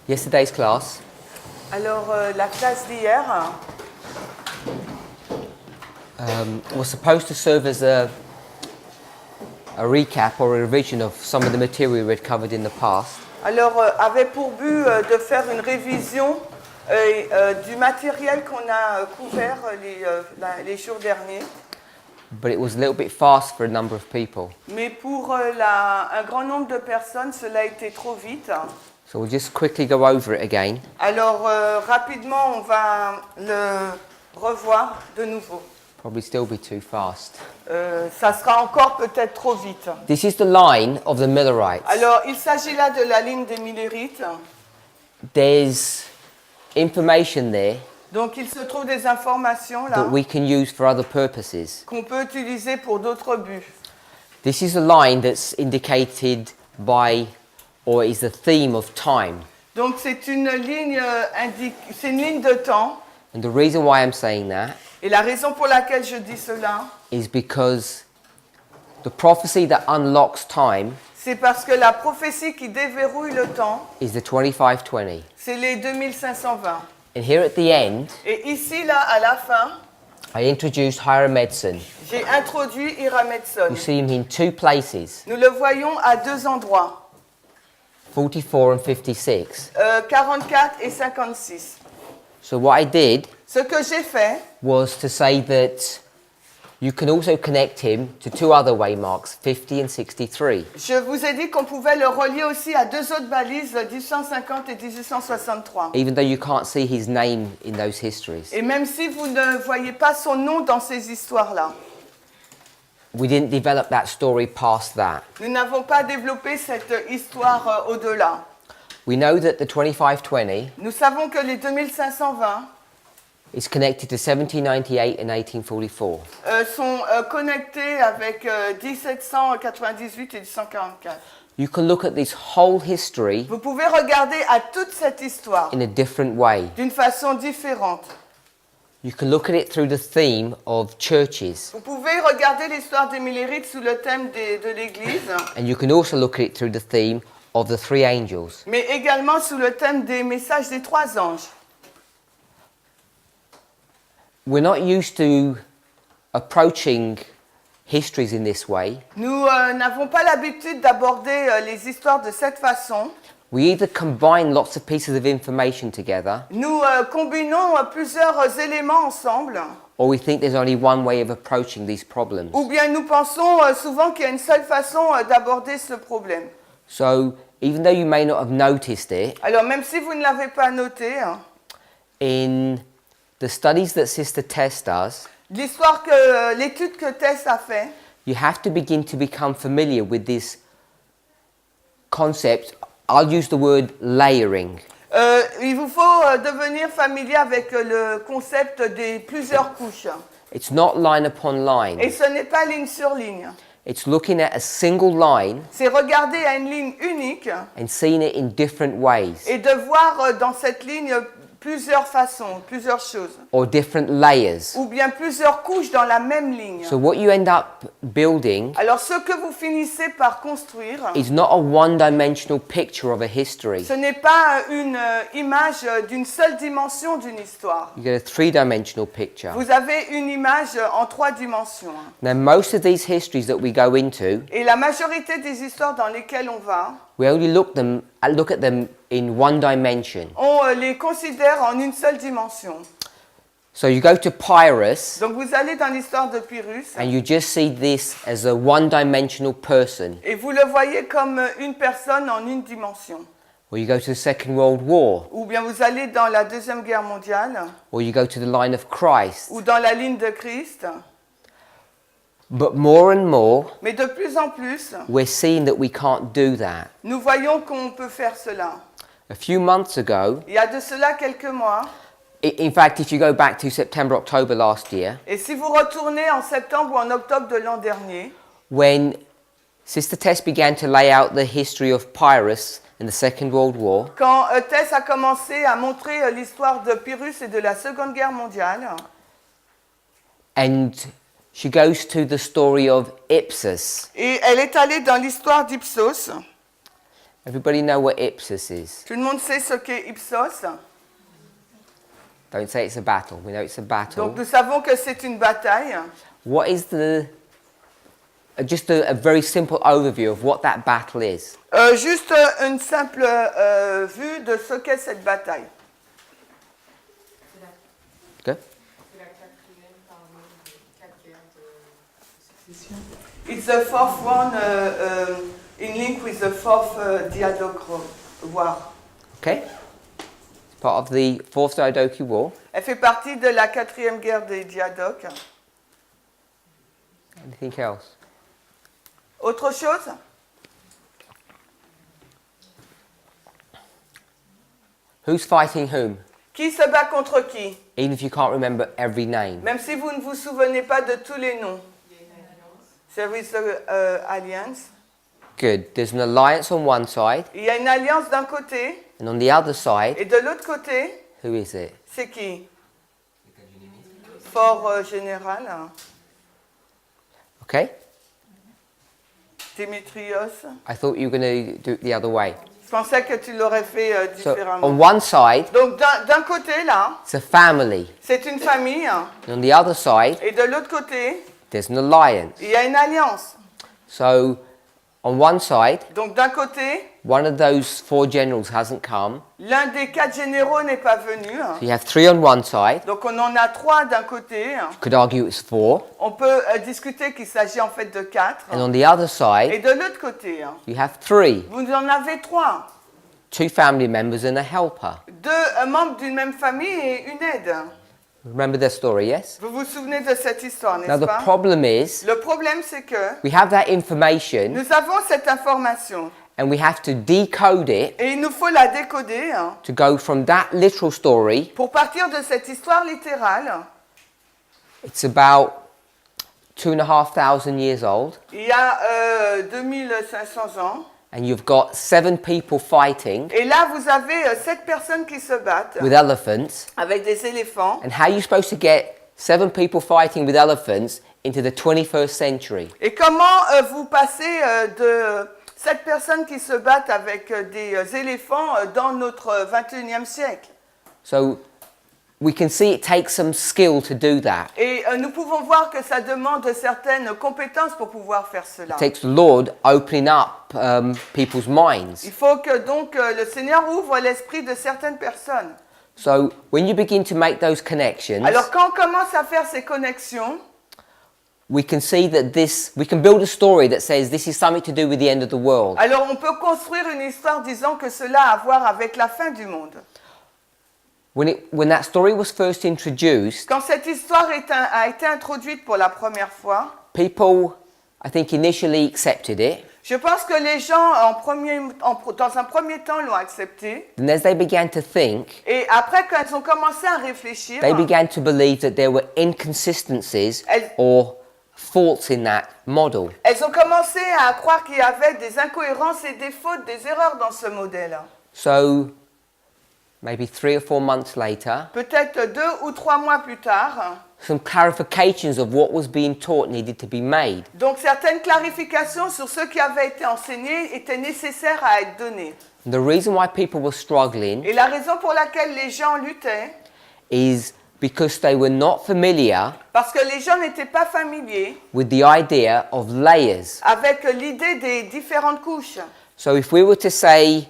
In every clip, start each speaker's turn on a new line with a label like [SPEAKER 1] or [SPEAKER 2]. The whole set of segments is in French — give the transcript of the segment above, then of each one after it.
[SPEAKER 1] Yesterday's class
[SPEAKER 2] Alors, la classe d'hier
[SPEAKER 1] was supposed to serve as a recap or a revision of some of the material we'd covered in the past.
[SPEAKER 2] Avait pour but de faire une révision du matériel qu'on a couvert les jours derniers.
[SPEAKER 1] But it was a little bit fast for a number of people.
[SPEAKER 2] Mais pour un grand nombre de personnes, cela a été trop vite.
[SPEAKER 1] So we'll just quickly go over it again.
[SPEAKER 2] Alors, rapidement, on va le revoir de nouveau.
[SPEAKER 1] Probably still be too fast.
[SPEAKER 2] Ça sera encore peut-être trop vite.
[SPEAKER 1] This is the line of the Millerites.
[SPEAKER 2] Alors, il s'agit là de la ligne des Millerites.
[SPEAKER 1] There's information there
[SPEAKER 2] Donc, il se trouve des informations là
[SPEAKER 1] that we can use for other purposes.
[SPEAKER 2] qu'on peut utiliser pour d'autres buts.
[SPEAKER 1] This is a line that's indicated by, or is the theme of time.
[SPEAKER 2] Donc, c'est une ligne c'est une ligne de temps.
[SPEAKER 1] And the reason why I'm saying that
[SPEAKER 2] Et la raison pour laquelle je dis cela,
[SPEAKER 1] is because the prophecy that unlocks time
[SPEAKER 2] c'est parce que la prophétie qui déverrouille le temps,
[SPEAKER 1] is the 2520.
[SPEAKER 2] c'est les 2520.
[SPEAKER 1] And here at the end,
[SPEAKER 2] Et ici, là, à la fin,
[SPEAKER 1] I introduced Hiram Edson.
[SPEAKER 2] j'ai introduit Hiram Edson.
[SPEAKER 1] You see him in two places,
[SPEAKER 2] Nous le voyons à deux endroits,
[SPEAKER 1] 44 and 56.
[SPEAKER 2] 44 et 56.
[SPEAKER 1] So what I did
[SPEAKER 2] Ce que j'ai fait,
[SPEAKER 1] was to say that you can also connect him to two other waymarks, 50 and 63.
[SPEAKER 2] je vous ai dit qu'on pouvait le relier aussi à deux autres balises, 1850 et 1863.
[SPEAKER 1] Even though you can't see his name in those histories.
[SPEAKER 2] Et même si vous ne voyez pas son nom dans ces histoires-là,
[SPEAKER 1] We didn't develop that story past that.
[SPEAKER 2] nous n'avons pas développé cette histoire au-delà.
[SPEAKER 1] We know that the 2520
[SPEAKER 2] Nous savons que les 2520
[SPEAKER 1] is connected to 1798 and 1844.
[SPEAKER 2] sont connectés avec 1798 et 1844.
[SPEAKER 1] You can look at this whole history
[SPEAKER 2] Vous pouvez regarder à toute cette histoire
[SPEAKER 1] in a different way.
[SPEAKER 2] d'une façon différente.
[SPEAKER 1] You can look at it through the theme of churches,
[SPEAKER 2] Vous pouvez regarder l'histoire des Millerites sous le thème de l'Église,
[SPEAKER 1] and you can also look at it through the theme of the three angels.
[SPEAKER 2] mais également sous le thème des messages des trois anges.
[SPEAKER 1] We're not used to approaching histories in this way.
[SPEAKER 2] Nous n'avons pas l'habitude d'aborder les histoires de cette façon.
[SPEAKER 1] We either combine lots of pieces of information together,
[SPEAKER 2] Nous combinons plusieurs éléments ensemble,
[SPEAKER 1] or we think there's only one way of approaching these problems.
[SPEAKER 2] ou bien nous pensons souvent qu'il y a une seule façon d'aborder ce problème.
[SPEAKER 1] So, even though you may not have noticed it,
[SPEAKER 2] Alors même si vous ne l'avez pas noté,
[SPEAKER 1] in the studies that Sister Tess does,
[SPEAKER 2] l'étude que Tess a fait,
[SPEAKER 1] you have to begin to become familiar with this concept. I'll use the word layering.
[SPEAKER 2] il vous faut devenir familier avec le concept des plusieurs couches.
[SPEAKER 1] It's not line upon line.
[SPEAKER 2] Et ce n'est pas ligne sur ligne.
[SPEAKER 1] It's looking at a single line
[SPEAKER 2] C'est regarder à une ligne unique
[SPEAKER 1] and seeing it in different ways
[SPEAKER 2] et de voir dans cette ligne plusieurs façons, plusieurs choses.
[SPEAKER 1] or different layers.
[SPEAKER 2] Ou bien plusieurs couches dans la même ligne.
[SPEAKER 1] So what you end up building
[SPEAKER 2] Alors ce que vous finissez par construire,
[SPEAKER 1] is not a one-dimensional picture of a history.
[SPEAKER 2] ce n'est pas une image d'une seule dimension d'une histoire.
[SPEAKER 1] You get a three-dimensional picture.
[SPEAKER 2] Vous avez une image en trois dimensions.
[SPEAKER 1] Now, most of these histories that we go into,
[SPEAKER 2] Et la majorité des histoires dans lesquelles on va,
[SPEAKER 1] we only look at them in one dimension.
[SPEAKER 2] on les considère en une seule dimension.
[SPEAKER 1] So you go to Pyrrhus,
[SPEAKER 2] Donc vous allez dans l'histoire de Pyrrhus
[SPEAKER 1] and you just see this as a one-dimensional person.
[SPEAKER 2] et vous le voyez comme une personne en une dimension.
[SPEAKER 1] Or you go to the Second World War,
[SPEAKER 2] Ou bien vous allez dans la Deuxième Guerre mondiale
[SPEAKER 1] or you go to the line of Christ.
[SPEAKER 2] ou dans la ligne de Christ.
[SPEAKER 1] But more and more,
[SPEAKER 2] Mais de plus en plus,
[SPEAKER 1] we're seeing that we can't do that.
[SPEAKER 2] nous voyons qu'on peut faire cela.
[SPEAKER 1] A few months ago,
[SPEAKER 2] Il y a de cela quelques mois,
[SPEAKER 1] in fact, if you go back to September, October last year,
[SPEAKER 2] et si vous retournez en septembre ou en octobre de l'an dernier,
[SPEAKER 1] when Sister Tess began to lay out the history of Pyrrhus in the Second World War,
[SPEAKER 2] quand Tess a commencé à montrer l'histoire de Pyrrhus et de la Seconde Guerre mondiale,
[SPEAKER 1] and she goes to the story of Ipsus,
[SPEAKER 2] et elle est allée dans l'histoire d'Ipsos,
[SPEAKER 1] Everybody know what Ipsos is?
[SPEAKER 2] Tout le monde sait ce qu'est Ipsos.
[SPEAKER 1] Don't say it's a battle. We know it's a battle.
[SPEAKER 2] Donc nous savons que c'est une bataille.
[SPEAKER 1] What is the just a very simple overview of what that battle is?
[SPEAKER 2] Juste une simple vue de ce qu'est cette bataille.
[SPEAKER 1] Okay.
[SPEAKER 3] C'est la quatrième parmi les 4 guerres de succession.
[SPEAKER 2] It's the fourth one in link with the fourth Diadoque War.
[SPEAKER 1] Okay. It's part of the Fourth Diadochi War.
[SPEAKER 2] Elle fait partie de la quatrième guerre des Diadoques.
[SPEAKER 1] Anything else?
[SPEAKER 2] Autre chose?
[SPEAKER 1] Who's fighting whom?
[SPEAKER 2] Qui se bat contre qui?
[SPEAKER 1] Even if you can't remember every name.
[SPEAKER 2] Même si vous ne vous souvenez pas de tous les noms. There is an alliance.
[SPEAKER 1] Good. There's an alliance on one side,
[SPEAKER 2] Il y a une alliance d'un côté
[SPEAKER 1] and on the other side,
[SPEAKER 2] et de l'autre côté,
[SPEAKER 1] who is it?
[SPEAKER 2] c'est qui? Fort général.
[SPEAKER 1] Okay.
[SPEAKER 2] Démétrios.
[SPEAKER 1] I thought you were going to do it the other way.
[SPEAKER 2] Je pensais que tu l'aurais fait
[SPEAKER 1] So
[SPEAKER 2] différemment.
[SPEAKER 1] on one side,
[SPEAKER 2] Donc d'un côté là,
[SPEAKER 1] it's a family,
[SPEAKER 2] c'est une famille
[SPEAKER 1] and on the other side,
[SPEAKER 2] et de l'autre côté,
[SPEAKER 1] there's an alliance.
[SPEAKER 2] il y a une alliance.
[SPEAKER 1] So on one side,
[SPEAKER 2] Donc d'un côté,
[SPEAKER 1] one of those 4 generals hasn't come.
[SPEAKER 2] l'un des 4 généraux n'est pas venu.
[SPEAKER 1] So you have 3 on one side.
[SPEAKER 2] Donc on en a 3 d'un côté.
[SPEAKER 1] You could argue it's 4.
[SPEAKER 2] On peut discuter qu'il s'agit en fait de 4.
[SPEAKER 1] And on the other
[SPEAKER 2] Et
[SPEAKER 1] side,
[SPEAKER 2] de l'autre côté,
[SPEAKER 1] you have 3.
[SPEAKER 2] vous en avez 3.
[SPEAKER 1] 2 family members and a helper.
[SPEAKER 2] 2 membres d'une même famille et une aide.
[SPEAKER 1] Remember the story, yes?
[SPEAKER 2] Vous vous souvenez de cette histoire,
[SPEAKER 1] Now
[SPEAKER 2] n'est-ce
[SPEAKER 1] the
[SPEAKER 2] pas?
[SPEAKER 1] problem is,
[SPEAKER 2] Le problème, c'est que
[SPEAKER 1] we have that information
[SPEAKER 2] nous avons cette information
[SPEAKER 1] and we have to decode it
[SPEAKER 2] et il nous faut la décoder
[SPEAKER 1] to go from that literal story.
[SPEAKER 2] pour partir de cette histoire littérale.
[SPEAKER 1] It's about 2,500 years old,
[SPEAKER 2] Il y a 2500 ans.
[SPEAKER 1] and you've got 7 people fighting
[SPEAKER 2] Et là, vous avez 7 personnes qui se battent
[SPEAKER 1] with elephants.
[SPEAKER 2] avec des éléphants.
[SPEAKER 1] And how are you supposed to get 7 people fighting with elephants into the 21st century?
[SPEAKER 2] Et comment vous passez de 7 personnes qui se battent avec des éléphants dans notre 21e siècle?
[SPEAKER 1] So we can see it takes some skill to do that.
[SPEAKER 2] Et nous pouvons voir que ça demande certaines compétences pour pouvoir faire cela.
[SPEAKER 1] It takes the Lord opening up people's minds.
[SPEAKER 2] Il faut que donc le Seigneur ouvre l'esprit de certaines personnes.
[SPEAKER 1] So when you begin to make those connections,
[SPEAKER 2] Alors quand on commence à faire ces connexions,
[SPEAKER 1] we can see that we can build a story that says this is something to do with the end of the world.
[SPEAKER 2] alors on peut construire une histoire disant que cela a à voir avec la fin du monde.
[SPEAKER 1] When that story was first introduced,
[SPEAKER 2] Quand cette histoire a été introduite pour la première fois,
[SPEAKER 1] people, I think, initially accepted it.
[SPEAKER 2] je pense que les gens dans un premier temps l'ont accepté.
[SPEAKER 1] And as they began to think,
[SPEAKER 2] Et après, quand elles ont commencé à réfléchir,
[SPEAKER 1] they began to believe that there were inconsistencies
[SPEAKER 2] Elles-
[SPEAKER 1] or faults in that model.
[SPEAKER 2] elles ont commencé à croire qu'il y avait des incohérences et des fautes, des erreurs dans ce modèle.
[SPEAKER 1] So maybe 3 or 4 months later,
[SPEAKER 2] Peut-être 2 ou 3 mois plus tard,
[SPEAKER 1] some clarifications of what was being taught needed to be made.
[SPEAKER 2] donc certaines clarifications sur ce qui avait été enseigné étaient nécessaires à être données.
[SPEAKER 1] And the reason why people were struggling
[SPEAKER 2] Et la raison pour laquelle les gens luttaient,
[SPEAKER 1] is because they were not familiar
[SPEAKER 2] parce que les gens n'étaient pas familiers
[SPEAKER 1] with the idea of layers.
[SPEAKER 2] avec l'idée des différentes couches.
[SPEAKER 1] So if we were to say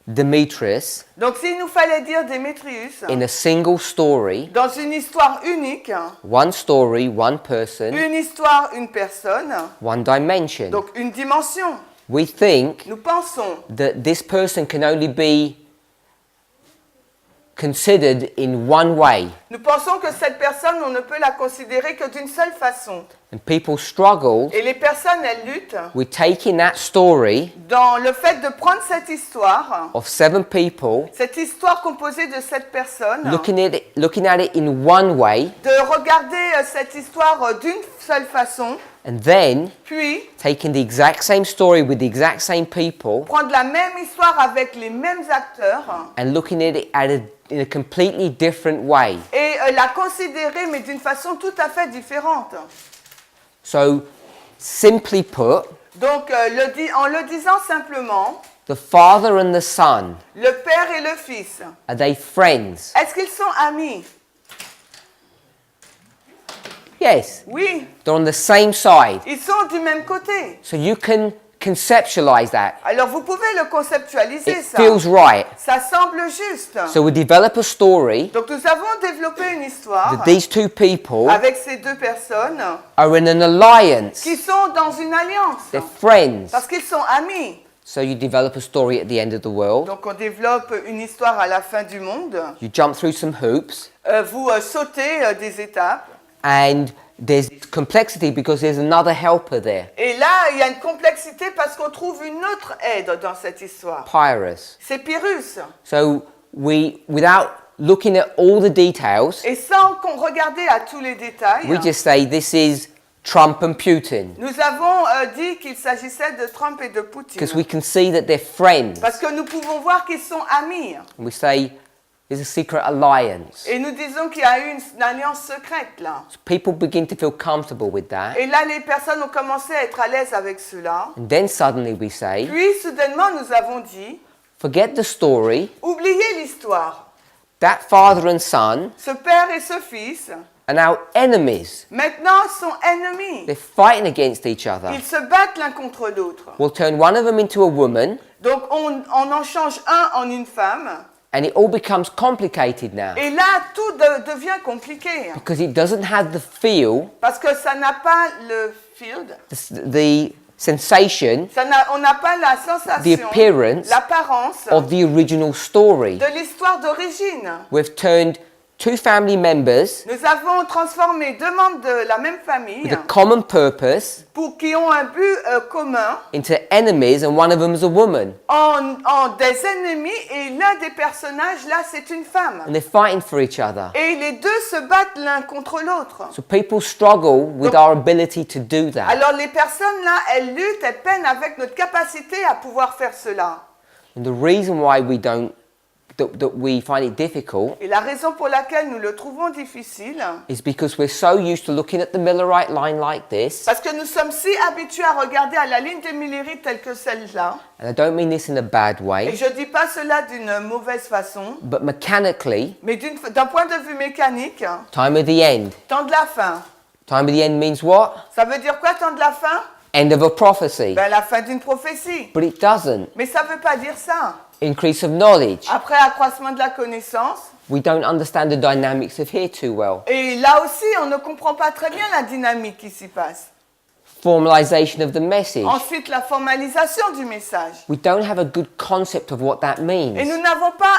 [SPEAKER 1] Demetrius
[SPEAKER 2] Donc s'il nous fallait dire Démétrius,
[SPEAKER 1] in a single story,
[SPEAKER 2] dans une histoire unique,
[SPEAKER 1] one story, one person,
[SPEAKER 2] une histoire, une personne,
[SPEAKER 1] one dimension,
[SPEAKER 2] donc une dimension,
[SPEAKER 1] we think
[SPEAKER 2] nous pensons
[SPEAKER 1] that this person can only be considered in one way.
[SPEAKER 2] Nous pensons que cette personne, on ne peut la considérer que d'une seule façon.
[SPEAKER 1] And people struggled
[SPEAKER 2] Et les personnes, elles luttent
[SPEAKER 1] with taking that story
[SPEAKER 2] dans le fait de prendre cette histoire,
[SPEAKER 1] of 7 people,
[SPEAKER 2] cette histoire composée de 7 personnes,
[SPEAKER 1] looking at it in one way,
[SPEAKER 2] de regarder cette histoire d'une seule façon,
[SPEAKER 1] and then
[SPEAKER 2] puis
[SPEAKER 1] taking the exact same story with the exact same people
[SPEAKER 2] prendre la même histoire avec les mêmes acteurs
[SPEAKER 1] and looking at it in a completely different way.
[SPEAKER 2] et la considérer, mais d'une façon tout à fait différente.
[SPEAKER 1] So, simply put,
[SPEAKER 2] Donc, en le disant simplement,
[SPEAKER 1] the father and the son,
[SPEAKER 2] le père et le fils,
[SPEAKER 1] are they friends?
[SPEAKER 2] est-ce qu'ils sont amis?
[SPEAKER 1] Yes.
[SPEAKER 2] Oui,
[SPEAKER 1] They're on the same side.
[SPEAKER 2] ils sont du même côté.
[SPEAKER 1] So you can conceptualize that.
[SPEAKER 2] Alors, vous pouvez le conceptualiser,
[SPEAKER 1] It
[SPEAKER 2] ça.
[SPEAKER 1] feels right.
[SPEAKER 2] Ça semble juste.
[SPEAKER 1] So we develop a story
[SPEAKER 2] Donc, nous avons développé une histoire
[SPEAKER 1] that these two people
[SPEAKER 2] avec ces deux personnes
[SPEAKER 1] are in an alliance.
[SPEAKER 2] qui sont dans une alliance
[SPEAKER 1] They're friends.
[SPEAKER 2] parce qu'ils sont amis.
[SPEAKER 1] So you develop a story at the end of the world.
[SPEAKER 2] Donc, on développe une histoire à la fin du monde.
[SPEAKER 1] You jump through some hoops.
[SPEAKER 2] Vous sautez des étapes.
[SPEAKER 1] And there's complexity because there's another helper there,
[SPEAKER 2] Et là, il y a une complexité parce qu'on trouve une autre aide dans cette histoire.
[SPEAKER 1] Pyrrhus.
[SPEAKER 2] C'est Pyrrhus.
[SPEAKER 1] So without looking at all the details,
[SPEAKER 2] Et sans qu'on regarde à tous les détails,
[SPEAKER 1] we just say this is Trump and Putin
[SPEAKER 2] nous avons dit qu'il s'agissait de Trump et de Poutine.
[SPEAKER 1] because we can see that they're friends.
[SPEAKER 2] Parce que nous pouvons voir qu'ils sont amis.
[SPEAKER 1] And we say there's a secret alliance.
[SPEAKER 2] Et nous disons qu'il y a eu une alliance secrète là.
[SPEAKER 1] So people begin to feel comfortable with that.
[SPEAKER 2] Et là, les personnes ont commencé à être à l'aise avec cela.
[SPEAKER 1] And then suddenly we say,
[SPEAKER 2] Puis, soudainement, nous avons dit,
[SPEAKER 1] forget the story.
[SPEAKER 2] oubliez l'histoire.
[SPEAKER 1] That father and son
[SPEAKER 2] Ce père et ce fils,
[SPEAKER 1] are now enemies.
[SPEAKER 2] maintenant, sont ennemis.
[SPEAKER 1] They're fighting against each other.
[SPEAKER 2] Ils se battent l'un contre l'autre.
[SPEAKER 1] We'll turn one of them into a woman.
[SPEAKER 2] Donc, on en change un en une femme.
[SPEAKER 1] And it all becomes complicated now
[SPEAKER 2] Et là, tout devient compliqué.
[SPEAKER 1] because it doesn't have the feel,
[SPEAKER 2] Parce que ça n'a pas le field.
[SPEAKER 1] the sensation
[SPEAKER 2] On n'a pas la
[SPEAKER 1] The
[SPEAKER 2] sensation,
[SPEAKER 1] appearance
[SPEAKER 2] l'apparence
[SPEAKER 1] of the original story.
[SPEAKER 2] de l'histoire d'origine.
[SPEAKER 1] We've turned two family members
[SPEAKER 2] Nous avons transformé deux membres de la même famille
[SPEAKER 1] with a common purpose
[SPEAKER 2] qui ont un but commun
[SPEAKER 1] into enemies, and one of them is a woman.
[SPEAKER 2] en des ennemis, et l'un des personnages là, c'est une femme.
[SPEAKER 1] And they're fighting for each other.
[SPEAKER 2] Et les deux se battent l'un contre l'autre.
[SPEAKER 1] So people struggle with our ability to do that.
[SPEAKER 2] Alors les personnes là, elles luttent, elles peinent avec notre capacité à pouvoir faire cela.
[SPEAKER 1] And the reason why that we find it difficult
[SPEAKER 2] Et la raison pour laquelle nous le trouvons difficile,
[SPEAKER 1] is because we're so used to looking at the Millerite line like this.
[SPEAKER 2] parce que nous sommes si habitués à regarder à la ligne des millérites telle que celle-là,
[SPEAKER 1] And I don't mean this in a bad
[SPEAKER 2] et
[SPEAKER 1] way,
[SPEAKER 2] je ne dis pas cela d'une mauvaise façon,
[SPEAKER 1] but mechanically,
[SPEAKER 2] mais d'un point de vue mécanique,
[SPEAKER 1] time of the end.
[SPEAKER 2] temps de la fin.
[SPEAKER 1] Time of the end means what?
[SPEAKER 2] Ça veut dire quoi, temps de la fin?
[SPEAKER 1] End of a prophecy.
[SPEAKER 2] Ben, la fin d'une prophétie.
[SPEAKER 1] But it doesn't.
[SPEAKER 2] Mais ça ne veut pas dire ça.
[SPEAKER 1] Increase of knowledge.
[SPEAKER 2] Après accroissement de la connaissance,
[SPEAKER 1] We don't understand the dynamics of here too well.
[SPEAKER 2] et là aussi, on ne comprend pas très bien la dynamique qui s'y passe.
[SPEAKER 1] Formalization of the message.
[SPEAKER 2] Ensuite, la formalisation du message.
[SPEAKER 1] We don't have a good concept of what that
[SPEAKER 2] Et
[SPEAKER 1] means.
[SPEAKER 2] nous n'avons pas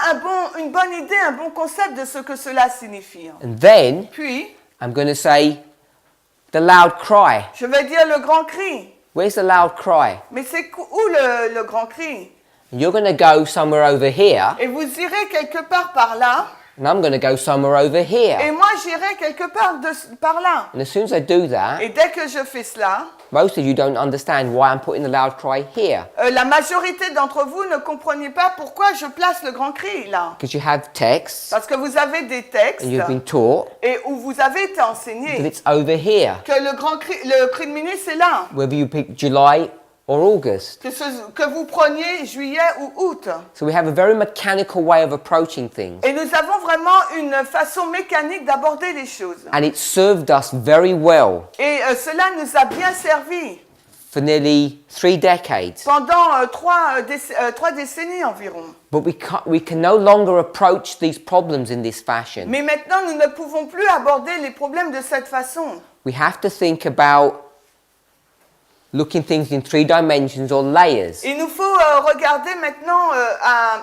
[SPEAKER 2] une bonne idée, un bon concept de ce que cela signifie.
[SPEAKER 1] And then
[SPEAKER 2] Puis,
[SPEAKER 1] I'm going to say the loud cry.
[SPEAKER 2] je vais dire le grand cri.
[SPEAKER 1] Where's the loud cry?
[SPEAKER 2] Mais c'est où le grand cri?
[SPEAKER 1] And you're going to go somewhere over here,
[SPEAKER 2] Et vous irez quelque part par là,
[SPEAKER 1] and I'm going to go somewhere over
[SPEAKER 2] et
[SPEAKER 1] here.
[SPEAKER 2] moi j'irai quelque part par là.
[SPEAKER 1] And as soon as I do that,
[SPEAKER 2] Et dès que je fais cela,
[SPEAKER 1] most of you don't understand why I'm putting the loud cry here.
[SPEAKER 2] la majorité d'entre vous ne comprenez pas pourquoi je place le grand cri là.
[SPEAKER 1] Because you have texts,
[SPEAKER 2] Parce que vous avez des textes
[SPEAKER 1] and you've been taught
[SPEAKER 2] et où vous avez été
[SPEAKER 1] that
[SPEAKER 2] enseigné
[SPEAKER 1] it's over here.
[SPEAKER 2] que le cri de minuit c'est là.
[SPEAKER 1] Whether you pick July or August.
[SPEAKER 2] Que vous preniez juillet ou août.
[SPEAKER 1] So we have a very mechanical way of approaching things.
[SPEAKER 2] Et nous avons vraiment une façon mécanique d'aborder les choses.
[SPEAKER 1] And it served us very well
[SPEAKER 2] Et cela nous a bien servi
[SPEAKER 1] for nearly 3 decades.
[SPEAKER 2] pendant trois décennies environ.
[SPEAKER 1] But we can no longer approach these problems in this fashion.
[SPEAKER 2] Mais maintenant, nous ne pouvons plus aborder les problèmes de cette façon.
[SPEAKER 1] We have to think about looking things in 3 dimensions or layers.
[SPEAKER 2] Il nous faut regarder maintenant,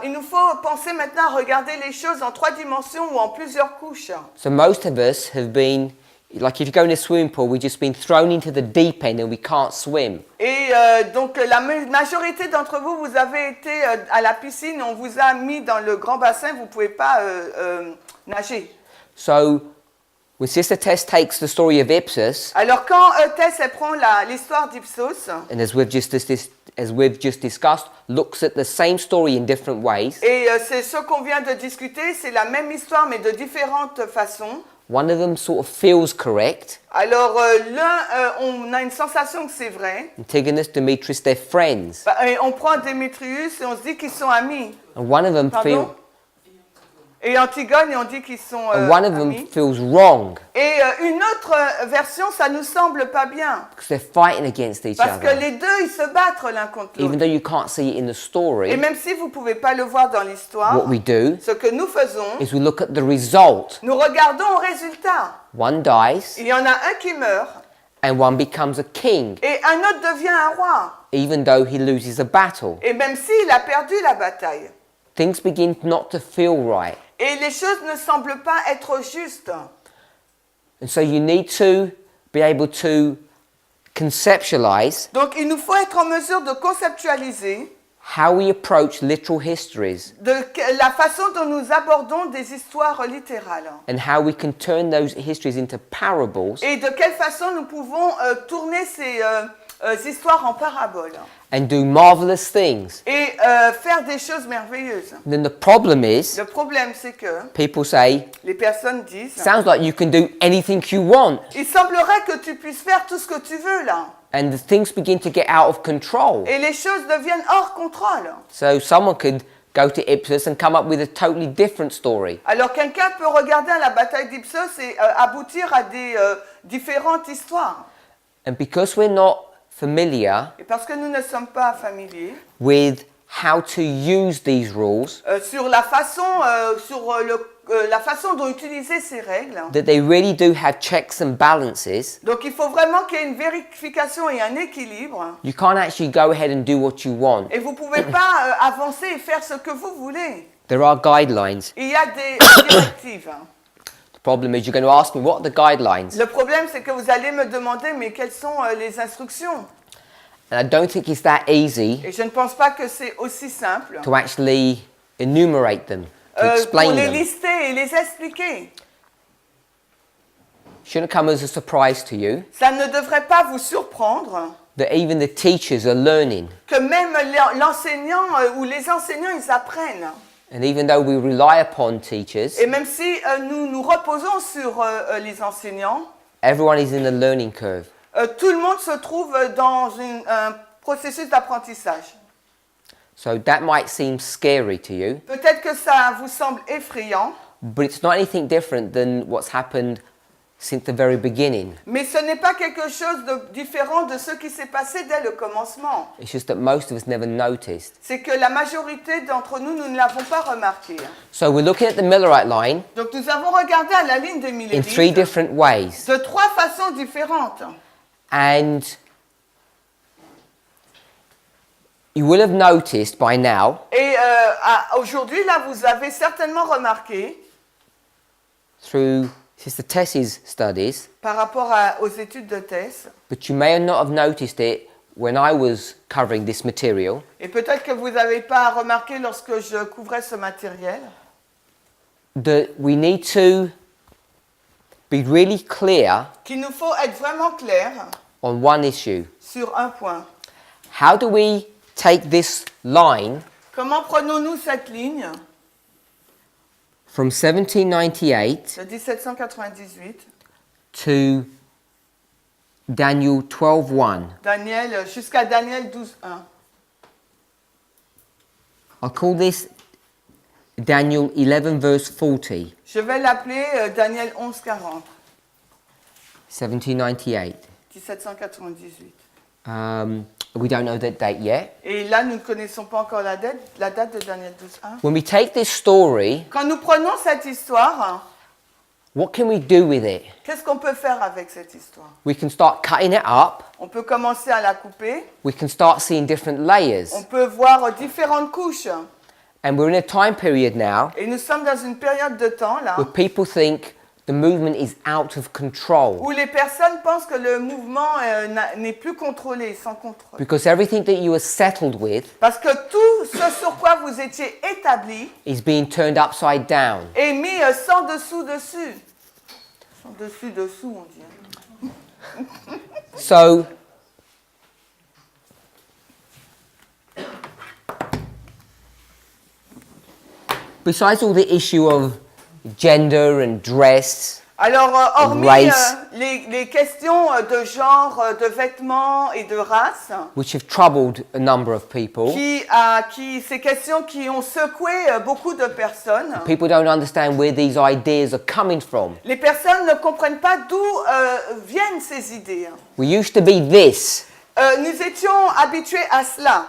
[SPEAKER 2] il nous faut penser maintenant à regarder les choses en 3 dimensions ou en plusieurs couches.
[SPEAKER 1] So most of us have been, like if you go in a swimming pool, we've just been thrown into the deep end and we can't swim.
[SPEAKER 2] Et donc la majorité d'entre vous, vous avez été à la piscine, on vous a mis dans le grand bassin, vous ne pouvez pas nager.
[SPEAKER 1] So when Sister Tess takes the story of Ipsos,
[SPEAKER 2] Alors quand Tess elle prend l'histoire d'Ipsos,
[SPEAKER 1] and as we've just discussed, looks at the same story in different ways,
[SPEAKER 2] et c'est ce qu'on vient de discuter, c'est la même histoire mais de différentes façons.
[SPEAKER 1] One of them sort of feels correct.
[SPEAKER 2] Alors l'un, on a une sensation que c'est vrai.
[SPEAKER 1] Antigonus, Demetrius, they're friends.
[SPEAKER 2] Et on prend Démétrius et on se dit qu'ils sont amis.
[SPEAKER 1] And one of them
[SPEAKER 2] Pardon? Et Antigone et on dit qu'ils sont
[SPEAKER 1] one of them
[SPEAKER 2] amis.
[SPEAKER 1] feels wrong
[SPEAKER 2] Et une autre version, ça nous semble pas bien.
[SPEAKER 1] because they're fighting against each
[SPEAKER 2] Parce que
[SPEAKER 1] other.
[SPEAKER 2] les deux, ils se battent l'un contre
[SPEAKER 1] Even
[SPEAKER 2] l'autre.
[SPEAKER 1] though you can't see it in the
[SPEAKER 2] Et
[SPEAKER 1] story,
[SPEAKER 2] même si vous ne pouvez pas le voir dans l'histoire,
[SPEAKER 1] what we do
[SPEAKER 2] ce que nous faisons,
[SPEAKER 1] is we look at the result.
[SPEAKER 2] nous regardons au résultat.
[SPEAKER 1] One dies
[SPEAKER 2] Il y en a un qui meurt
[SPEAKER 1] and one becomes a king,
[SPEAKER 2] et un autre devient un roi.
[SPEAKER 1] even though he loses a battle.
[SPEAKER 2] Et même s'il a perdu la bataille.
[SPEAKER 1] Things begin not to feel right.
[SPEAKER 2] Et les choses ne semblent pas être justes.
[SPEAKER 1] And so you need to be able to conceptualize
[SPEAKER 2] Donc il nous faut être en mesure de conceptualiser
[SPEAKER 1] how we approach literal histories
[SPEAKER 2] la façon dont nous abordons des histoires littérales.
[SPEAKER 1] and how we can turn those histories into parables
[SPEAKER 2] Et de quelle façon nous pouvons tourner ces histoires en paraboles.
[SPEAKER 1] and do marvelous things.
[SPEAKER 2] Et faire des choses merveilleuses.
[SPEAKER 1] Then the problem is,
[SPEAKER 2] Le problème, c'est que
[SPEAKER 1] people say,
[SPEAKER 2] les personnes disent
[SPEAKER 1] sounds like you can do anything you want.
[SPEAKER 2] il semblerait que tu puisses faire tout ce que tu veux là.
[SPEAKER 1] And the things begin to get out of control.
[SPEAKER 2] Et les choses deviennent hors contrôle.
[SPEAKER 1] So someone could go to Ipsos and come up with a totally different story.
[SPEAKER 2] Alors quelqu'un peut regarder à la bataille d'Ipsos et aboutir à des différentes histoires.
[SPEAKER 1] And because we're not familiar
[SPEAKER 2] Et parce que nous ne sommes pas familiers
[SPEAKER 1] with how to use these rules,
[SPEAKER 2] sur la façon, la façon dont utiliser ces règles,
[SPEAKER 1] that they really do have checks and balances,
[SPEAKER 2] donc il faut vraiment qu'il y ait une vérification et un équilibre.
[SPEAKER 1] you can't actually go ahead and do what you want.
[SPEAKER 2] Et vous ne pouvez pas avancer et faire ce que vous voulez.
[SPEAKER 1] There are guidelines.
[SPEAKER 2] Il y a des directives.
[SPEAKER 1] The problem is you're going to ask me, what are the guidelines?
[SPEAKER 2] Le problème, c'est que vous allez me demander, mais quelles sont les instructions?
[SPEAKER 1] And I don't think it's that easy
[SPEAKER 2] Et je ne pense pas que c'est aussi simple
[SPEAKER 1] to actually enumerate them, to
[SPEAKER 2] pour
[SPEAKER 1] explain
[SPEAKER 2] les
[SPEAKER 1] them.
[SPEAKER 2] lister et les expliquer.
[SPEAKER 1] Shouldn't come as a surprise to you
[SPEAKER 2] Ça ne devrait pas vous surprendre
[SPEAKER 1] that even the teachers are learning.
[SPEAKER 2] que même l'enseignant ou les enseignants, ils apprennent.
[SPEAKER 1] And even though we rely upon teachers,
[SPEAKER 2] Et même si nous nous reposons sur les enseignants,
[SPEAKER 1] everyone is in a learning curve.
[SPEAKER 2] tout le monde se trouve dans un processus d'apprentissage.
[SPEAKER 1] So that might seem scary to you,
[SPEAKER 2] Peut-être que ça vous semble effrayant,
[SPEAKER 1] but it's not anything different than what's happened since the very beginning.
[SPEAKER 2] mais ce n'est pas quelque chose de différent de ce qui s'est passé dès le commencement.
[SPEAKER 1] It's just that most of us never noticed.
[SPEAKER 2] C'est que la majorité d'entre nous, nous ne l'avons pas remarqué.
[SPEAKER 1] So we're looking at the Millerite line
[SPEAKER 2] Donc nous avons regardé à la ligne des
[SPEAKER 1] in 3
[SPEAKER 2] millérites
[SPEAKER 1] different ways.
[SPEAKER 2] de 3 façons différentes.
[SPEAKER 1] And you will have noticed by now
[SPEAKER 2] Et aujourd'hui, là, vous avez certainement remarqué,
[SPEAKER 1] through Sister Tess's studies,
[SPEAKER 2] par rapport aux études de thèse,
[SPEAKER 1] but you may not have noticed it when I was covering this material,
[SPEAKER 2] et peut-être que vous n'avez pas remarqué lorsque je couvrais ce matériel,
[SPEAKER 1] that we need to be really clear
[SPEAKER 2] qu'il nous faut être vraiment clair
[SPEAKER 1] on one issue.
[SPEAKER 2] sur un point.
[SPEAKER 1] How do we take this line
[SPEAKER 2] Comment prenons-nous cette ligne
[SPEAKER 1] from 1798
[SPEAKER 2] de 1798,
[SPEAKER 1] to Daniel 12:1?
[SPEAKER 2] Daniel, jusqu'à Daniel 12.1?
[SPEAKER 1] I'll call this Daniel 11 verse 40,
[SPEAKER 2] Je vais l'appeler Daniel 11.40,
[SPEAKER 1] 1798.
[SPEAKER 2] 1798.
[SPEAKER 1] We don't know that date yet.
[SPEAKER 2] Et là, nous ne connaissons pas encore la date de Daniel 12.1.
[SPEAKER 1] When we take this story,
[SPEAKER 2] Quand nous prenons cette histoire,
[SPEAKER 1] what can we do with it?
[SPEAKER 2] qu'est-ce qu'on peut faire avec cette histoire?
[SPEAKER 1] We can start cutting it up.
[SPEAKER 2] On peut commencer à la couper,
[SPEAKER 1] We can start seeing different layers.
[SPEAKER 2] on peut voir différentes couches.
[SPEAKER 1] And we're in a time period now
[SPEAKER 2] Et nous sommes dans une période de temps, là,
[SPEAKER 1] where people think the movement is out of control
[SPEAKER 2] où les personnes pensent que le mouvement n'est plus contrôlé, sans contrôle.
[SPEAKER 1] because everything that you are settled with
[SPEAKER 2] Parce que tout ce sur quoi vous étiez établi
[SPEAKER 1] is being turned upside down.
[SPEAKER 2] est mis sans dessous dessus. Sans dessus dessous, on dit.
[SPEAKER 1] So, besides all the issue of gender and dress,
[SPEAKER 2] Alors, hormis
[SPEAKER 1] Race.
[SPEAKER 2] les questions de genre, de vêtements et de race,
[SPEAKER 1] which have troubled a number of people,
[SPEAKER 2] ces questions qui ont secoué beaucoup de personnes,
[SPEAKER 1] people don't understand where these ideas are coming from.
[SPEAKER 2] les personnes ne comprennent pas d'où viennent ces idées.
[SPEAKER 1] We used to be this
[SPEAKER 2] Nous étions habitués à cela,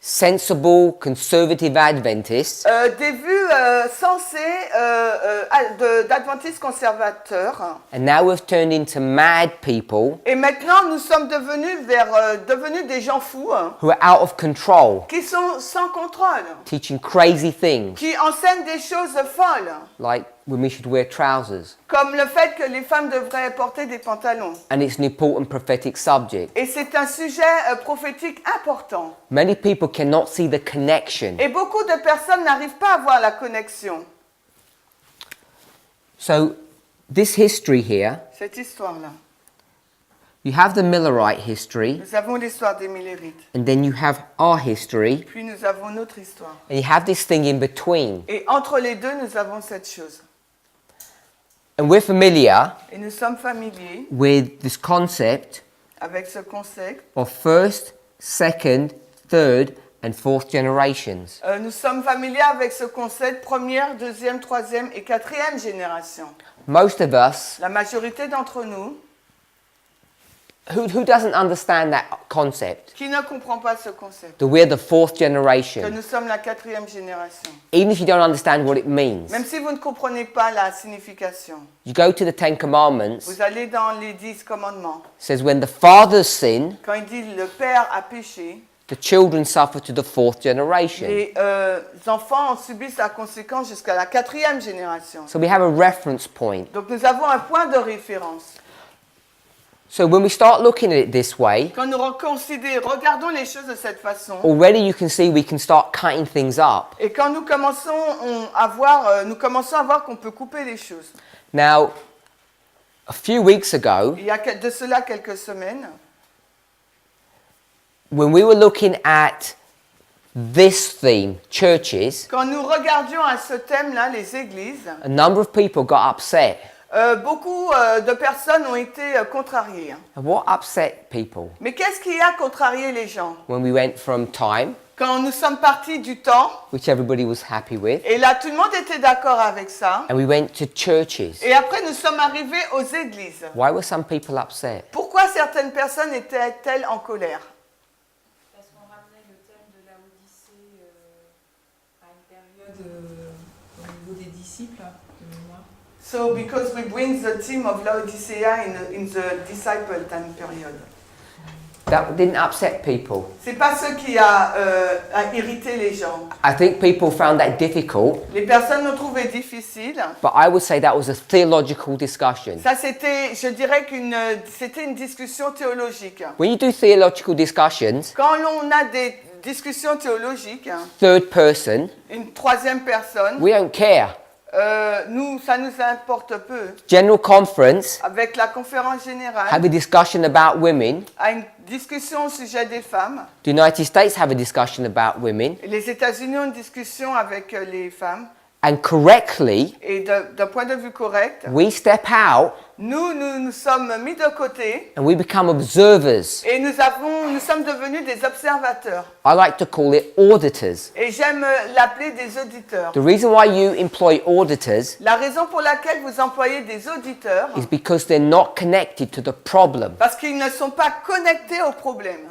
[SPEAKER 1] sensible, conservative Adventists,
[SPEAKER 2] des vues sensées d'adventistes conservateurs.
[SPEAKER 1] and now we've turned into mad people
[SPEAKER 2] Et maintenant, nous sommes devenus des gens fous,
[SPEAKER 1] who are out of control,
[SPEAKER 2] qui sont sans contrôle,
[SPEAKER 1] teaching crazy things,
[SPEAKER 2] qui enseignent des choses folles,
[SPEAKER 1] like when we should wear trousers.
[SPEAKER 2] comme le fait que les femmes devraient porter des pantalons.
[SPEAKER 1] And it's an important prophetic subject.
[SPEAKER 2] Et c'est un sujet prophétique important.
[SPEAKER 1] Many people cannot see the connection.
[SPEAKER 2] Et beaucoup de personnes n'arrivent pas à voir la connexion.
[SPEAKER 1] So, this history here,
[SPEAKER 2] Cette histoire-là.
[SPEAKER 1] you have the Millerite history,
[SPEAKER 2] Nous avons l'histoire des Millérites.
[SPEAKER 1] and then you have our history,
[SPEAKER 2] Puis nous avons notre histoire.
[SPEAKER 1] and you have this thing in between.
[SPEAKER 2] Et entre les deux, nous avons cette chose.
[SPEAKER 1] And we're familiar
[SPEAKER 2] Et nous sommes familiers
[SPEAKER 1] with this concept
[SPEAKER 2] avec ce concept.
[SPEAKER 1] of first, second, third, and fourth generations.
[SPEAKER 2] Nous sommes familiers avec ce concept première, deuxième, troisième et quatrième génération.
[SPEAKER 1] Most of us,
[SPEAKER 2] La majorité d'entre nous,
[SPEAKER 1] who doesn't understand that concept?
[SPEAKER 2] qui ne comprend pas ce concept,
[SPEAKER 1] That we're the fourth
[SPEAKER 2] que
[SPEAKER 1] generation.
[SPEAKER 2] nous sommes la quatrième génération.
[SPEAKER 1] Even if you don't understand what it means,
[SPEAKER 2] Même si vous ne comprenez pas la signification,
[SPEAKER 1] you go to the Ten Commandments, it
[SPEAKER 2] vous allez dans les 10 commandements.
[SPEAKER 1] says when the fathers sin,
[SPEAKER 2] Quand il dit le père a péché,
[SPEAKER 1] the children suffer to the fourth generation.
[SPEAKER 2] les enfants subissent la conséquence jusqu'à la quatrième génération.
[SPEAKER 1] So we have a reference point.
[SPEAKER 2] Donc nous avons un point de référence.
[SPEAKER 1] So when we start looking at it this way,
[SPEAKER 2] Quand nous regardons les choses de cette façon,
[SPEAKER 1] already you can see we can start cutting things up.
[SPEAKER 2] et quand nous commençons à voir qu'on peut couper les choses.
[SPEAKER 1] Now, a few weeks ago,
[SPEAKER 2] Il y a de cela quelques semaines,
[SPEAKER 1] when we were looking at this theme, churches,
[SPEAKER 2] quand nous regardions à ce thème-là, les églises,
[SPEAKER 1] a number of people got upset.
[SPEAKER 2] beaucoup de personnes ont été contrariées.
[SPEAKER 1] And what upset people?
[SPEAKER 2] Mais qu'est-ce qui a contrarié les gens?
[SPEAKER 1] When we went from time,
[SPEAKER 2] Quand nous sommes partis du temps,
[SPEAKER 1] which everybody was happy with,
[SPEAKER 2] et là tout le monde était d'accord avec ça,
[SPEAKER 1] and we went to churches.
[SPEAKER 2] et après nous sommes arrivés aux églises.
[SPEAKER 1] Why were some people upset?
[SPEAKER 2] Pourquoi certaines personnes étaient-elles en colère?
[SPEAKER 3] Parce qu'on ramenait le thème de la Odyssée à une période au niveau des disciples, de mémoire.
[SPEAKER 2] So because we bring the theme of Laodicea in the disciple time period.
[SPEAKER 1] That didn't upset people.
[SPEAKER 2] C'est pas ce qui a irrité les gens.
[SPEAKER 1] I think people found that difficult,
[SPEAKER 2] Les personnes l'ont trouvé difficile.
[SPEAKER 1] but I would say that was a theological discussion.
[SPEAKER 2] Ça je dirais c'était une discussion théologique.
[SPEAKER 1] When you do theological discussions,
[SPEAKER 2] Quand on a des discussions théologiques,
[SPEAKER 1] third person,
[SPEAKER 2] une troisième personne,
[SPEAKER 1] we don't care.
[SPEAKER 2] ça nous importe peu.
[SPEAKER 1] General conference,
[SPEAKER 2] Avec la conférence générale,
[SPEAKER 1] have a discussion about women.
[SPEAKER 2] à une discussion au sujet des femmes.
[SPEAKER 1] The United States have a discussion about women.
[SPEAKER 2] Les États-Unis ont une discussion avec les femmes.
[SPEAKER 1] And correctly,
[SPEAKER 2] Et d'un point de vue correct,
[SPEAKER 1] we step out
[SPEAKER 2] nous sommes mis de côté
[SPEAKER 1] and we become observers.
[SPEAKER 2] et nous sommes devenus des observateurs.
[SPEAKER 1] I like to call it auditors.
[SPEAKER 2] Et j'aime l'appeler des auditeurs.
[SPEAKER 1] The reason why you employ auditors
[SPEAKER 2] La raison pour laquelle vous employez des auditeurs,
[SPEAKER 1] is because they're not connected to the problem.
[SPEAKER 2] parce qu'ils ne sont pas connectés au problème.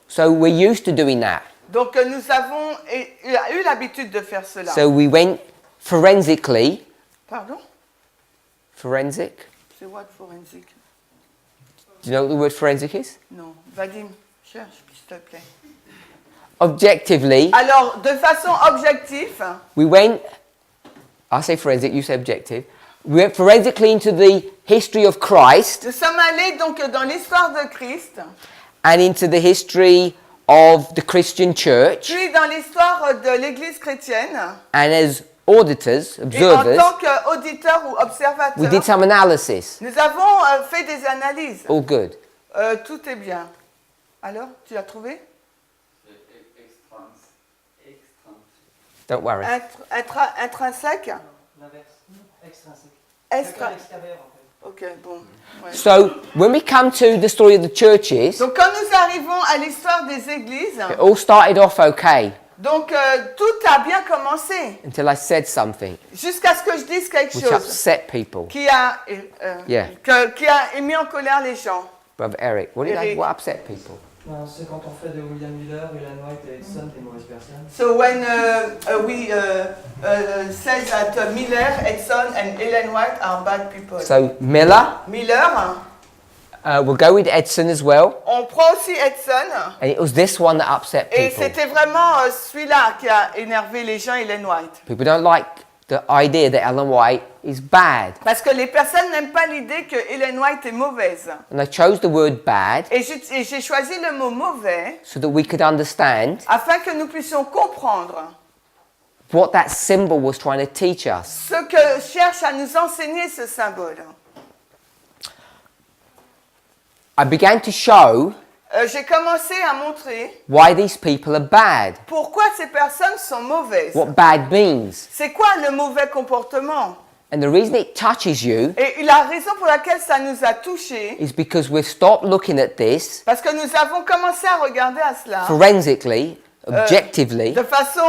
[SPEAKER 1] So we're used to doing that.
[SPEAKER 2] Donc nous avons eu l'habitude de faire cela.
[SPEAKER 1] So we went forensically.
[SPEAKER 2] Pardon?
[SPEAKER 1] Forensic?
[SPEAKER 2] C'est what forensic?
[SPEAKER 1] Do you know what the word forensic is?
[SPEAKER 2] Non. Vadim, cherche, s'il te plaît.
[SPEAKER 1] Objectively,
[SPEAKER 2] Alors, de façon objective,
[SPEAKER 1] we went, I say forensic, you say objective. We went forensically into the history of Christ
[SPEAKER 2] nous sommes allés donc dans l'histoire de Christ,
[SPEAKER 1] and into the history of the Christian church.
[SPEAKER 2] puis dans l'histoire de l'Église chrétienne,
[SPEAKER 1] And as auditors,
[SPEAKER 2] et en
[SPEAKER 1] observers,
[SPEAKER 2] tant qu'auditeurs ou
[SPEAKER 1] we
[SPEAKER 2] observateurs,
[SPEAKER 1] did some analysis.
[SPEAKER 2] nous avons fait des analyses.
[SPEAKER 1] All good.
[SPEAKER 2] Tout est bien. Alors, tu l'as trouvé?
[SPEAKER 1] Don't worry.
[SPEAKER 2] Intrinsèque?
[SPEAKER 4] L'inverse. Extrinsèque.
[SPEAKER 2] Extra-
[SPEAKER 4] L'extérieur, en fait.
[SPEAKER 2] Ok, bon. Ouais.
[SPEAKER 1] So when we come to the story of the churches,
[SPEAKER 2] Donc quand nous arrivons à l'histoire des églises,
[SPEAKER 1] it all started off okay
[SPEAKER 2] donc tout a bien commencé
[SPEAKER 1] until I said something
[SPEAKER 2] jusqu'à ce que je dise quelque
[SPEAKER 1] which
[SPEAKER 2] chose
[SPEAKER 1] upset people.
[SPEAKER 2] qui a,
[SPEAKER 1] Yeah.
[SPEAKER 2] qui a mis en colère les gens.
[SPEAKER 1] Brother Eric,
[SPEAKER 2] Eric.
[SPEAKER 1] what upset people?
[SPEAKER 4] C'est quand on fait de William Miller, Ellen White et Edson des mauvaises personnes.
[SPEAKER 2] So when we said that Miller, Edson and Ellen White are bad people.
[SPEAKER 1] So Miller,
[SPEAKER 2] Miller,
[SPEAKER 1] we'll go with Edson as well.
[SPEAKER 2] on prend aussi Edson.
[SPEAKER 1] And it was this one that upset
[SPEAKER 2] Et
[SPEAKER 1] people.
[SPEAKER 2] c'était vraiment celui-là qui a énervé les gens, Ellen White.
[SPEAKER 1] People don't like the idea that Ellen White is bad.
[SPEAKER 2] Parce que les personnes n'aiment pas l'idée que Ellen White est mauvaise.
[SPEAKER 1] And I chose the word bad
[SPEAKER 2] Et j'ai choisi le mot mauvais
[SPEAKER 1] so that we could understand
[SPEAKER 2] afin que nous puissions comprendre
[SPEAKER 1] what that symbol was trying to teach us.
[SPEAKER 2] ce que cherche à nous enseigner ce symbole.
[SPEAKER 1] I began to show
[SPEAKER 2] J'ai commencé à montrer
[SPEAKER 1] why these people are bad,
[SPEAKER 2] pourquoi ces personnes sont mauvaises.
[SPEAKER 1] what bad means.
[SPEAKER 2] C'est quoi le mauvais comportement?
[SPEAKER 1] And the reason it touches you
[SPEAKER 2] Et la raison pour laquelle ça nous a touchés,
[SPEAKER 1] is because we've stopped looking at this
[SPEAKER 2] parce que nous avons commencé à regarder à cela
[SPEAKER 1] forensically, objectively,
[SPEAKER 2] de façon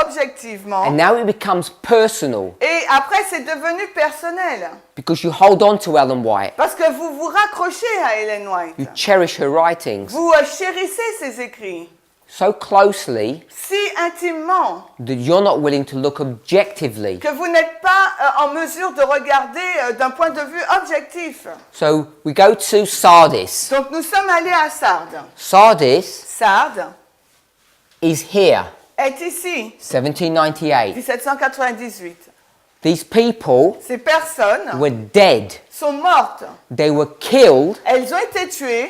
[SPEAKER 2] objectivement.
[SPEAKER 1] and now it becomes personal
[SPEAKER 2] Et après, c'est devenu personnel.
[SPEAKER 1] because you hold on to Ellen White.
[SPEAKER 2] Parce que vous vous raccrochez à Ellen White.
[SPEAKER 1] You cherish her writings
[SPEAKER 2] Vous chérissez ses écrits
[SPEAKER 1] so closely
[SPEAKER 2] si intimement
[SPEAKER 1] that you're not willing to look objectively.
[SPEAKER 2] que vous n'êtes pas en mesure de regarder d'un point de vue objectif.
[SPEAKER 1] So we go to Sardis.
[SPEAKER 2] Donc nous sommes allés à Sardes.
[SPEAKER 1] Sardis
[SPEAKER 2] Sardes
[SPEAKER 1] is here,
[SPEAKER 2] est ici,
[SPEAKER 1] 1798.
[SPEAKER 2] 1798.
[SPEAKER 1] These people
[SPEAKER 2] Ces personnes
[SPEAKER 1] were dead.
[SPEAKER 2] sont mortes.
[SPEAKER 1] They were killed
[SPEAKER 2] Elles ont été tuées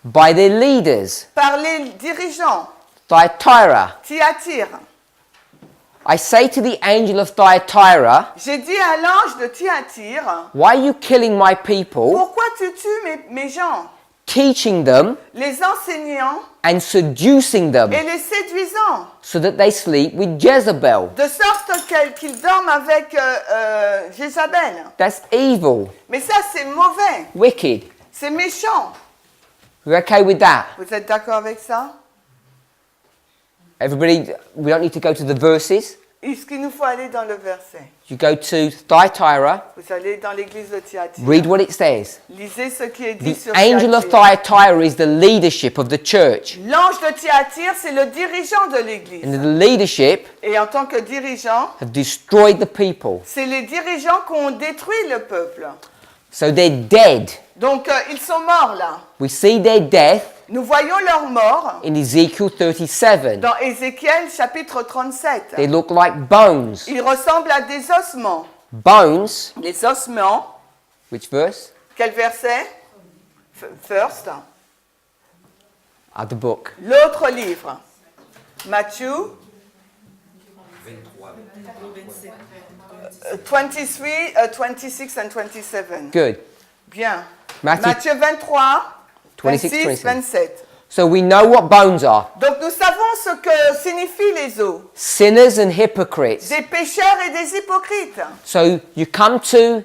[SPEAKER 1] by their leaders,
[SPEAKER 2] par les dirigeants.
[SPEAKER 1] Thyatira.
[SPEAKER 2] Thyatire.
[SPEAKER 1] I say to the angel of Thyatira,
[SPEAKER 2] J'ai dit à l'ange de Thyatire,
[SPEAKER 1] why are you killing my people,
[SPEAKER 2] pourquoi tu tues mes gens,
[SPEAKER 1] teaching them
[SPEAKER 2] les enseignants
[SPEAKER 1] and seducing them
[SPEAKER 2] et les séduisant,
[SPEAKER 1] so that they sleep with Jezebel?
[SPEAKER 2] de sorte qu'ils dorment avec Jézabel.
[SPEAKER 1] That's evil,
[SPEAKER 2] Mais ça, c'est mauvais,
[SPEAKER 1] wicked.
[SPEAKER 2] c'est méchant.
[SPEAKER 1] We're okay with that?
[SPEAKER 2] Vous êtes d'accord avec ça?
[SPEAKER 1] Everybody, we don't need to go to the verses.
[SPEAKER 2] Est-ce qu'il nous faut aller dans le verset?
[SPEAKER 1] You go to Thyatira,
[SPEAKER 2] Vous allez dans l'église de Thyatire.
[SPEAKER 1] read what it says.
[SPEAKER 2] Lisez ce qui est dit
[SPEAKER 1] The
[SPEAKER 2] sur
[SPEAKER 1] angel of
[SPEAKER 2] Thyatire.
[SPEAKER 1] Thyatira is the leadership of the church.
[SPEAKER 2] L'ange de Thyatire, c'est le dirigeant de l'église.
[SPEAKER 1] And the leadership
[SPEAKER 2] Et en tant que dirigeant,
[SPEAKER 1] have destroyed the people.
[SPEAKER 2] c'est les dirigeants qui ont détruit le peuple.
[SPEAKER 1] So they're dead.
[SPEAKER 2] Donc, ils sont morts là.
[SPEAKER 1] We see their death
[SPEAKER 2] Nous voyons leur mort
[SPEAKER 1] in Ezekiel 37.
[SPEAKER 2] dans Ézéchiel chapitre 37.
[SPEAKER 1] They look like bones.
[SPEAKER 2] Ils ressemblent à des ossements.
[SPEAKER 1] Bones,
[SPEAKER 2] Les ossements,
[SPEAKER 1] which verse?
[SPEAKER 2] quel verset? First.
[SPEAKER 1] Of the book.
[SPEAKER 2] L'autre livre. Matthieu 23, 26 and 27.
[SPEAKER 1] Good.
[SPEAKER 2] Bien.
[SPEAKER 1] Matthew
[SPEAKER 2] Matthieu 23,
[SPEAKER 1] 26,
[SPEAKER 2] 26,
[SPEAKER 1] 27.
[SPEAKER 2] 27.
[SPEAKER 1] So we know what bones are.
[SPEAKER 2] Donc nous savons ce que signifient les os.
[SPEAKER 1] Sinners and hypocrites.
[SPEAKER 2] Des pécheurs et des hypocrites.
[SPEAKER 1] So you come to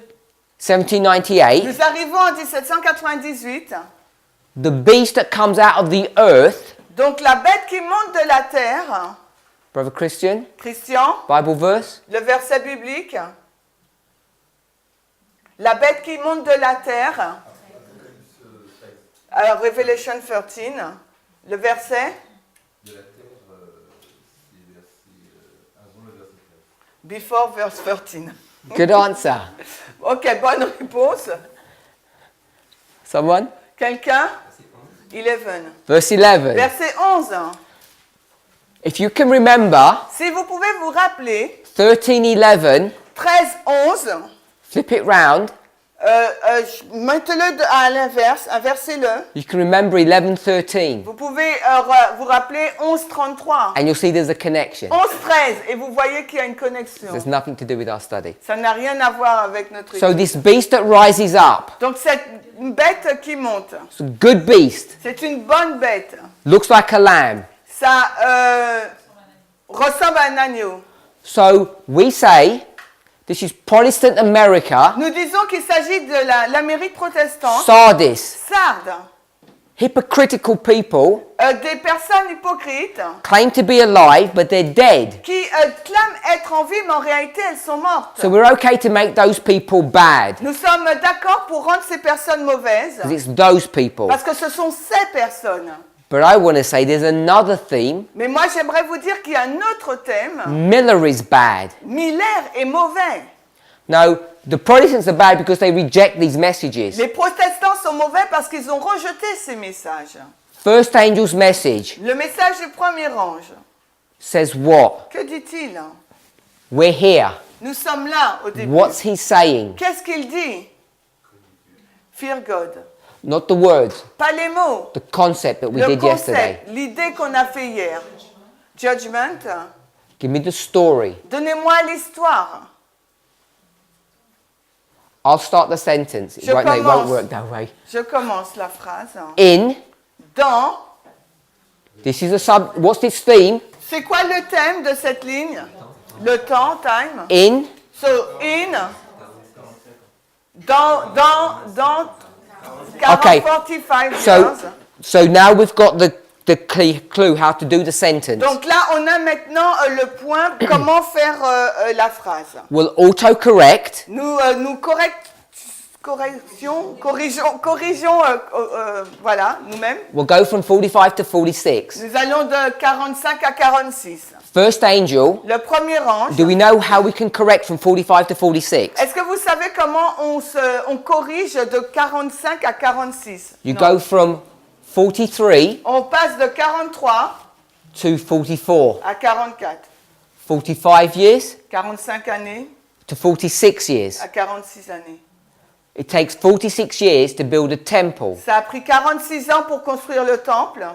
[SPEAKER 1] 1798.
[SPEAKER 2] Nous arrivons en 1798.
[SPEAKER 1] The beast that comes out of the earth.
[SPEAKER 2] Donc la bête qui monte de la terre,
[SPEAKER 1] Brother Christian,
[SPEAKER 2] Christian,
[SPEAKER 1] Bible verse.
[SPEAKER 2] le verset biblique. La bête qui monte de la terre. Alors, Revelation 13, le verset.
[SPEAKER 5] De la terre, c'est avant le verset 13.
[SPEAKER 2] Before verse 13.
[SPEAKER 1] Good answer.
[SPEAKER 2] Ok, bonne réponse.
[SPEAKER 1] Someone?
[SPEAKER 2] Quelqu'un? 11.
[SPEAKER 1] Verse 11.
[SPEAKER 2] Verset 11.
[SPEAKER 1] If you can remember,
[SPEAKER 2] Si vous pouvez vous rappeler,
[SPEAKER 1] 13:11,
[SPEAKER 2] 13, 11,
[SPEAKER 1] flip it round,
[SPEAKER 2] mettez-le à l'inverse, inversez-le.
[SPEAKER 1] you can remember 11:13,
[SPEAKER 2] Vous pouvez vous rappeler 11, 33.
[SPEAKER 1] and you'll see there's a connection.
[SPEAKER 2] 11, 13, et vous voyez qu'il y a une connexion.
[SPEAKER 1] There's nothing to do with our study.
[SPEAKER 2] Ça n'a rien à voir avec notre
[SPEAKER 1] So
[SPEAKER 2] étude.
[SPEAKER 1] this beast that rises up,
[SPEAKER 2] Donc cette bête qui monte,
[SPEAKER 1] it's a good beast,
[SPEAKER 2] c'est une bonne bête.
[SPEAKER 1] looks like a lamb.
[SPEAKER 2] Ça ressemble à un agneau.
[SPEAKER 1] So we say This is Protestant America,
[SPEAKER 2] Nous disons qu'il s'agit de l'Amérique protestante,
[SPEAKER 1] Sardis.
[SPEAKER 2] Sardes,
[SPEAKER 1] Hypocritical people
[SPEAKER 2] des personnes hypocrites
[SPEAKER 1] claim to be alive, but they're dead.
[SPEAKER 2] qui clament être en vie, mais en réalité, elles sont mortes.
[SPEAKER 1] So we're okay to make those people bad,
[SPEAKER 2] Nous sommes d'accord pour rendre ces personnes mauvaises,
[SPEAKER 1] because it's those people.
[SPEAKER 2] parce que ce sont ces personnes.
[SPEAKER 1] But I want to say there's another theme.
[SPEAKER 2] Mais moi, j'aimerais vous dire qu'il y a un autre thème.
[SPEAKER 1] Miller is bad.
[SPEAKER 2] Miller est mauvais.
[SPEAKER 1] No, the Protestants are bad because they reject these messages.
[SPEAKER 2] Les protestants sont mauvais parce qu'ils ont rejeté ces messages.
[SPEAKER 1] First angel's message
[SPEAKER 2] Le message du premier ange,
[SPEAKER 1] says what?
[SPEAKER 2] que dit-il?
[SPEAKER 1] We're here.
[SPEAKER 2] Nous sommes là au début.
[SPEAKER 1] What's he saying?
[SPEAKER 2] Qu'est-ce qu'il dit? Fear God.
[SPEAKER 1] Not the words,
[SPEAKER 2] Pas les mots.
[SPEAKER 1] the concept that we
[SPEAKER 2] Le
[SPEAKER 1] did yesterday.
[SPEAKER 2] concept, l'idée qu'on a fait hier. Judgment.
[SPEAKER 1] Give me the story.
[SPEAKER 2] Donnez-moi l'histoire.
[SPEAKER 1] I'll start the sentence.
[SPEAKER 2] Je
[SPEAKER 1] No, it won't
[SPEAKER 2] commence.
[SPEAKER 1] work that way.
[SPEAKER 2] Je commence la phrase.
[SPEAKER 1] In,
[SPEAKER 2] Dans.
[SPEAKER 1] this is a sub, what's this theme?
[SPEAKER 2] C'est quoi le thème de cette ligne? Le temps, time.
[SPEAKER 1] In,
[SPEAKER 2] So, in. Dans 40,
[SPEAKER 1] Okay.
[SPEAKER 2] 45
[SPEAKER 1] so,
[SPEAKER 2] years.
[SPEAKER 1] so now we've got the clue how to do the sentence.
[SPEAKER 2] Donc là, on a maintenant le point, comment faire la phrase.
[SPEAKER 1] We'll autocorrect.
[SPEAKER 2] Nous corrigeons, voilà, nous-mêmes.
[SPEAKER 1] We'll go from 45 to 46.
[SPEAKER 2] Nous allons de 45 à 46.
[SPEAKER 1] First angel,
[SPEAKER 2] Le premier ange.
[SPEAKER 1] do we know how we can correct from 45 to 46?
[SPEAKER 2] Est-ce que vous savez comment on corrige de 45 à 46?
[SPEAKER 1] You
[SPEAKER 2] Non.
[SPEAKER 1] go from 43
[SPEAKER 2] On passe de 43
[SPEAKER 1] to 44.
[SPEAKER 2] à 44.
[SPEAKER 1] 45 years
[SPEAKER 2] 45 années
[SPEAKER 1] to 46 years.
[SPEAKER 2] à 46 années.
[SPEAKER 1] It takes 46 years to build a temple.
[SPEAKER 2] Ça a pris 46 ans pour construire le temple.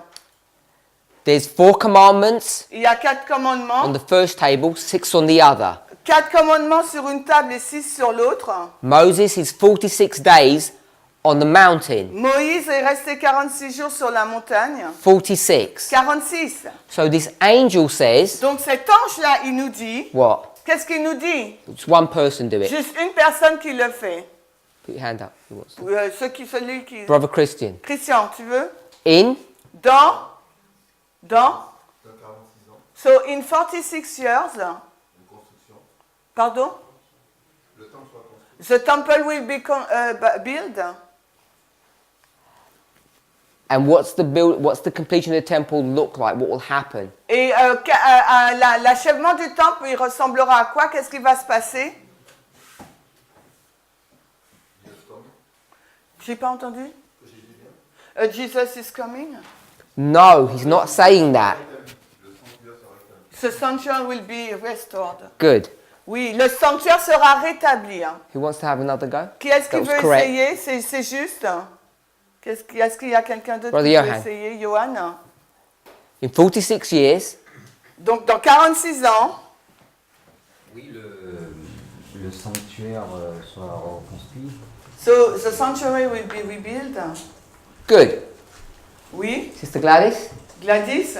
[SPEAKER 1] There's 4 commandments
[SPEAKER 2] Il y a 4
[SPEAKER 1] on
[SPEAKER 2] commandements.
[SPEAKER 1] the first table, 6 on the other.
[SPEAKER 2] 4 commandements sur une table et 6 sur l'autre.
[SPEAKER 1] Moses is 46 days on the mountain.
[SPEAKER 2] Moïse est resté 46 jours sur la montagne.
[SPEAKER 1] 46.
[SPEAKER 2] 46.
[SPEAKER 1] So this angel says,
[SPEAKER 2] Donc cet ange-là, il nous dit,
[SPEAKER 1] what?
[SPEAKER 2] qu'est-ce qu'il nous dit?
[SPEAKER 1] It's one person do it.
[SPEAKER 2] Juste une personne qui le fait.
[SPEAKER 1] Put your hand up. Who wants to?
[SPEAKER 2] Celui qui...
[SPEAKER 1] Brother Christian.
[SPEAKER 2] Christian, tu veux?
[SPEAKER 1] In,
[SPEAKER 2] Dans
[SPEAKER 5] Dans 46 ans,
[SPEAKER 2] So in 46 years,
[SPEAKER 5] une construction.
[SPEAKER 2] pardon?
[SPEAKER 5] Le temple soit construit.
[SPEAKER 2] The temple will be built.
[SPEAKER 1] and what's the completion of the temple look like? What will happen?
[SPEAKER 2] Et l'achèvement du temple, il ressemblera à quoi? Qu'est-ce qui va se passer? J'ai pas entendu? Jesus is coming.
[SPEAKER 1] No, he's not saying that.
[SPEAKER 2] The sanctuary will be restored.
[SPEAKER 1] Good.
[SPEAKER 2] Oui, le sanctuaire sera rétabli. Hein.
[SPEAKER 1] Who wants to have another go?
[SPEAKER 2] Qui est-ce qui
[SPEAKER 1] That was
[SPEAKER 2] veut
[SPEAKER 1] correct.
[SPEAKER 2] essayer? C'est juste. Est-ce qu'il y a quelqu'un d'autre
[SPEAKER 1] Brother
[SPEAKER 2] qui veut
[SPEAKER 1] Johan.
[SPEAKER 2] essayer? Johan.
[SPEAKER 1] In 46 years,
[SPEAKER 2] Donc dans 46 ans,
[SPEAKER 6] Oui, le sanctuaire soit reconstruit.
[SPEAKER 2] so the sanctuary will be rebuilt.
[SPEAKER 1] good.
[SPEAKER 2] Oui,
[SPEAKER 1] Sister Gladys,
[SPEAKER 2] Gladys.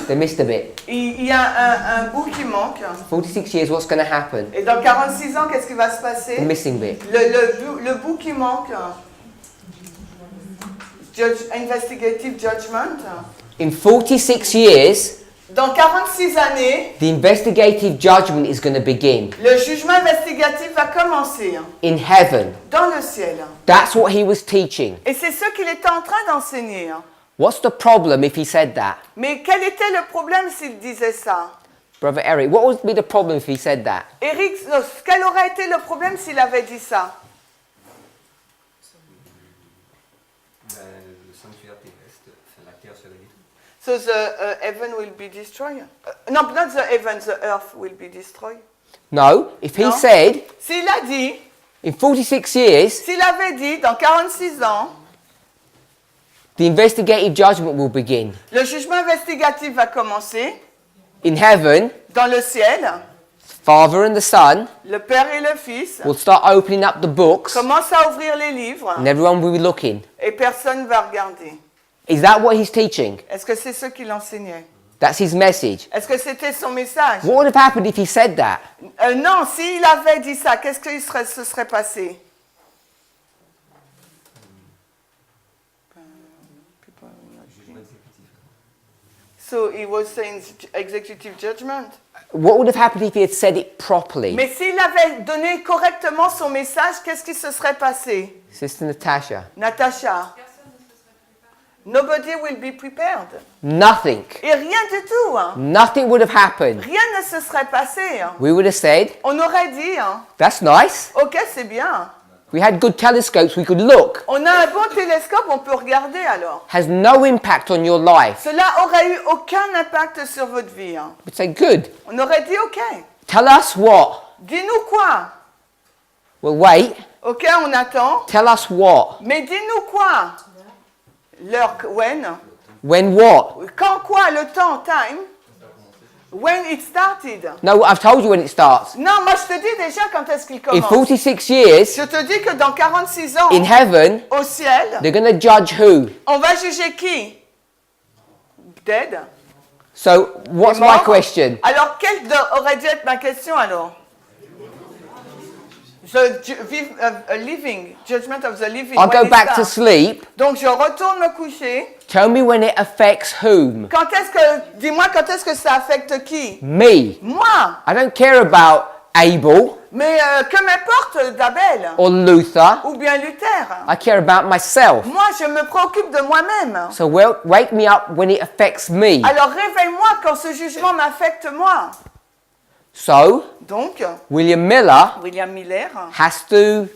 [SPEAKER 1] they missed a bit.
[SPEAKER 2] Il y a un bout qui manque.
[SPEAKER 1] 46 years, what's going to happen?
[SPEAKER 2] Et dans 46 ans, qu'est-ce qui va se
[SPEAKER 1] The
[SPEAKER 2] passer?
[SPEAKER 1] missing bit.
[SPEAKER 2] Le bout qui manque. Investigative judgment.
[SPEAKER 1] In 46 years,
[SPEAKER 2] Dans 46 années,
[SPEAKER 1] the investigative judgment is going to begin
[SPEAKER 2] le jugement investigatif va commencer
[SPEAKER 1] in heaven.
[SPEAKER 2] dans le ciel.
[SPEAKER 1] That's what he was teaching.
[SPEAKER 2] Et c'est ce qu'il était en train d'enseigner.
[SPEAKER 1] What's the problem if he said that?
[SPEAKER 2] Mais quel était le problème s'il disait ça?
[SPEAKER 1] Brother Eric, what would be the problem if he said that?
[SPEAKER 2] Eric, quel aurait été le problème s'il avait dit ça?
[SPEAKER 6] Le sanctuaire terrestre, la terre serait détruite.
[SPEAKER 2] So the heaven will be destroyed. No, not the heaven, the earth will be destroyed.
[SPEAKER 1] No, if he
[SPEAKER 2] No.
[SPEAKER 1] said,
[SPEAKER 2] S'il a dit,
[SPEAKER 1] in 46 years,
[SPEAKER 2] s'il avait dit, dans 46 ans,
[SPEAKER 1] the investigative judgment will begin.
[SPEAKER 2] le jugement investigatif va commencer
[SPEAKER 1] In heaven,
[SPEAKER 2] dans le ciel,
[SPEAKER 1] Father and the Son
[SPEAKER 2] le Père et le Fils
[SPEAKER 1] will start opening up the books
[SPEAKER 2] commencent à ouvrir les livres
[SPEAKER 1] and everyone will be looking.
[SPEAKER 2] et personne ne va regarder.
[SPEAKER 1] Is that what he's teaching?
[SPEAKER 2] Est-ce que c'est ce qu'il enseignait?
[SPEAKER 1] That's his message.
[SPEAKER 2] Est-ce que c'était son message?
[SPEAKER 1] What would have happened if he said that?
[SPEAKER 2] Non, s'il avait dit ça, qu'est-ce qui se serait passé? So he was saying executive judgment.
[SPEAKER 1] What would have happened if he had said it properly?
[SPEAKER 2] Mais s'il avait donné correctement son message, qu'est-ce qui se serait passé?
[SPEAKER 1] Sister Natasha,
[SPEAKER 2] Natasha, nobody will be prepared.
[SPEAKER 1] nothing.
[SPEAKER 2] Et rien du tout. Hein.
[SPEAKER 1] Nothing would have happened.
[SPEAKER 2] Rien ne se serait passé. Hein.
[SPEAKER 1] We would have said,
[SPEAKER 2] On aurait dit, hein,
[SPEAKER 1] that's nice.
[SPEAKER 2] ok, c'est bien.
[SPEAKER 1] We had good telescopes, we could look.
[SPEAKER 2] On a un bon télescope, on peut regarder alors.
[SPEAKER 1] Has no impact on your life.
[SPEAKER 2] Cela aurait eu aucun impact sur votre vie. Hein.
[SPEAKER 1] We'd say, good.
[SPEAKER 2] On aurait dit, ok,
[SPEAKER 1] Tell us what?
[SPEAKER 2] dis-nous quoi?
[SPEAKER 1] Well, wait.
[SPEAKER 2] Ok, on attend.
[SPEAKER 1] Tell us what?
[SPEAKER 2] Mais dis-nous quoi? L'heure, when?
[SPEAKER 1] When what?
[SPEAKER 2] Quand quoi? Le temps, time? When it started.
[SPEAKER 1] No, I've told you when it starts.
[SPEAKER 2] Non, moi je te dis déjà quand est-ce qu'il
[SPEAKER 1] In
[SPEAKER 2] commence.
[SPEAKER 1] 46 years,
[SPEAKER 2] Je te dis que dans 46 ans,
[SPEAKER 1] in heaven,
[SPEAKER 2] au ciel,
[SPEAKER 1] they're going to judge who?
[SPEAKER 2] on va juger qui? Dead?
[SPEAKER 1] So, what's
[SPEAKER 2] Les
[SPEAKER 1] my
[SPEAKER 2] morts?
[SPEAKER 1] question?
[SPEAKER 2] Alors, quelle aurait dû être ma question alors? Living, judgment of the living.
[SPEAKER 1] I'll
[SPEAKER 2] when
[SPEAKER 1] go
[SPEAKER 2] it
[SPEAKER 1] back to
[SPEAKER 2] starts.
[SPEAKER 1] sleep.
[SPEAKER 2] Donc je retourne me coucher.
[SPEAKER 1] Tell me when it affects whom?
[SPEAKER 2] Dis-moi quand est-ce que ça affecte qui?
[SPEAKER 1] Me.
[SPEAKER 2] Moi.
[SPEAKER 1] I don't care about Abel
[SPEAKER 2] Mais que m'importe d'Abel
[SPEAKER 1] or Luther.
[SPEAKER 2] ou bien Luther.
[SPEAKER 1] I care about myself.
[SPEAKER 2] Moi, je me préoccupe de moi-même.
[SPEAKER 1] So wake me up when it affects me.
[SPEAKER 2] Alors réveille-moi quand ce jugement m'affecte moi.
[SPEAKER 1] So,
[SPEAKER 2] Donc,
[SPEAKER 1] William Miller
[SPEAKER 2] William Miller,
[SPEAKER 1] has to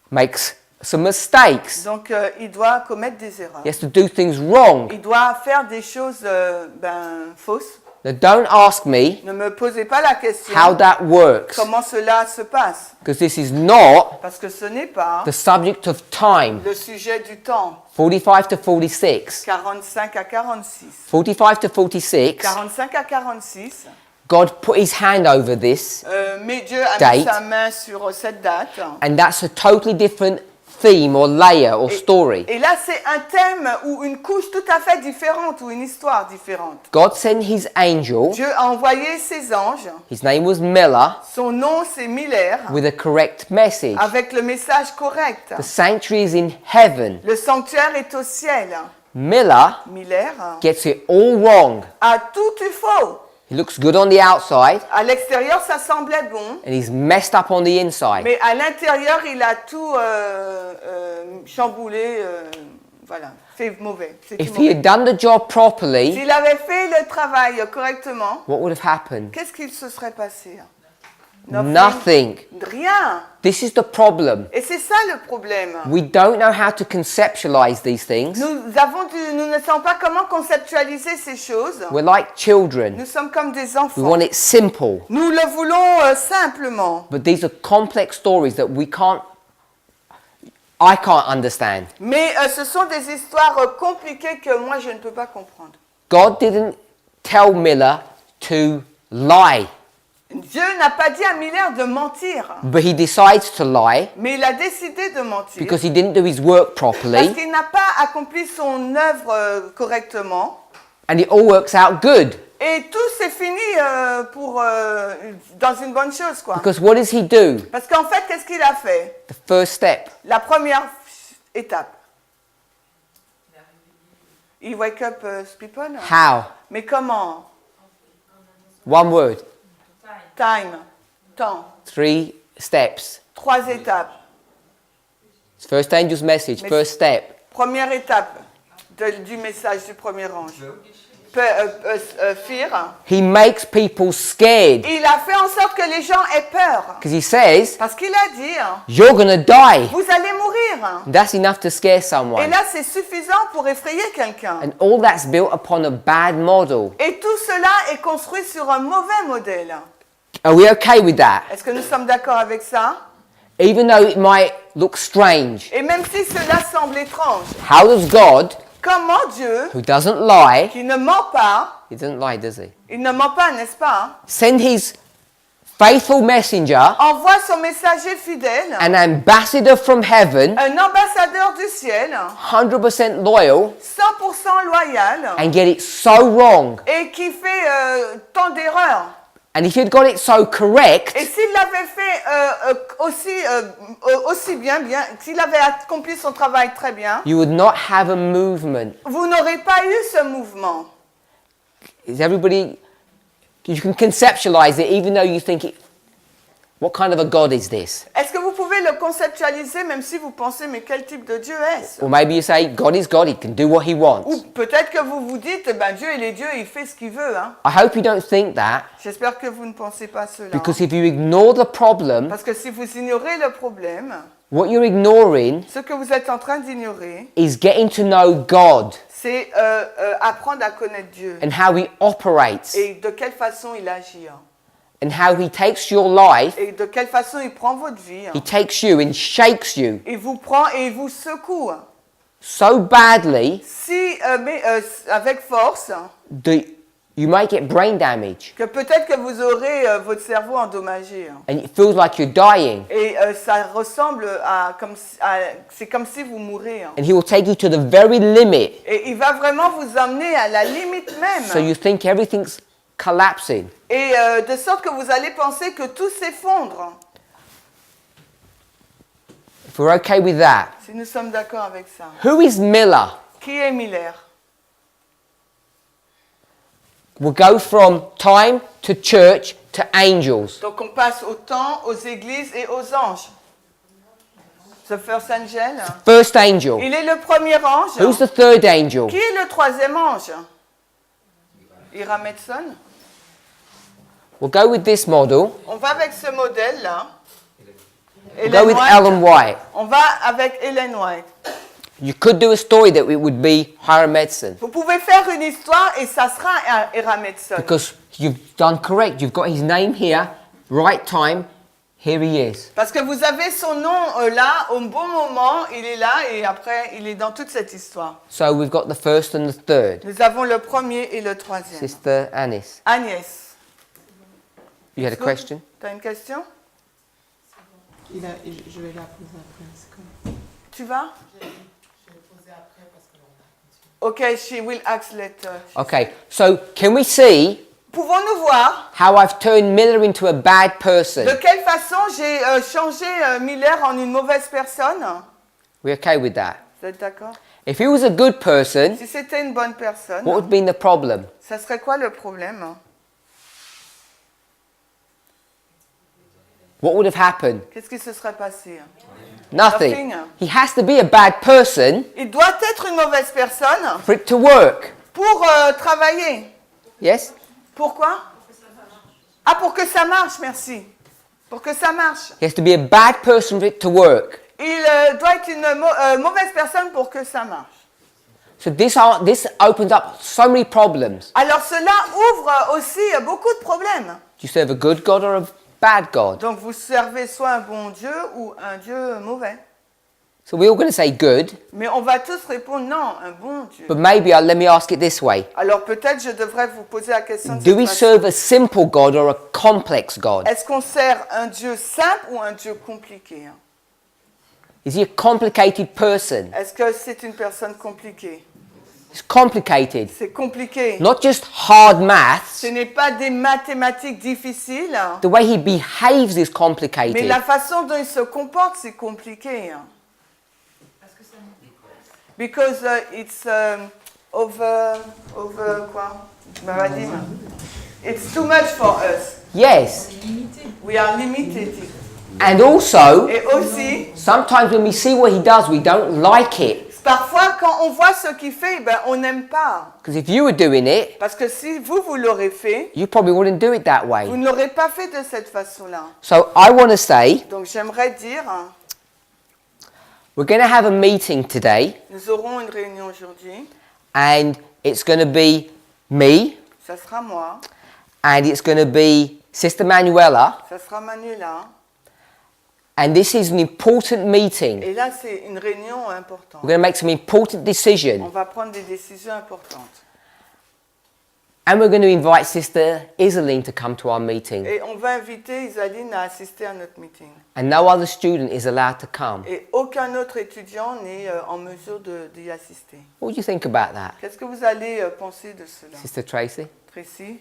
[SPEAKER 1] make some mistakes.
[SPEAKER 2] donc il doit commettre des erreurs.
[SPEAKER 1] He has to do things wrong.
[SPEAKER 2] Il doit faire des choses fausses.
[SPEAKER 1] Now, don't ask me
[SPEAKER 2] Ne me posez pas la question
[SPEAKER 1] how that works,
[SPEAKER 2] comment cela se passe,
[SPEAKER 1] because this is not
[SPEAKER 2] parce que ce n'est pas
[SPEAKER 1] the subject of time.
[SPEAKER 2] le sujet du temps.
[SPEAKER 1] 45 to 46.
[SPEAKER 2] 45 à 46.
[SPEAKER 1] 45 to 46,
[SPEAKER 2] 45 à 46.
[SPEAKER 1] God put his hand over this,
[SPEAKER 2] Mais Dieu a mis
[SPEAKER 1] Date.
[SPEAKER 2] sa main sur cette date.
[SPEAKER 1] and that's a totally different theme or layer or story.
[SPEAKER 2] Et là, c'est un thème ou une couche tout à fait différente ou une histoire différente.
[SPEAKER 1] God sent his angel,
[SPEAKER 2] Dieu a envoyé ses anges.
[SPEAKER 1] his name was Miller,
[SPEAKER 2] Son nom, c'est Miller,
[SPEAKER 1] with a correct message.
[SPEAKER 2] avec le message correct.
[SPEAKER 1] The sanctuary is in heaven.
[SPEAKER 2] Le sanctuaire est au ciel.
[SPEAKER 1] Miller
[SPEAKER 2] Miller
[SPEAKER 1] gets it all wrong.
[SPEAKER 2] a tout eu faux.
[SPEAKER 1] He looks good on the outside,
[SPEAKER 2] À l'extérieur, ça semblait bon.
[SPEAKER 1] and he's messed up on the inside.
[SPEAKER 2] Mais à l'intérieur, il a tout chamboulé. Voilà, fait mauvais. C'est tout
[SPEAKER 1] If he
[SPEAKER 2] mauvais.
[SPEAKER 1] had done the job properly,
[SPEAKER 2] S'il avait fait le travail correctement,
[SPEAKER 1] what would have happened?
[SPEAKER 2] qu'est-ce qu'il se serait passé?
[SPEAKER 1] Nothing.
[SPEAKER 2] Rien.
[SPEAKER 1] This is the problem.
[SPEAKER 2] Et c'est ça le problème.
[SPEAKER 1] We don't know how to conceptualize these things.
[SPEAKER 2] Nous ne savons pas comment conceptualiser ces choses.
[SPEAKER 1] We're like children.
[SPEAKER 2] Nous sommes comme des
[SPEAKER 1] We
[SPEAKER 2] enfants.
[SPEAKER 1] want it simple.
[SPEAKER 2] Nous le voulons simplement.
[SPEAKER 1] But these are complex stories that I can't understand.
[SPEAKER 2] Mais ce sont des histoires compliquées que moi je ne peux pas comprendre.
[SPEAKER 1] God didn't tell Miller to lie,
[SPEAKER 2] Dieu n'a pas dit à Miller de mentir,
[SPEAKER 1] but he decides to lie
[SPEAKER 2] mais il a décidé de mentir
[SPEAKER 1] because he didn't do his work
[SPEAKER 2] parce
[SPEAKER 1] properly,
[SPEAKER 2] qu'il n'a pas accompli son œuvre correctement.
[SPEAKER 1] and it all works out good.
[SPEAKER 2] Et tout s'est fini dans une bonne chose, quoi.
[SPEAKER 1] Because what does he do?
[SPEAKER 2] Parce qu'en fait, qu'est-ce qu'il a fait?
[SPEAKER 1] The first step.
[SPEAKER 2] La première étape. He wake up people.
[SPEAKER 1] How?
[SPEAKER 2] Mais comment?
[SPEAKER 1] One word.
[SPEAKER 2] Time. Temps.
[SPEAKER 1] 3 steps.
[SPEAKER 2] 3 étapes.
[SPEAKER 1] First angel's message.
[SPEAKER 2] Mais-
[SPEAKER 1] First step.
[SPEAKER 2] Première étape du message du premier ange. Fear.
[SPEAKER 1] He makes people scared
[SPEAKER 2] Il a fait en sorte que les gens aient peur.
[SPEAKER 1] because he says,
[SPEAKER 2] Parce qu'il a dit,
[SPEAKER 1] you're going to die.
[SPEAKER 2] vous allez mourir.
[SPEAKER 1] That's enough to scare
[SPEAKER 2] Et
[SPEAKER 1] someone.
[SPEAKER 2] là, c'est suffisant pour effrayer quelqu'un.
[SPEAKER 1] And all that's built upon a bad model.
[SPEAKER 2] Et tout cela est construit sur un mauvais modèle.
[SPEAKER 1] Are we okay with that?
[SPEAKER 2] Est-ce que nous sommes d'accord avec ça?
[SPEAKER 1] Even though it might look strange,
[SPEAKER 2] Et même si cela semble étrange,
[SPEAKER 1] how does God,
[SPEAKER 2] comment Dieu,
[SPEAKER 1] who doesn't lie,
[SPEAKER 2] qui ne ment pas,
[SPEAKER 1] he doesn't lie, does he?
[SPEAKER 2] il ne ment pas, n'est-ce pas?
[SPEAKER 1] Send his faithful messenger,
[SPEAKER 2] envoie son messager fidèle,
[SPEAKER 1] an ambassador from heaven,
[SPEAKER 2] un ambassadeur du ciel,
[SPEAKER 1] 100% loyal,
[SPEAKER 2] 100% loyal,
[SPEAKER 1] and get it so wrong.
[SPEAKER 2] et qui fait tant d'erreurs.
[SPEAKER 1] And if you'd got it so correct,
[SPEAKER 2] Et s'il l'avait fait aussi bien, s'il avait accompli son travail très bien,
[SPEAKER 1] you would not have a movement.
[SPEAKER 2] vous n'aurez pas eu ce mouvement.
[SPEAKER 1] Is everybody, you can conceptualize it even though you think it, what kind of a God is this?
[SPEAKER 2] Est-ce que vous pouvez le conceptualiser même si vous pensez mais quel type de Dieu est-ce?
[SPEAKER 1] Or maybe you say, God is God, he can do what he
[SPEAKER 2] Ou
[SPEAKER 1] wants.
[SPEAKER 2] peut-être que vous vous dites, ben Dieu il est Dieu, il fait ce qu'il veut. Hein.
[SPEAKER 1] I hope you don't think that,
[SPEAKER 2] J'espère que vous ne pensez pas cela.
[SPEAKER 1] because if you ignore the problem,
[SPEAKER 2] Parce que si vous ignorez le problème,
[SPEAKER 1] what you're ignoring
[SPEAKER 2] ce que vous êtes en train d'ignorer,
[SPEAKER 1] is getting to know God
[SPEAKER 2] c'est apprendre à connaître Dieu
[SPEAKER 1] and how he operates
[SPEAKER 2] et de quelle façon il agit. Hein.
[SPEAKER 1] and how he takes your life,
[SPEAKER 2] Et de quelle façon il prend votre vie. Hein.
[SPEAKER 1] he takes you and shakes you
[SPEAKER 2] Il vous prend et il vous secoue. Hein.
[SPEAKER 1] so badly
[SPEAKER 2] Avec force,
[SPEAKER 1] that you might get brain damage
[SPEAKER 2] que peut-être que vous aurez votre cerveau endommagé. Hein.
[SPEAKER 1] and it feels like you're dying,
[SPEAKER 2] Et ça ressemble c'est comme si vous mourrez. Hein.
[SPEAKER 1] and he will take you to the very limit
[SPEAKER 2] Et il va vraiment vous emmener à la limite même.
[SPEAKER 1] so you think everything's collapsing.
[SPEAKER 2] Et de sorte que vous allez penser que tout s'effondre.
[SPEAKER 1] If we're okay with that,
[SPEAKER 2] Si nous sommes d'accord avec ça.
[SPEAKER 1] who is Miller?
[SPEAKER 2] Qui est Miller?
[SPEAKER 1] We'll go from time to church to angels.
[SPEAKER 2] Donc on passe au temps, aux églises et aux anges. The first angel.
[SPEAKER 1] First angel.
[SPEAKER 2] Il est le premier ange.
[SPEAKER 1] Who's the third angel?
[SPEAKER 2] Qui est le troisième ange? Irametson.
[SPEAKER 1] We'll go with this model.
[SPEAKER 2] On va avec ce modèle-là.
[SPEAKER 1] We'll go with Ellen White.
[SPEAKER 2] On va avec Ellen White.
[SPEAKER 1] You could do a story that it would be Hiram Edson
[SPEAKER 2] Vous pouvez faire une histoire et ça sera Irametson.
[SPEAKER 1] because you've done correct. You've got his name here, right time, here he is.
[SPEAKER 2] Parce que vous avez son nom là, au bon moment, il est là et après, il est dans toute cette histoire.
[SPEAKER 1] So we've got the first and the third.
[SPEAKER 2] Nous avons le premier et le troisième.
[SPEAKER 1] Sister Anis,
[SPEAKER 2] Agnès.
[SPEAKER 1] you had a question?
[SPEAKER 2] Tu as une question?
[SPEAKER 3] Je vais la poser après. C'est comme...
[SPEAKER 2] Tu vas?
[SPEAKER 3] Je vais poser après parce que l'on a.
[SPEAKER 2] Ok, she will ask later.
[SPEAKER 1] Okay, so can we see
[SPEAKER 2] Pouvons-nous voir
[SPEAKER 1] how I've turned Miller into a bad person?
[SPEAKER 2] de quelle façon j'ai changé Miller en une mauvaise personne?
[SPEAKER 1] We're okay with that?
[SPEAKER 2] Vous êtes d'accord?
[SPEAKER 1] If he was a good person,
[SPEAKER 2] Si c'était une bonne personne,
[SPEAKER 1] what would be the problem?
[SPEAKER 2] ça serait quoi le problème?
[SPEAKER 1] What would have happened?
[SPEAKER 2] Qu'est-ce qui se serait passé?
[SPEAKER 1] Nothing.
[SPEAKER 2] Nothing.
[SPEAKER 1] He has to be a bad person
[SPEAKER 2] Il doit être une mauvaise personne
[SPEAKER 1] for it to work.
[SPEAKER 2] pour travailler.
[SPEAKER 1] Yes?
[SPEAKER 2] Pourquoi? Ah, pour que ça marche, merci. Pour que ça marche.
[SPEAKER 1] He has to be a bad person for it to work.
[SPEAKER 2] Il doit être une mauvaise personne pour que ça marche.
[SPEAKER 1] So this opens up so many problems.
[SPEAKER 2] Alors cela ouvre aussi beaucoup de problèmes.
[SPEAKER 1] Do you serve a good God or a bad God?
[SPEAKER 2] Donc vous servez soit un bon Dieu ou un Dieu mauvais.
[SPEAKER 1] So we're all going to say good,
[SPEAKER 2] Mais on va tous répondre non, un bon Dieu.
[SPEAKER 1] but maybe let me ask it this way.
[SPEAKER 2] Alors peut-être je devrais vous poser la question de
[SPEAKER 1] Do
[SPEAKER 2] cette
[SPEAKER 1] we
[SPEAKER 2] façon.
[SPEAKER 1] serve a simple God or a complex God?
[SPEAKER 2] Est-ce qu'on sert un Dieu simple ou un Dieu compliqué?
[SPEAKER 1] Is he a complicated person?
[SPEAKER 2] Est-ce que c'est une personne compliquée?
[SPEAKER 1] It's complicated.
[SPEAKER 2] C'est compliqué.
[SPEAKER 1] Not just hard maths.
[SPEAKER 2] Ce n'est pas des mathématiques difficiles,
[SPEAKER 1] The way he behaves is
[SPEAKER 2] mais
[SPEAKER 1] complicated.
[SPEAKER 2] la façon dont il se comporte, c'est compliqué. Because it's over quoi? Maradim. It's too much for us.
[SPEAKER 1] Yes.
[SPEAKER 2] We are limited.
[SPEAKER 1] And also,
[SPEAKER 2] Et aussi,
[SPEAKER 1] sometimes when we see what he does, we don't like it.
[SPEAKER 2] parfois quand on voit ce qu'il fait, ben on n'aime pas.
[SPEAKER 1] Because if you were doing it,
[SPEAKER 2] Parce que si vous l'aurez fait,
[SPEAKER 1] you probably wouldn't do it that
[SPEAKER 2] vous
[SPEAKER 1] way.
[SPEAKER 2] ne l'aurez pas fait de cette façon-là.
[SPEAKER 1] So I want to say,
[SPEAKER 2] Donc j'aimerais dire,
[SPEAKER 1] we're going to have a meeting today,
[SPEAKER 2] nous aurons une réunion aujourd'hui.
[SPEAKER 1] and it's going to be me,
[SPEAKER 2] Ça sera moi,
[SPEAKER 1] and it's going to be Sister Manuela,
[SPEAKER 2] ça sera Manuela.
[SPEAKER 1] and this is an important meeting.
[SPEAKER 2] Et là, c'est une réunion importante.
[SPEAKER 1] We're going to make some important
[SPEAKER 2] On
[SPEAKER 1] decisions.
[SPEAKER 2] va prendre des décisions importantes.
[SPEAKER 1] And we're going to invite Sister Isaline to come to our meeting.
[SPEAKER 2] Et on va inviter Isaline à assister à notre meeting.
[SPEAKER 1] And no other student is allowed to come.
[SPEAKER 2] Et aucun autre étudiant n'est en mesure d'y assister.
[SPEAKER 1] What do you think about that,
[SPEAKER 2] Qu'est-ce que vous allez penser de cela?
[SPEAKER 1] Sister Tracy?
[SPEAKER 2] Tracy?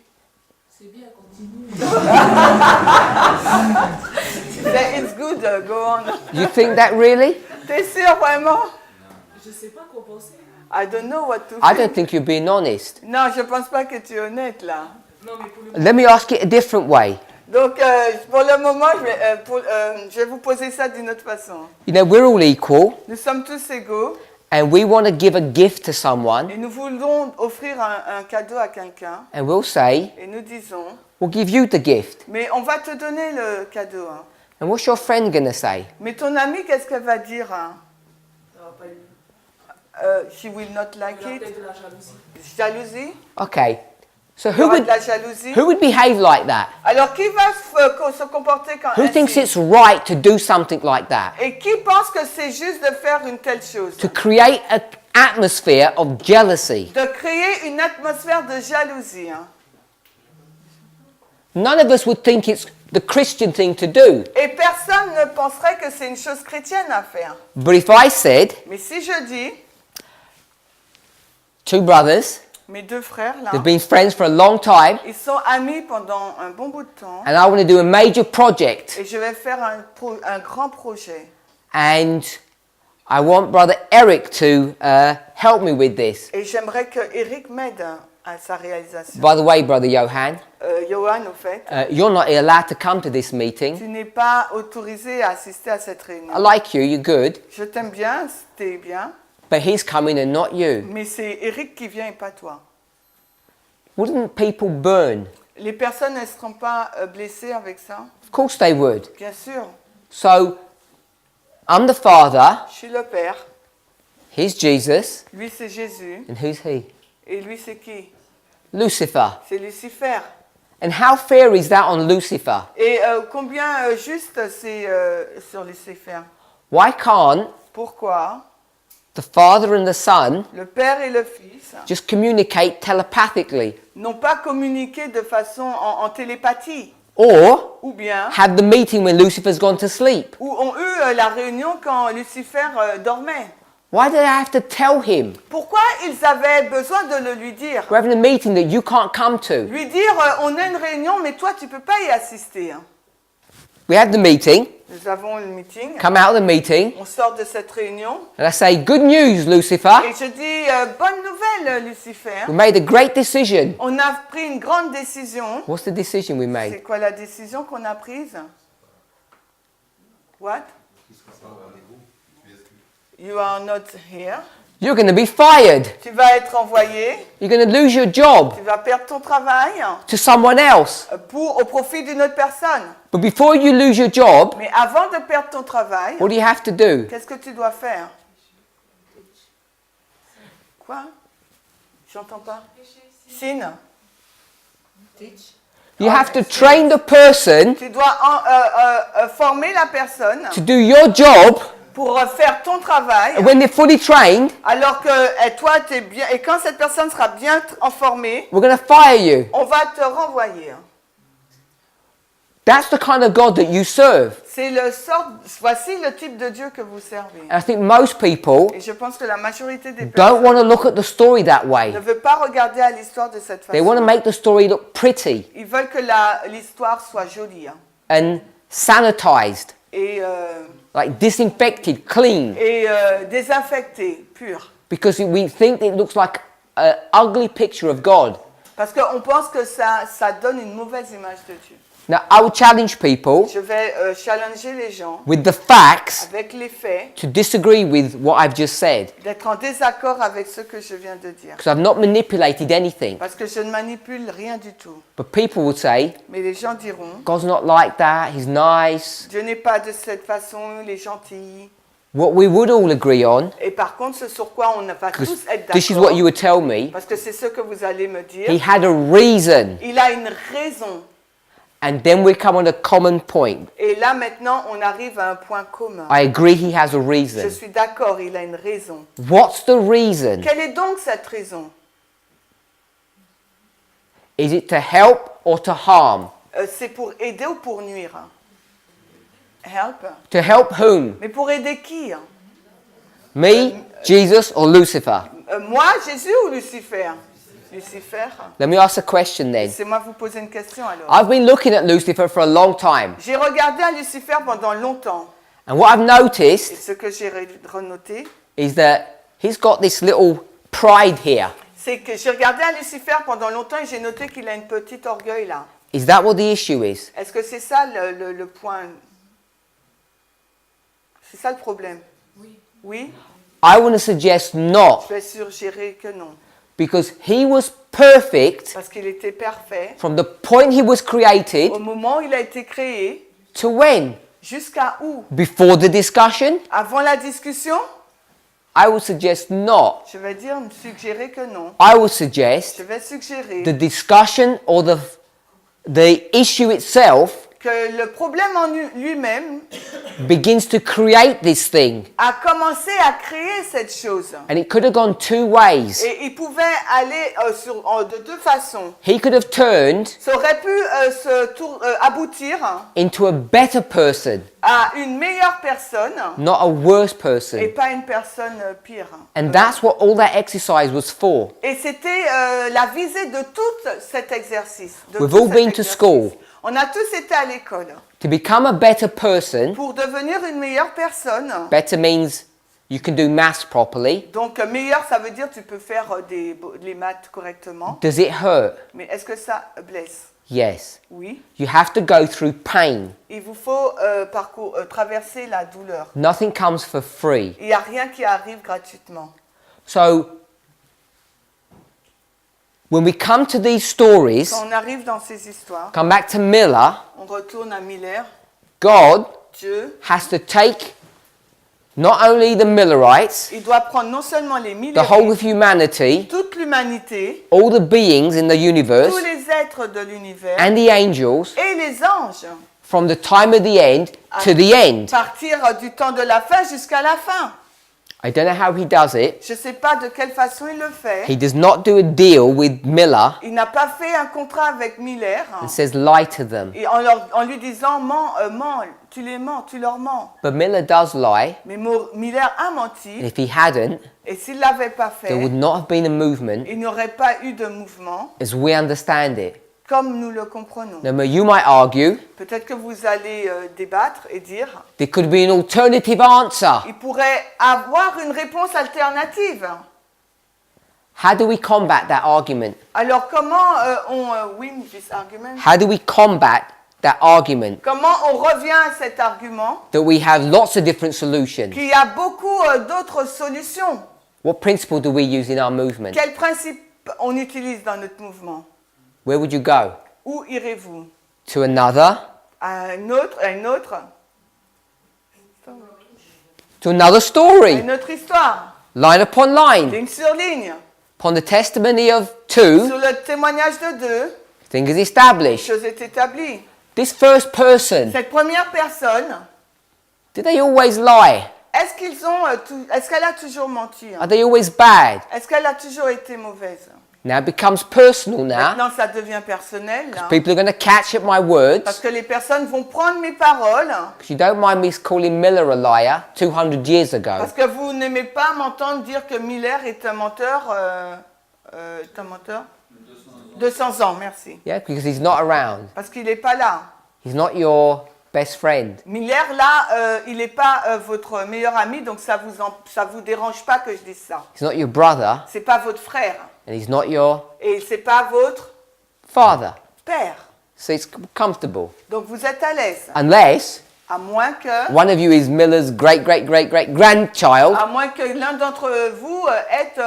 [SPEAKER 3] C'est bien, continue.
[SPEAKER 2] It's good, go on.
[SPEAKER 1] You think that really?
[SPEAKER 2] T'es sûr vraiment?
[SPEAKER 3] Je sais pas quoi penser.
[SPEAKER 2] I don't know what to
[SPEAKER 1] I
[SPEAKER 2] think.
[SPEAKER 1] don't think you're being honest.
[SPEAKER 2] Non, je pense pas que tu es honnête là.
[SPEAKER 3] Non, mais pour le
[SPEAKER 1] Let me ask it a different way.
[SPEAKER 2] Donc, pour le moment, je vais vous poser ça d'une autre façon.
[SPEAKER 1] You know, we're all equal,
[SPEAKER 2] Nous sommes tous égaux
[SPEAKER 1] and we want to give a gift to someone,
[SPEAKER 2] et nous voulons offrir un cadeau à quelqu'un
[SPEAKER 1] and we'll say,
[SPEAKER 2] et nous disons,
[SPEAKER 1] we'll give you the gift.
[SPEAKER 2] mais on va te donner le cadeau. Hein.
[SPEAKER 1] And what's your friend going to say?
[SPEAKER 2] Mais ton ami, qu'est-ce qu'elle va dire? Hein?
[SPEAKER 3] ça va pas lui.
[SPEAKER 2] She will not like
[SPEAKER 3] Il a
[SPEAKER 2] it.
[SPEAKER 3] peut-être de la jalousie.
[SPEAKER 2] Jalousie?
[SPEAKER 1] Okay. So
[SPEAKER 2] Il y aura de la jalousie.
[SPEAKER 1] who would behave like that?
[SPEAKER 2] Alors, qui va se comporter quand
[SPEAKER 1] Who thinks
[SPEAKER 2] ainsi?
[SPEAKER 1] it's right to do something like that?
[SPEAKER 2] Et qui pense que c'est juste de faire une telle chose?
[SPEAKER 1] To create an atmosphere of jealousy.
[SPEAKER 2] De créer une atmosphère de jalousie. Hein.
[SPEAKER 1] None of us would think it's the Christian thing to do.
[SPEAKER 2] Et personne ne penserait que c'est une chose chrétienne à faire.
[SPEAKER 1] But if I said,
[SPEAKER 2] Mais si je dis,
[SPEAKER 1] two brothers,
[SPEAKER 2] mes deux frères là,
[SPEAKER 1] they've been friends for a long time,
[SPEAKER 2] ils sont amis pendant un bon bout de temps,
[SPEAKER 1] and I want to do a major project,
[SPEAKER 2] et je vais faire un grand projet.
[SPEAKER 1] and I want Brother Eric to help me with this.
[SPEAKER 2] Et j'aimerais que Eric m'aide à sa réalisation.
[SPEAKER 1] By the way, Brother Johan,
[SPEAKER 2] Johan, au fait,
[SPEAKER 1] you're not allowed to come to this meeting.
[SPEAKER 2] tu n'es pas autorisé à assister à cette réunion.
[SPEAKER 1] I like you, you're good,
[SPEAKER 2] Je t'aime bien, t'es bien,
[SPEAKER 1] but he's coming and not you.
[SPEAKER 2] mais c'est Eric qui vient et pas toi.
[SPEAKER 1] Wouldn't people burn?
[SPEAKER 2] Les personnes ne seront pas blessées avec ça?
[SPEAKER 1] Of course they would.
[SPEAKER 2] Bien sûr.
[SPEAKER 1] So, I'm the Father,
[SPEAKER 2] Je suis le Père,
[SPEAKER 1] he's Jesus,
[SPEAKER 2] lui c'est Jésus,
[SPEAKER 1] and who's he?
[SPEAKER 2] et lui c'est qui?
[SPEAKER 1] Lucifer.
[SPEAKER 2] C'est Lucifer.
[SPEAKER 1] And how fair is that on Lucifer?
[SPEAKER 2] Et combien juste c'est sur Lucifer?
[SPEAKER 1] Why can't
[SPEAKER 2] Pourquoi
[SPEAKER 1] the Father and the Son
[SPEAKER 2] le Père et le Fils
[SPEAKER 1] just communicate telepathically?
[SPEAKER 2] n'ont pas communiqué de façon en télépathie?
[SPEAKER 1] Or
[SPEAKER 2] Ou bien,
[SPEAKER 1] have the meeting when Lucifer's gone to sleep?
[SPEAKER 2] ou ont eu la réunion quand Lucifer dormait?
[SPEAKER 1] Why did I have to tell him?
[SPEAKER 2] Pourquoi ils avaient besoin de le lui dire?
[SPEAKER 1] We're having a meeting that you can't come to.
[SPEAKER 2] Lui dire, on a une réunion, mais toi, tu ne peux pas y assister. Hein.
[SPEAKER 1] We have the meeting,
[SPEAKER 2] Nous avons le meeting.
[SPEAKER 1] come out of the meeting,
[SPEAKER 2] On sort de cette réunion.
[SPEAKER 1] and I say, good news, Lucifer.
[SPEAKER 2] Et je dis, bonne nouvelle, Lucifer.
[SPEAKER 1] We made a great decision.
[SPEAKER 2] On a pris une grande décision.
[SPEAKER 1] What's the decision we
[SPEAKER 2] C'est
[SPEAKER 1] made?
[SPEAKER 2] quoi la décision qu'on a prise? What? You are not here.
[SPEAKER 1] You're going to be fired.
[SPEAKER 2] Tu vas être envoyé.
[SPEAKER 1] You're going to lose your job
[SPEAKER 2] Tu vas perdre ton travail
[SPEAKER 1] to someone else.
[SPEAKER 2] au profit d'une autre personne.
[SPEAKER 1] But before you lose your job,
[SPEAKER 2] Mais avant de perdre ton travail,
[SPEAKER 1] what do you have to do?
[SPEAKER 2] qu'est-ce que tu dois faire? Quoi? J'entends pas. Sin.
[SPEAKER 1] You have to train the person
[SPEAKER 2] Tu dois former la personne
[SPEAKER 1] to do your job.
[SPEAKER 2] pour faire ton travail.
[SPEAKER 1] And when they're fully trained,
[SPEAKER 2] Alors que toi, tu es bien. Et quand cette personne sera bien formée,
[SPEAKER 1] we're going to fire you.
[SPEAKER 2] on va te renvoyer.
[SPEAKER 1] That's the kind of God that you serve.
[SPEAKER 2] Voici le type de Dieu que vous servez.
[SPEAKER 1] And I think most people
[SPEAKER 2] Et je pense que la majorité des
[SPEAKER 1] don't
[SPEAKER 2] personnes
[SPEAKER 1] want to look at the story that way.
[SPEAKER 2] ne veulent pas regarder à l'histoire de cette
[SPEAKER 1] They want to
[SPEAKER 2] façon.
[SPEAKER 1] make the story look pretty
[SPEAKER 2] Ils veulent que l'histoire soit jolie hein.
[SPEAKER 1] and sanitized,
[SPEAKER 2] et
[SPEAKER 1] like disinfected, clean,
[SPEAKER 2] désinfectée, pure.
[SPEAKER 1] because we think it looks like an ugly picture of God.
[SPEAKER 2] Parce qu'on pense que ça donne une mauvaise image de Dieu.
[SPEAKER 1] Now, I would challenge people
[SPEAKER 2] Je vais challenger les gens
[SPEAKER 1] with the facts
[SPEAKER 2] avec les faits,
[SPEAKER 1] to disagree with what I've just said,
[SPEAKER 2] d'être en désaccord avec ce que je viens de dire.
[SPEAKER 1] because I've not manipulated anything.
[SPEAKER 2] Parce que je ne manipule rien du tout.
[SPEAKER 1] But people would say,
[SPEAKER 2] Mais les gens diront,
[SPEAKER 1] God's not like that, He's nice.
[SPEAKER 2] Dieu n'est pas de cette façon, il est gentil.
[SPEAKER 1] What we would all agree on,
[SPEAKER 2] Et par contre, ce sur quoi on va
[SPEAKER 1] because
[SPEAKER 2] tous être
[SPEAKER 1] this is what you
[SPEAKER 2] d'accord,
[SPEAKER 1] would tell me,
[SPEAKER 2] parce que c'est ce que vous allez me dire,
[SPEAKER 1] He had a reason.
[SPEAKER 2] il a une raison.
[SPEAKER 1] And then we come on a common point.
[SPEAKER 2] Et là, maintenant, on arrive à un point commun.
[SPEAKER 1] I agree He has a
[SPEAKER 2] Je
[SPEAKER 1] reason.
[SPEAKER 2] suis d'accord, il a une raison.
[SPEAKER 1] What's the reason?
[SPEAKER 2] Quelle est donc cette raison?
[SPEAKER 1] Is it to help or to harm?
[SPEAKER 2] C'est pour aider ou pour nuire? Help.
[SPEAKER 1] To help whom?
[SPEAKER 2] Mais pour aider qui?
[SPEAKER 1] Me, Jesus, or Lucifer?
[SPEAKER 2] Moi, Jésus ou Lucifer? Lucifer.
[SPEAKER 1] Let me ask a question then.
[SPEAKER 2] Laissez-moi vous poser une question alors.
[SPEAKER 1] I've been looking at Lucifer for a long time.
[SPEAKER 2] J'ai regardé à Lucifer pendant longtemps.
[SPEAKER 1] And what I've
[SPEAKER 2] Et
[SPEAKER 1] noticed
[SPEAKER 2] ce que j'ai renoté,
[SPEAKER 1] is that he's got this little pride here.
[SPEAKER 2] c'est que j'ai regardé à Lucifer pendant longtemps et j'ai noté qu'il a une petite orgueil là.
[SPEAKER 1] Is that what the issue is?
[SPEAKER 2] Est-ce que c'est ça le point? C'est ça le problème? Oui?
[SPEAKER 1] I want to suggest not,
[SPEAKER 2] Je vais suggérer que non.
[SPEAKER 1] because he was perfect
[SPEAKER 2] Parce qu'il était parfait.
[SPEAKER 1] from the point he was created
[SPEAKER 2] Au moment où il a été créé,
[SPEAKER 1] to when?
[SPEAKER 2] jusqu'à où?
[SPEAKER 1] Before the discussion?
[SPEAKER 2] Avant la discussion?
[SPEAKER 1] I would suggest not.
[SPEAKER 2] Je vais dire, suggérer que non.
[SPEAKER 1] I would suggest
[SPEAKER 2] Je vais suggérer
[SPEAKER 1] the discussion or the issue itself
[SPEAKER 2] que le problème en lui-même
[SPEAKER 1] begins to create this thing.
[SPEAKER 2] a commencé à créer cette chose.
[SPEAKER 1] And it could have gone two ways.
[SPEAKER 2] Et il pouvait aller de deux façons.
[SPEAKER 1] He could have turned
[SPEAKER 2] Ça aurait pu aboutir
[SPEAKER 1] into a better person,
[SPEAKER 2] à une meilleure personne
[SPEAKER 1] not a worse
[SPEAKER 2] et
[SPEAKER 1] person.
[SPEAKER 2] pas une personne pire.
[SPEAKER 1] And that's what all that exercise was for.
[SPEAKER 2] Et c'était la visée de tout cet exercice. de
[SPEAKER 1] We've
[SPEAKER 2] tout
[SPEAKER 1] all
[SPEAKER 2] cet
[SPEAKER 1] been to
[SPEAKER 2] exercice.
[SPEAKER 1] school.
[SPEAKER 2] On a tous été à l'école.
[SPEAKER 1] To become a better person,
[SPEAKER 2] Pour devenir une meilleure personne,
[SPEAKER 1] better means you can do maths properly.
[SPEAKER 2] donc meilleur ça veut dire tu peux faire les maths correctement.
[SPEAKER 1] Does it hurt?
[SPEAKER 2] Mais est-ce que ça blesse?
[SPEAKER 1] Yes.
[SPEAKER 2] Oui.
[SPEAKER 1] You have to go through pain.
[SPEAKER 2] Il vous faut traverser la douleur.
[SPEAKER 1] Nothing comes for free.
[SPEAKER 2] Il n'y a rien qui arrive gratuitement.
[SPEAKER 1] So, when we come to these stories,
[SPEAKER 2] Quand on arrive dans ces histoires,
[SPEAKER 1] come back to Miller,
[SPEAKER 2] on retourne à Miller.
[SPEAKER 1] God
[SPEAKER 2] Dieu,
[SPEAKER 1] has to take not only the Millerites,
[SPEAKER 2] il doit prendre non seulement les
[SPEAKER 1] the whole
[SPEAKER 2] Millerites,
[SPEAKER 1] of humanity,
[SPEAKER 2] toute l'humanité,
[SPEAKER 1] all the beings in the universe,
[SPEAKER 2] tous les êtres de l'univers
[SPEAKER 1] and the angels,
[SPEAKER 2] et les anges,
[SPEAKER 1] from the time of the end to the end.
[SPEAKER 2] partir du temps de la fin jusqu'à la fin.
[SPEAKER 1] I don't know how he does it.
[SPEAKER 2] Je ne sais pas de quelle façon il le fait.
[SPEAKER 1] He does not do a deal with Miller
[SPEAKER 2] Il n'a pas fait un contrat avec Miller
[SPEAKER 1] and says lie to them.
[SPEAKER 2] et en lui disant mens, tu les mens, tu leur mens.
[SPEAKER 1] But Miller does lie.
[SPEAKER 2] Mais Miller a
[SPEAKER 1] And
[SPEAKER 2] menti
[SPEAKER 1] if he hadn't,
[SPEAKER 2] et s'il ne l'avait pas
[SPEAKER 1] there would
[SPEAKER 2] fait,
[SPEAKER 1] not have been a movement
[SPEAKER 2] il n'y aurait pas eu de mouvement
[SPEAKER 1] as we understand it.
[SPEAKER 2] comme nous le comprenons.
[SPEAKER 1] Now, you might argue
[SPEAKER 2] Peut-être que vous allez débattre et dire
[SPEAKER 1] there could be an alternative answer.
[SPEAKER 2] il pourrait avoir une réponse alternative.
[SPEAKER 1] How do we combat that argument?
[SPEAKER 2] Alors comment on win this argument?
[SPEAKER 1] How do we combat that argument
[SPEAKER 2] Comment on revient à cet argument
[SPEAKER 1] that we have lots of different solutions?
[SPEAKER 2] qu'il y a beaucoup d'autres solutions?
[SPEAKER 1] What principle do we use in our movement?
[SPEAKER 2] Quel principe on utilise dans notre mouvement?
[SPEAKER 1] Where would you go?
[SPEAKER 2] Où irez-vous?
[SPEAKER 1] To another?
[SPEAKER 2] À une autre,
[SPEAKER 1] To another
[SPEAKER 2] à
[SPEAKER 1] story?
[SPEAKER 2] une autre histoire,
[SPEAKER 1] Line upon line?
[SPEAKER 2] ligne sur ligne,
[SPEAKER 1] Upon the testimony of two,
[SPEAKER 2] sur le témoignage de deux,
[SPEAKER 1] thing is established.
[SPEAKER 2] chose est établie.
[SPEAKER 1] This first person,
[SPEAKER 2] Cette première personne,
[SPEAKER 1] did they always lie?
[SPEAKER 2] est-ce qu'elle a toujours menti?
[SPEAKER 1] Are they always bad?
[SPEAKER 2] Est-ce qu'elle a toujours été mauvaise?
[SPEAKER 1] Now it becomes personal now.
[SPEAKER 2] Maintenant, ça devient personnel. Là,
[SPEAKER 1] People are going to catch at my
[SPEAKER 2] parce
[SPEAKER 1] words.
[SPEAKER 2] que les personnes vont prendre mes paroles,
[SPEAKER 1] Because you don't mind me calling Miller a liar 200 years ago.
[SPEAKER 2] parce que vous n'aimez pas m'entendre dire que Miller est un menteur. 200 ans, merci.
[SPEAKER 1] Yeah, because he's not around.
[SPEAKER 2] Parce qu'il n'est pas là.
[SPEAKER 1] He's not your best friend.
[SPEAKER 2] Miller, là, il n'est pas votre meilleur ami, donc ça vous dérange pas que je dise ça.
[SPEAKER 1] He's not your brother.
[SPEAKER 2] C'est pas votre frère.
[SPEAKER 1] And he's not your
[SPEAKER 2] Et c'est pas votre
[SPEAKER 1] father.
[SPEAKER 2] père.
[SPEAKER 1] So it's comfortable.
[SPEAKER 2] Donc vous êtes à l'aise.
[SPEAKER 1] Unless
[SPEAKER 2] À moins que,
[SPEAKER 1] one of you is Miller's great-great-great-great-grandchild.
[SPEAKER 2] à moins que l'un d'entre vous êtes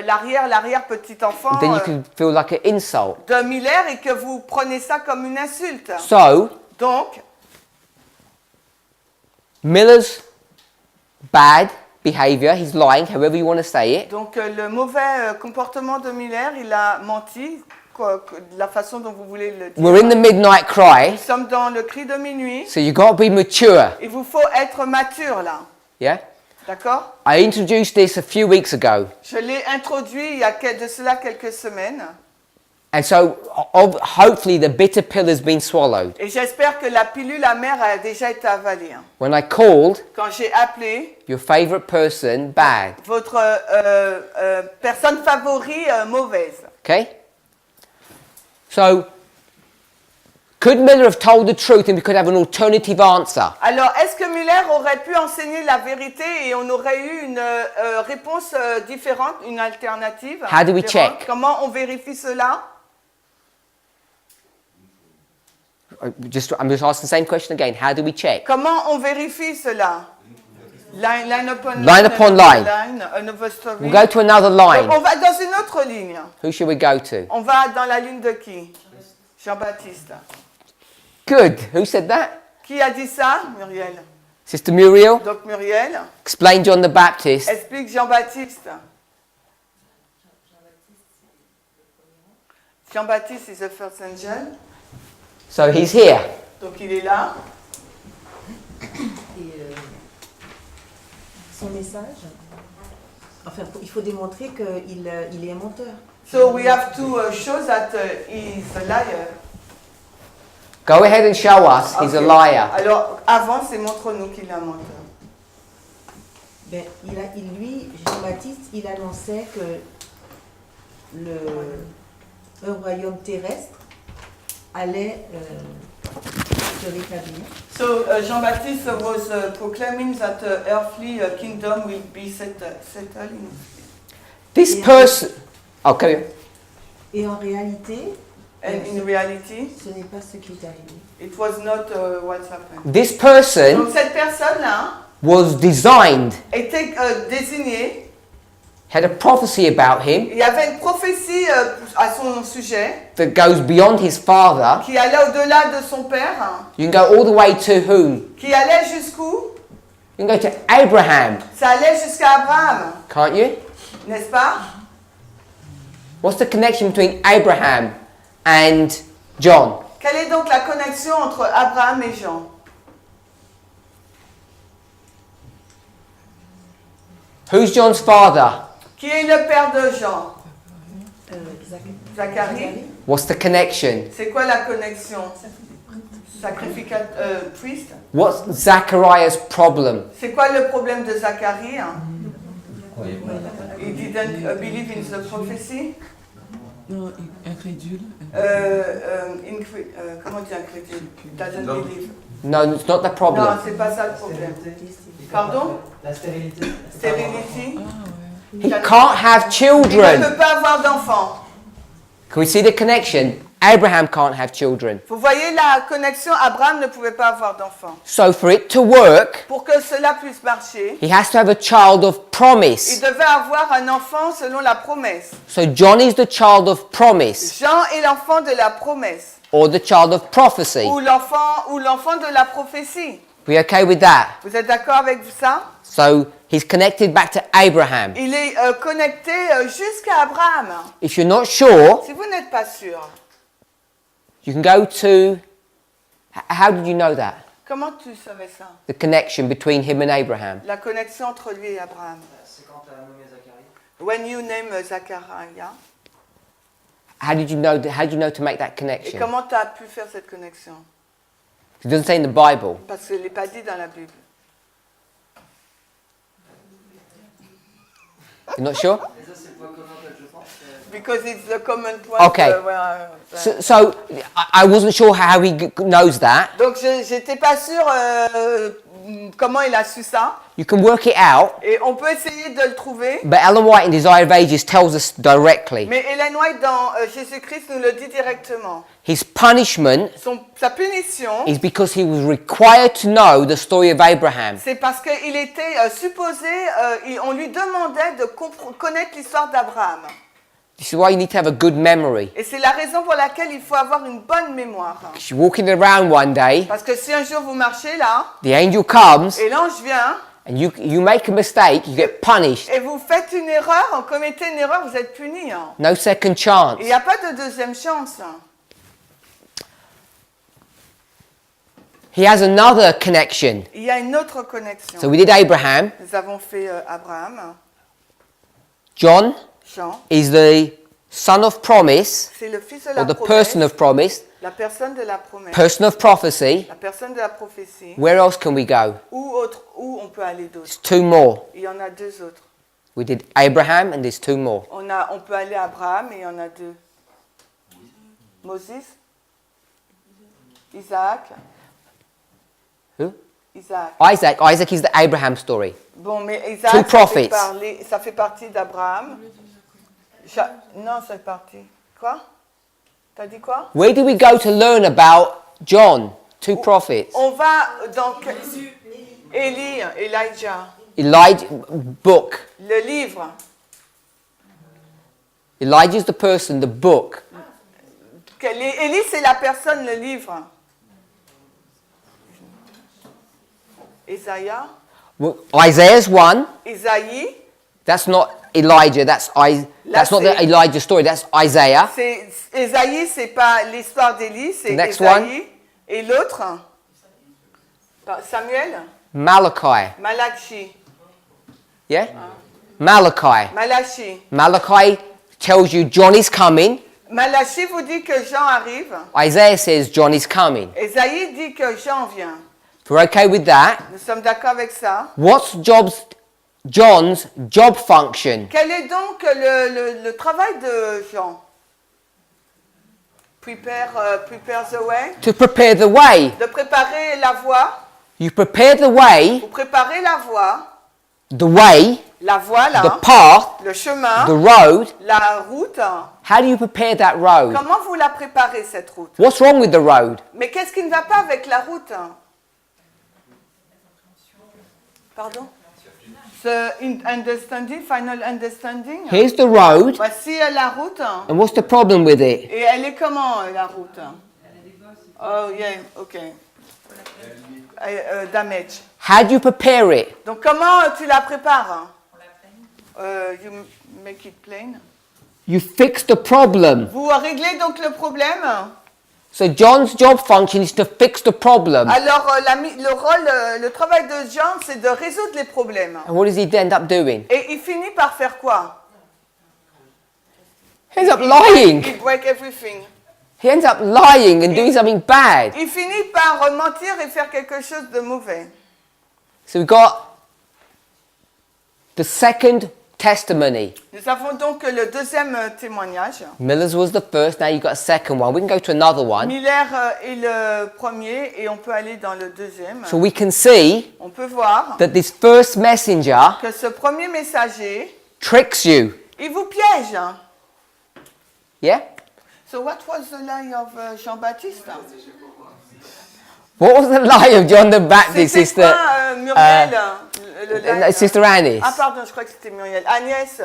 [SPEAKER 2] l'arrière-petit-enfant
[SPEAKER 1] Then you can feel like an insult.
[SPEAKER 2] de Miller et que vous prenez ça comme une insulte.
[SPEAKER 1] So,
[SPEAKER 2] Donc,
[SPEAKER 1] Miller's bad behavior, he's lying, however you want to say it,
[SPEAKER 2] le mauvais comportement de Miller, il a menti, de la façon dont vous voulez le dire.
[SPEAKER 1] we're in the midnight cry,
[SPEAKER 2] Nous sommes dans le cri de minuit.
[SPEAKER 1] so you got to be mature.
[SPEAKER 2] Il vous faut être mature là.
[SPEAKER 1] Yeah?
[SPEAKER 2] D'accord?
[SPEAKER 1] I introduced this a few weeks ago.
[SPEAKER 2] Je l'ai introduit il y a de cela quelques semaines.
[SPEAKER 1] And so hopefully the bitter pill has been swallowed.
[SPEAKER 2] Et j'espère que la pilule amère a déjà été avalée. Hein.
[SPEAKER 1] When I called
[SPEAKER 2] Quand j'ai appelé
[SPEAKER 1] your favorite person bad,
[SPEAKER 2] votre personne favorite mauvaise.
[SPEAKER 1] okay? So, could Miller have told the truth and we could have an alternative answer?
[SPEAKER 2] Alors, est-ce que Muller aurait pu enseigner la vérité et on aurait eu une réponse différente, une alternative?
[SPEAKER 1] How do we
[SPEAKER 2] différente?
[SPEAKER 1] check?
[SPEAKER 2] Comment on vérifie cela?
[SPEAKER 1] I'm just asking the same question again. How do we check?
[SPEAKER 2] Comment on vérifie cela? Line upon
[SPEAKER 1] Line upon line.
[SPEAKER 2] Another story.
[SPEAKER 1] We'll go to another
[SPEAKER 2] Donc,
[SPEAKER 1] line.
[SPEAKER 2] on va dans une autre ligne.
[SPEAKER 1] Who should we go to?
[SPEAKER 2] On va dans la ligne de qui? Jean-Baptiste.
[SPEAKER 1] Good. Who said that?
[SPEAKER 2] Qui a dit ça? Muriel.
[SPEAKER 1] Sister Muriel?
[SPEAKER 2] Donc Muriel,
[SPEAKER 1] Explain John the Baptist.
[SPEAKER 2] explique Jean-Baptiste. Jean-Baptiste is the first angel.
[SPEAKER 1] So he's here.
[SPEAKER 2] Donc il est là.
[SPEAKER 7] Et son message, enfin, il faut démontrer qu'il est un menteur.
[SPEAKER 2] So we have to show that he is a liar.
[SPEAKER 1] Go ahead and show us he's a
[SPEAKER 2] Ok.
[SPEAKER 1] liar.
[SPEAKER 2] Alors avant, c'est montre-nous qu'il est un menteur.
[SPEAKER 7] Ben, lui, Jean-Baptiste, il annonçait que un royaume terrestre allait se rétablir.
[SPEAKER 2] So Jean-Baptiste was proclaiming that earthly kingdom will be settled in.
[SPEAKER 1] This person. Oh, carry on.
[SPEAKER 7] Et en réalité,
[SPEAKER 2] And in reality,
[SPEAKER 7] ce n'est pas ce qui est arrivé.
[SPEAKER 2] it was not what's happened.
[SPEAKER 1] This person
[SPEAKER 2] Donc cette personne-là
[SPEAKER 1] was designed,
[SPEAKER 2] était désignée.
[SPEAKER 1] had a prophecy about him
[SPEAKER 2] Il y avait une prophétie à son sujet
[SPEAKER 1] that goes beyond his father.
[SPEAKER 2] qui allait au-delà de son père,
[SPEAKER 1] You can go all the way to whom?
[SPEAKER 2] qui allait jusqu'où?
[SPEAKER 1] You can go to Abraham,
[SPEAKER 2] Ça allait jusqu'à Abraham,
[SPEAKER 1] can't you?
[SPEAKER 2] n'est-ce pas?
[SPEAKER 1] What's the connection between Abraham and John?
[SPEAKER 2] Quelle est donc la connexion entre Abraham et Jean?
[SPEAKER 1] Who's John's father?
[SPEAKER 2] Qui est le père de Jean?
[SPEAKER 7] Zacharie.
[SPEAKER 2] Zacharie.
[SPEAKER 1] What's the connection?
[SPEAKER 2] C'est quoi la connexion? Priest.
[SPEAKER 1] What's Zachariah's problem?
[SPEAKER 2] C'est quoi le problème de Zacharie?
[SPEAKER 5] Croyez pas.
[SPEAKER 2] He didn't believe in the prophecy.
[SPEAKER 8] Non, incrédule.
[SPEAKER 2] Comment dire incrédule? Doesn't
[SPEAKER 5] Non.
[SPEAKER 2] believe.
[SPEAKER 1] No, it's not the
[SPEAKER 2] Non,
[SPEAKER 1] problem.
[SPEAKER 2] c'est pas ça le problème.
[SPEAKER 4] Stérilité.
[SPEAKER 2] Pardon?
[SPEAKER 4] La stérilité.
[SPEAKER 2] Sterility.
[SPEAKER 1] He can't have
[SPEAKER 2] Il ne
[SPEAKER 1] children.
[SPEAKER 2] peut pas avoir d'enfants.
[SPEAKER 1] Can we see the connection? Abraham can't have children.
[SPEAKER 2] Vous voyez la connexion, Abraham ne pouvait pas avoir d'enfants.
[SPEAKER 1] So for it to work,
[SPEAKER 2] Pour que cela puisse marcher,
[SPEAKER 1] he has to have a child of
[SPEAKER 2] il
[SPEAKER 1] promise.
[SPEAKER 2] devait avoir un enfant selon la promesse.
[SPEAKER 1] So John is the child of promise
[SPEAKER 2] Jean est l'enfant de la promesse,
[SPEAKER 1] or the child of prophecy.
[SPEAKER 2] ou l'enfant de la prophétie.
[SPEAKER 1] We okay with that?
[SPEAKER 2] Vous êtes d'accord avec ça?
[SPEAKER 1] So he's connected back to Abraham.
[SPEAKER 2] Il est connecté jusqu'à Abraham.
[SPEAKER 1] If you're not sure,
[SPEAKER 2] Si vous n'êtes pas sûr,
[SPEAKER 1] you can go to. How did you know that?
[SPEAKER 2] comment tu savais ça?
[SPEAKER 1] The connection between him and Abraham.
[SPEAKER 2] La connexion entre lui et Abraham.
[SPEAKER 4] C'est quand tu as nommé Zacharie.
[SPEAKER 2] When you name Zachariah.
[SPEAKER 1] How did you know? How did you know to make that
[SPEAKER 2] Et
[SPEAKER 1] connection?
[SPEAKER 2] comment tu as pu faire cette connexion?
[SPEAKER 1] It doesn't say in the Bible.
[SPEAKER 2] Parce qu'il n'est pas dit dans la Bible.
[SPEAKER 1] You're not sure?
[SPEAKER 4] Et ça, c'est le point commun, en fait, je pense.
[SPEAKER 2] Because it's the common point.
[SPEAKER 1] Okay. So I wasn't sure how he knows that.
[SPEAKER 2] Donc j'étais pas sûre comment il a su ça.
[SPEAKER 1] You can work it out,
[SPEAKER 2] Et on peut essayer de le trouver.
[SPEAKER 1] but Ellen White in Desire of Ages tells us directly.
[SPEAKER 2] Mais Ellen White dans Jésus-Christ nous le dit directement.
[SPEAKER 1] His punishment
[SPEAKER 2] Sa punition,
[SPEAKER 1] is because he was required to know the story of Abraham.
[SPEAKER 2] c'est parce qu'il était supposé, on lui demandait de connaître l'histoire d'Abraham.
[SPEAKER 1] This is why you need to have a good memory.
[SPEAKER 2] Et c'est la raison pour laquelle il faut avoir une bonne mémoire.
[SPEAKER 1] You're walking around one day,
[SPEAKER 2] Parce que si un jour vous marchez là,
[SPEAKER 1] the angel comes,
[SPEAKER 2] et l'ange vient,
[SPEAKER 1] and you make a mistake, you get punished.
[SPEAKER 2] et vous faites une erreur, vous commettez une erreur, vous êtes puni.
[SPEAKER 1] No second chance.
[SPEAKER 2] Il n'y a pas de deuxième chance.
[SPEAKER 1] He has another connection.
[SPEAKER 2] Il y a une autre connexion.
[SPEAKER 1] So we did Abraham.
[SPEAKER 2] Nous avons fait Abraham,
[SPEAKER 1] John
[SPEAKER 2] Jean,
[SPEAKER 1] is the son of promise,
[SPEAKER 2] c'est le fils de
[SPEAKER 1] or
[SPEAKER 2] la
[SPEAKER 1] the
[SPEAKER 2] promesse,
[SPEAKER 1] person of promise,
[SPEAKER 2] la personne de la promesse,
[SPEAKER 1] person of prophecy.
[SPEAKER 2] la personne de la prophétie.
[SPEAKER 1] Where else can we go?
[SPEAKER 2] Où on peut aller d'autre?
[SPEAKER 1] There's two more.
[SPEAKER 2] Il y en a deux autres.
[SPEAKER 1] We did Abraham and there's two more.
[SPEAKER 2] On peut aller à Abraham et il y en a deux. Moses, Isaac.
[SPEAKER 1] Who?
[SPEAKER 2] Isaac.
[SPEAKER 1] Isaac. Isaac is the Abraham story.
[SPEAKER 2] Bon, mais
[SPEAKER 1] Two
[SPEAKER 2] Isaac,
[SPEAKER 1] prophets.
[SPEAKER 2] ça fait partie d'Abraham. Non, c'est parti. Quoi? T'as dit quoi?
[SPEAKER 1] Where do we go to learn about John? Two prophets.
[SPEAKER 2] On va donc Elijah,
[SPEAKER 1] Elijah book.
[SPEAKER 2] le livre.
[SPEAKER 1] Elijah is the person, the book.
[SPEAKER 2] Élie, c'est la personne, le livre. Isaiah,
[SPEAKER 1] Well, Isaiah's one.
[SPEAKER 2] Isaïe,
[SPEAKER 1] That's not Elijah. That's not the
[SPEAKER 2] c'est-
[SPEAKER 1] Elijah story. That's Isaiah.
[SPEAKER 2] Isaïe, c'est pas l'histoire d'Élie, c'est
[SPEAKER 1] Next
[SPEAKER 2] Isaïe. Et l'autre, Samuel,
[SPEAKER 1] Malachi.
[SPEAKER 2] Malachi,
[SPEAKER 1] Yeah? Malachi.
[SPEAKER 2] Malachi.
[SPEAKER 1] Malachi tells you John is coming.
[SPEAKER 2] Malachi vous dit que Jean arrive.
[SPEAKER 1] Isaiah says John is coming.
[SPEAKER 2] Isaïe dit que Jean vient.
[SPEAKER 1] If we're okay with that,
[SPEAKER 2] Nous sommes d'accord avec ça.
[SPEAKER 1] what's John's job function?
[SPEAKER 2] Quel est donc le travail de Jean? Prepare the way.
[SPEAKER 1] To prepare the way.
[SPEAKER 2] De préparer la voie.
[SPEAKER 1] You prepare the way,
[SPEAKER 2] Vous préparez la voie.
[SPEAKER 1] la
[SPEAKER 2] Là,
[SPEAKER 1] path,
[SPEAKER 2] le chemin,
[SPEAKER 1] the road.
[SPEAKER 2] la route.
[SPEAKER 1] How do you prepare that road?
[SPEAKER 2] Comment vous la préparez cette route?
[SPEAKER 1] What's wrong with the road?
[SPEAKER 2] Mais qu'est-ce qui ne va pas avec la route? Pardon? Understanding, final understanding.
[SPEAKER 1] Here's the road,
[SPEAKER 2] Voici la route.
[SPEAKER 1] and what's the problem with it?
[SPEAKER 2] Et elle est comment la route? Oh yeah, okay. Damage.
[SPEAKER 1] How do you prepare it?
[SPEAKER 2] Donc comment tu la prépares? You make it plain.
[SPEAKER 1] You fix the problem.
[SPEAKER 2] Vous réglez donc le problème.
[SPEAKER 1] So John's job function is to fix the problem.
[SPEAKER 2] Alors le travail de Jean, c'est de résoudre les problèmes.
[SPEAKER 1] And what does he end up doing?
[SPEAKER 2] Et il finit par faire quoi?
[SPEAKER 1] He ends up lying.
[SPEAKER 2] Il break everything.
[SPEAKER 1] He ends up lying and doing something bad.
[SPEAKER 2] Il finit par mentir et faire quelque chose de mauvais.
[SPEAKER 1] So we've got the second testimony.
[SPEAKER 2] Nous avons donc le deuxième témoignage.
[SPEAKER 1] Miller's was the first, now you've got a second one. We can go to another one.
[SPEAKER 2] Miller est le premier et on peut aller dans le deuxième.
[SPEAKER 1] So we can see
[SPEAKER 2] On peut voir
[SPEAKER 1] that this first messenger
[SPEAKER 2] que ce premier messager,
[SPEAKER 1] tricks you.
[SPEAKER 2] il vous piège.
[SPEAKER 1] Yeah?
[SPEAKER 2] So what was the lie of Jean-Baptiste?
[SPEAKER 1] What was the lie of John the Baptist,
[SPEAKER 2] C'était
[SPEAKER 1] sister?
[SPEAKER 2] pas Muriel, le lie.
[SPEAKER 1] Sister Annie.
[SPEAKER 2] Ah pardon, je crois que c'était Muriel. Agnès.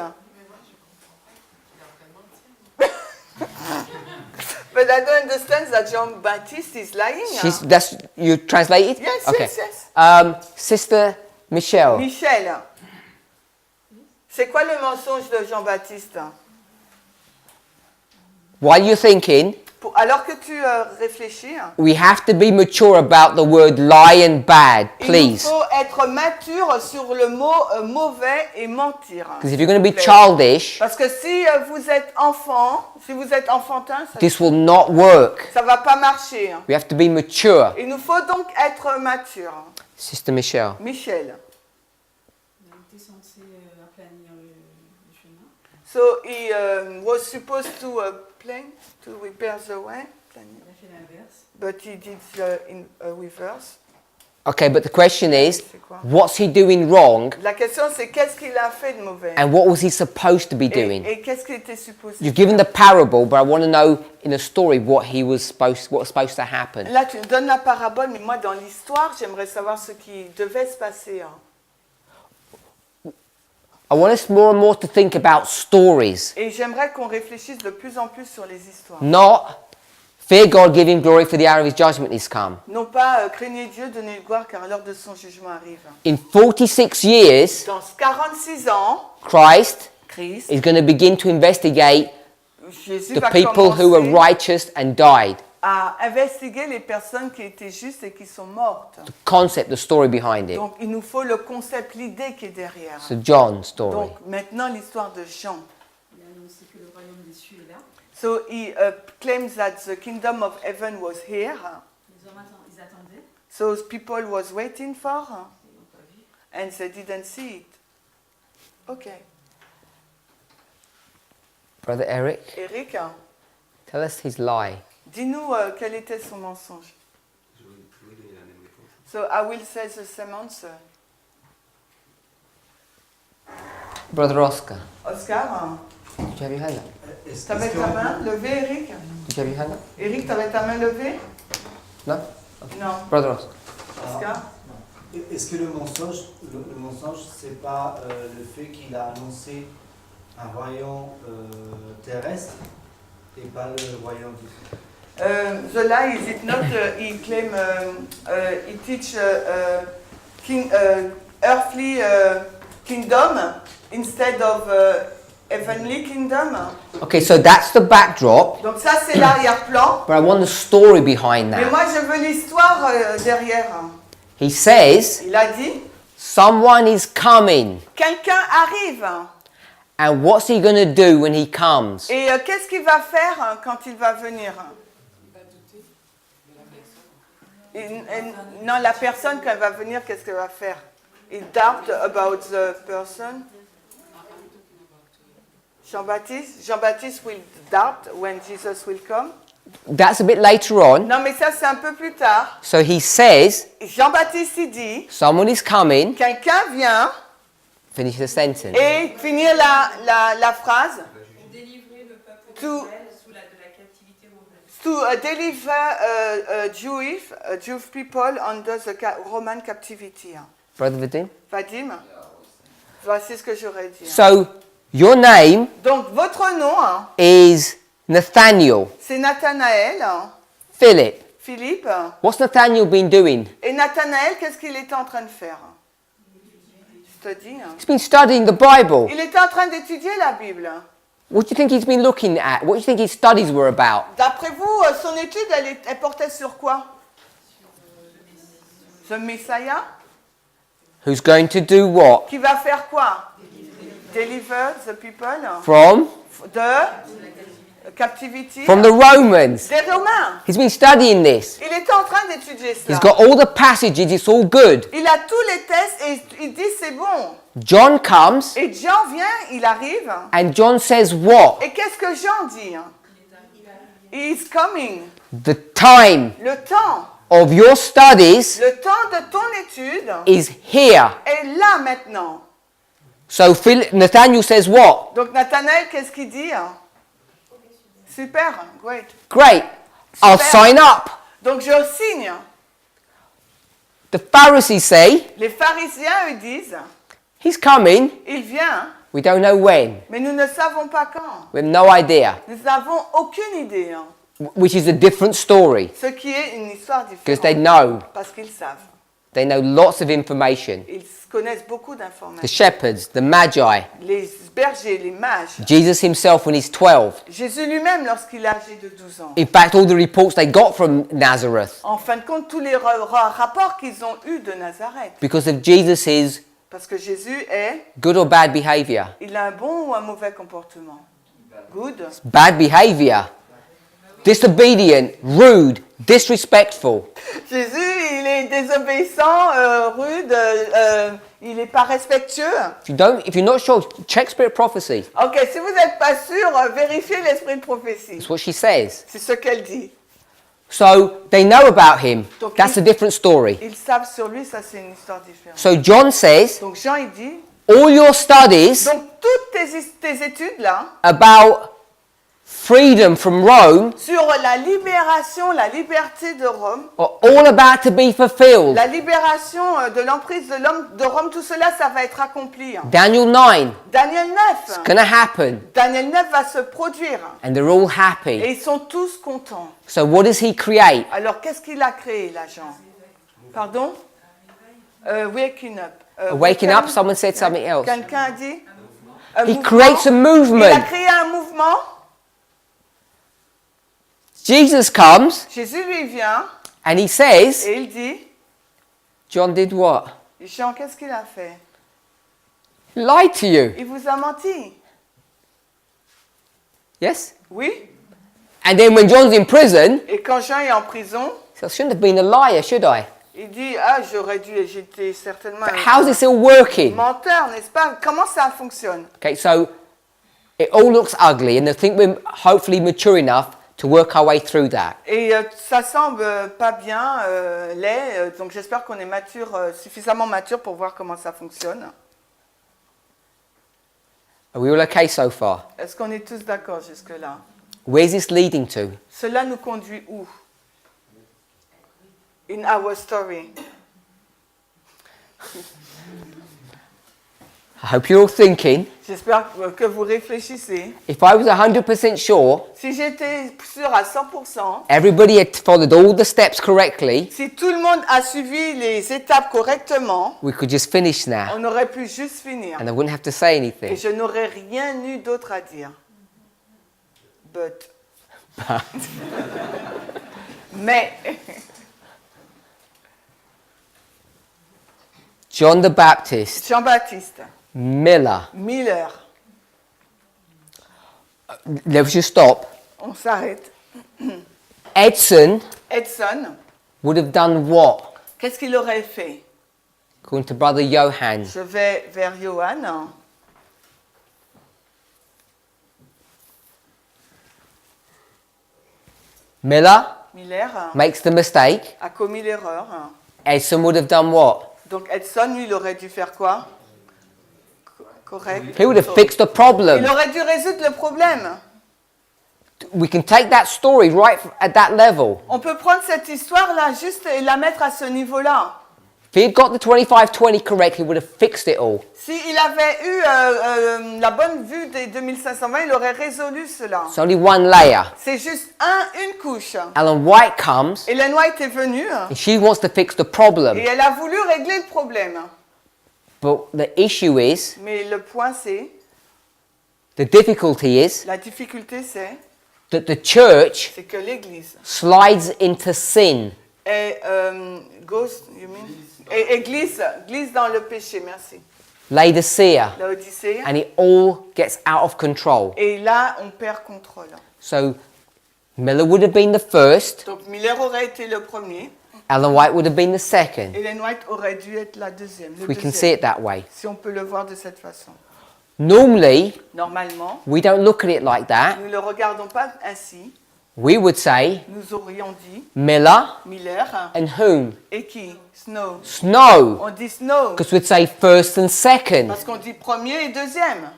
[SPEAKER 2] But I don't understand that Jean-Baptiste is lying.
[SPEAKER 1] That's you translated?
[SPEAKER 2] Yes,
[SPEAKER 1] Okay.
[SPEAKER 2] yes, yes.
[SPEAKER 1] Sister Michelle.
[SPEAKER 2] Michel. C'est quoi le mensonge de Jean-Baptiste?
[SPEAKER 1] While you're thinking,
[SPEAKER 2] Alors que tu réfléchis,
[SPEAKER 1] we have to be mature about the word lie and bad,
[SPEAKER 2] il
[SPEAKER 1] please.
[SPEAKER 2] faut être mature sur le mot mauvais et mentir.
[SPEAKER 1] Because if you're going to be
[SPEAKER 2] S'il vous plaît.
[SPEAKER 1] childish,
[SPEAKER 2] Parce que si vous êtes enfant, si vous êtes enfantin,
[SPEAKER 1] this will not work.
[SPEAKER 2] ça va pas marcher.
[SPEAKER 1] We have to be mature.
[SPEAKER 2] Il nous faut donc être mature.
[SPEAKER 1] Sister Michelle.
[SPEAKER 2] Michel.
[SPEAKER 3] On a été censé aplanir le chemin.
[SPEAKER 2] So he was supposed to to repair the way,
[SPEAKER 3] Il a fait l'inverse.
[SPEAKER 2] but he did in reverse.
[SPEAKER 1] Okay, but the question is,
[SPEAKER 2] C'est quoi?
[SPEAKER 1] what's he doing wrong
[SPEAKER 2] La question c'est qu'est-ce qu'il a fait de mauvais
[SPEAKER 1] and what was he supposed to be doing?
[SPEAKER 2] et qu'est-ce qu'il était supposé
[SPEAKER 1] You've given the parable, but I want to know in a story what was supposed to happen.
[SPEAKER 2] Là, tu me donnes la parabole, mais moi, dans l'histoire, j'aimerais savoir ce qui devait se passer.
[SPEAKER 1] I want us more and more to think about stories,
[SPEAKER 2] Et j'aimerais qu'on réfléchisse de plus en plus sur les histoires.
[SPEAKER 1] not fear God, give him glory for the hour of his judgment is come.
[SPEAKER 2] Non pas craignez Dieu, donnez gloire, car l'heure de son jugement arrive.
[SPEAKER 1] In 46 years,
[SPEAKER 2] Dans 46 ans,
[SPEAKER 1] Christ
[SPEAKER 2] Christ,
[SPEAKER 1] is going to begin to investigate
[SPEAKER 2] Jésus
[SPEAKER 1] the
[SPEAKER 2] va
[SPEAKER 1] people who were
[SPEAKER 2] commencer
[SPEAKER 1] righteous and died.
[SPEAKER 2] à investiguer les personnes qui étaient justes et qui sont mortes.
[SPEAKER 1] The concept, the story behind it.
[SPEAKER 2] Donc, il nous faut le concept, l'idée qui est derrière.
[SPEAKER 1] So John's story.
[SPEAKER 2] Donc, maintenant, l'histoire de Jean.
[SPEAKER 3] Il a annoncé que le royaume de Jésus est là.
[SPEAKER 2] So he claims that the kingdom of heaven was here.
[SPEAKER 3] Les hommes ils attendaient,
[SPEAKER 2] So people was waiting for,
[SPEAKER 3] ils n'ont pas vu.
[SPEAKER 2] and they didn't see it. Okay.
[SPEAKER 1] Brother Eric,
[SPEAKER 2] Eric,
[SPEAKER 1] tell us his lie.
[SPEAKER 2] dis-nous quel était son mensonge.
[SPEAKER 6] Je vais donner la même réponse.
[SPEAKER 2] So I will say the same answer.
[SPEAKER 1] Brother Oscar,
[SPEAKER 2] Oscar,
[SPEAKER 1] did you have your hand up?
[SPEAKER 2] t'avais ta main levée, Eric?
[SPEAKER 1] Did you have your hand up?
[SPEAKER 2] Eric, t'avais ta main levée?
[SPEAKER 1] No?
[SPEAKER 2] Non.
[SPEAKER 1] Brother Oscar.
[SPEAKER 2] Oscar?
[SPEAKER 9] Est-ce que le mensonge, c'est pas le fait qu'il a annoncé un royaume terrestre et pas le royaume du ciel?
[SPEAKER 2] The lie is it not? He claim he teach earthly kingdom instead of heavenly kingdom.
[SPEAKER 1] Okay, so that's the backdrop,
[SPEAKER 2] Donc ça c'est l'arrière-plan.
[SPEAKER 1] but I want the story behind
[SPEAKER 2] Mais
[SPEAKER 1] that.
[SPEAKER 2] moi je veux l'histoire derrière.
[SPEAKER 1] He says,
[SPEAKER 2] Il a dit,
[SPEAKER 1] someone is coming.
[SPEAKER 2] quelqu'un arrive.
[SPEAKER 1] And what's he going to do when he comes?
[SPEAKER 2] Et qu'est-ce qu'il va faire quand il va venir? Non, la personne quand elle va venir, qu'est-ce qu'elle va faire? Il doubt about the person. Jean-Baptiste will doubt when Jesus will come.
[SPEAKER 1] That's a bit later on.
[SPEAKER 2] Non, mais ça c'est un peu plus tard.
[SPEAKER 1] So he says,
[SPEAKER 2] Jean-Baptiste il dit,
[SPEAKER 1] someone is coming.
[SPEAKER 2] quelqu'un vient
[SPEAKER 1] Finish the sentence.
[SPEAKER 2] et finir la phrase.
[SPEAKER 3] Délivrer le peuple
[SPEAKER 2] To-
[SPEAKER 3] d'Israël de la captivité romaine.
[SPEAKER 2] To deliver Jewish people under the Roman captivity.
[SPEAKER 1] Brother Vadim?
[SPEAKER 2] Vadim, voici ce que j'aurais dit.
[SPEAKER 1] So your name
[SPEAKER 2] Donc votre nom,
[SPEAKER 1] is Nathaniel.
[SPEAKER 2] c'est Nathanaël,
[SPEAKER 1] Philip.
[SPEAKER 2] Philippe.
[SPEAKER 1] What's Nathaniel been doing?
[SPEAKER 2] Et Nathanaël, qu'est-ce qu'il était en train de faire? Je te dis.
[SPEAKER 1] He's been studying the Bible.
[SPEAKER 2] Il était en train d'étudier la Bible.
[SPEAKER 1] What do you think he's been looking at? What do you think his studies were about?
[SPEAKER 2] D'après vous, son étude, elle portait sur quoi? The Messiah,
[SPEAKER 1] Who's going to do what?
[SPEAKER 2] qui va faire quoi? Deliver the people
[SPEAKER 1] From?
[SPEAKER 2] de captivity.
[SPEAKER 1] From the Romans.
[SPEAKER 2] Des Romains.
[SPEAKER 1] He's been studying this.
[SPEAKER 2] Il était en train d'étudier cela.
[SPEAKER 1] He's got all the passages, it's all good.
[SPEAKER 2] Il a tous les tests et il dit c'est bon.
[SPEAKER 1] John comes
[SPEAKER 2] Et Jean vient, il arrive.
[SPEAKER 1] and John says what?
[SPEAKER 2] Et qu'est-ce que Jean dit? He is coming.
[SPEAKER 1] The time
[SPEAKER 2] Le temps.
[SPEAKER 1] of your studies
[SPEAKER 2] Le temps de ton étude
[SPEAKER 1] is here.
[SPEAKER 2] est là maintenant.
[SPEAKER 1] So Nathaniel says what?
[SPEAKER 2] Donc Nathanaël, qu'est-ce qu'il dit? Super, great.
[SPEAKER 1] Great. I'll
[SPEAKER 2] Super.
[SPEAKER 1] sign up.
[SPEAKER 2] Donc je signe.
[SPEAKER 1] The Pharisees say,
[SPEAKER 2] Les pharisiens, eux, disent,
[SPEAKER 1] he's coming.
[SPEAKER 2] il vient,
[SPEAKER 1] We don't know when.
[SPEAKER 2] mais nous ne savons pas quand.
[SPEAKER 1] We have no idea.
[SPEAKER 2] Nous n'avons aucune idée.
[SPEAKER 1] Which is a different story.
[SPEAKER 2] Ce qui est une histoire
[SPEAKER 1] Because they
[SPEAKER 2] différente.
[SPEAKER 1] know.
[SPEAKER 2] Parce qu'ils savent.
[SPEAKER 1] They know lots of information.
[SPEAKER 2] Ils connaissent beaucoup
[SPEAKER 1] The
[SPEAKER 2] d'informations.
[SPEAKER 1] shepherds, the magi.
[SPEAKER 2] Les bergers, les mages.
[SPEAKER 1] Jesus himself when he's 12.
[SPEAKER 2] Jésus lui-même lorsqu'il est âgé de 12 ans.
[SPEAKER 1] In fact, all the reports they got from Nazareth.
[SPEAKER 2] En fin de compte, tous les rapports qu'ils ont eus de Nazareth.
[SPEAKER 1] Because of Jesus'
[SPEAKER 2] Parce que Jésus est,
[SPEAKER 1] good or bad behavior.
[SPEAKER 2] il a un bon ou un mauvais comportement. Good.
[SPEAKER 1] Bad behavior. Disobedient, rude, disrespectful.
[SPEAKER 2] Jésus, il est désobéissant, rude, il n'est pas respectueux.
[SPEAKER 1] If you're not sure, check Spirit Prophecy.
[SPEAKER 2] Ok, si vous n'êtes pas sûr, vérifiez l'esprit de prophétie.
[SPEAKER 1] That's what she says.
[SPEAKER 2] C'est ce qu'elle dit.
[SPEAKER 1] So they know about him.
[SPEAKER 2] Donc,
[SPEAKER 1] That's a different story.
[SPEAKER 2] Ils savent sur lui, ça c'est une histoire différente.
[SPEAKER 1] So John says,
[SPEAKER 2] Donc Jean, il dit,
[SPEAKER 1] all your studies
[SPEAKER 2] donc toutes tes études là,
[SPEAKER 1] about freedom from Rome
[SPEAKER 2] sur la libération, la liberté de Rome,
[SPEAKER 1] are all about to be fulfilled.
[SPEAKER 2] la libération de l'emprise de l'homme de Rome, tout cela, ça va être accompli.
[SPEAKER 1] Daniel 9,
[SPEAKER 2] Daniel 9,
[SPEAKER 1] gonna happen.
[SPEAKER 2] Daniel 9 va se produire.
[SPEAKER 1] And they're all
[SPEAKER 2] Et
[SPEAKER 1] happy.
[SPEAKER 2] ils sont tous contents.
[SPEAKER 1] So what does he create?
[SPEAKER 2] Alors, qu'est-ce qu'il a créé, là, Jean? Pardon? Waking up.
[SPEAKER 1] Waking up, someone said something else.
[SPEAKER 2] Quelqu'un a dit? Un
[SPEAKER 1] He
[SPEAKER 2] mouvement.
[SPEAKER 1] creates a
[SPEAKER 2] Il a
[SPEAKER 1] movement.
[SPEAKER 2] créé un mouvement.
[SPEAKER 1] Jesus comes
[SPEAKER 2] Jésus, lui, vient
[SPEAKER 1] and he says,
[SPEAKER 2] et il dit,
[SPEAKER 1] John did what?
[SPEAKER 2] Jean, qu'est-ce qu'il a fait?
[SPEAKER 1] He lied to you.
[SPEAKER 2] Il vous a menti.
[SPEAKER 1] Yes?
[SPEAKER 2] Oui.
[SPEAKER 1] And then when John's in prison,
[SPEAKER 2] Et quand Jean est en prison,
[SPEAKER 1] so I shouldn't have been a liar, should I?
[SPEAKER 2] il dit j'étais certainement
[SPEAKER 1] But how's it still working?
[SPEAKER 2] menteur, n'est-ce pas? Comment ça fonctionne?
[SPEAKER 1] Okay, so it all looks ugly, and I think we're hopefully mature enough to work our way through that.
[SPEAKER 2] Et ça semble pas bien, laid, donc j'espère qu'on est mature, suffisamment mature pour voir comment ça fonctionne.
[SPEAKER 1] Are we all okay so far?
[SPEAKER 2] Est-ce qu'on est tous d'accord jusque-là?
[SPEAKER 1] Where's this leading to?
[SPEAKER 2] Cela nous conduit où? In our story.
[SPEAKER 1] I hope you're all thinking.
[SPEAKER 2] J'espère que vous réfléchissez.
[SPEAKER 1] If I was 100% sure,
[SPEAKER 2] Si j'étais sûr à 100%,
[SPEAKER 1] everybody had followed all the steps correctly,
[SPEAKER 2] si tout le monde a suivi les étapes correctement,
[SPEAKER 1] we could just finish now,
[SPEAKER 2] on aurait pu juste finir.
[SPEAKER 1] and I wouldn't have to say
[SPEAKER 2] Et
[SPEAKER 1] anything.
[SPEAKER 2] je n'aurais rien eu d'autre à dire. But. Mais.
[SPEAKER 1] John the Baptist,
[SPEAKER 2] Jean-Baptiste,
[SPEAKER 1] Miller.
[SPEAKER 2] Miller,
[SPEAKER 1] Let's just stop.
[SPEAKER 2] on s'arrête.
[SPEAKER 1] Edson
[SPEAKER 2] Edson,
[SPEAKER 1] would have done what?
[SPEAKER 2] qu'est-ce qu'il aurait fait?
[SPEAKER 1] According to Brother Johann.
[SPEAKER 2] Je vais vers Johan.
[SPEAKER 1] Miller
[SPEAKER 2] Miller
[SPEAKER 1] makes the mistake.
[SPEAKER 2] a commis l'erreur.
[SPEAKER 1] Edson would have done what?
[SPEAKER 2] Donc Edson, lui, il aurait dû faire quoi? Correct.
[SPEAKER 1] He would have fixed the
[SPEAKER 2] Il
[SPEAKER 1] problem.
[SPEAKER 2] aurait dû résoudre le problème.
[SPEAKER 1] We can take that story right at that level.
[SPEAKER 2] On peut prendre cette histoire-là juste et la mettre à ce niveau-là.
[SPEAKER 1] If he had got the 25-20 correct, he would have fixed it all.
[SPEAKER 2] S'il avait eu la bonne vue des 2520, il aurait résolu cela.
[SPEAKER 1] It's only one layer.
[SPEAKER 2] C'est juste une couche.
[SPEAKER 1] Ellen White comes,
[SPEAKER 2] Ellen White est venue
[SPEAKER 1] and she wants to fix the problem.
[SPEAKER 2] et elle a voulu régler le problème.
[SPEAKER 1] But the issue is,
[SPEAKER 2] Mais le point c'est,
[SPEAKER 1] the difficulty is,
[SPEAKER 2] la difficulté c'est
[SPEAKER 1] that the church
[SPEAKER 2] que l'Église
[SPEAKER 1] slides into sin.
[SPEAKER 2] est, glisse dans le péché, merci.
[SPEAKER 1] Laodicea.
[SPEAKER 2] Laodicée.
[SPEAKER 1] And it all gets out of control.
[SPEAKER 2] Et là, on perd contrôle.
[SPEAKER 1] So Miller would have been the first,
[SPEAKER 2] Donc Miller aurait été le premier,
[SPEAKER 1] Ellen White would have been the second.
[SPEAKER 2] Ellen White aurait dû être la deuxième. Le
[SPEAKER 1] We can
[SPEAKER 2] deuxième,
[SPEAKER 1] see it that way.
[SPEAKER 2] si on peut le voir de cette façon.
[SPEAKER 1] Normally,
[SPEAKER 2] Normalement,
[SPEAKER 1] we don't look at it like that.
[SPEAKER 2] nous ne le regardons pas ainsi.
[SPEAKER 1] We would say
[SPEAKER 2] Nous aurions dit
[SPEAKER 1] Miller
[SPEAKER 2] Miller
[SPEAKER 1] and whom?
[SPEAKER 2] et qui? Snow.
[SPEAKER 1] Snow.
[SPEAKER 2] On dit Snow
[SPEAKER 1] Because we'd say first and second.
[SPEAKER 2] parce qu'on dit premier et deuxième.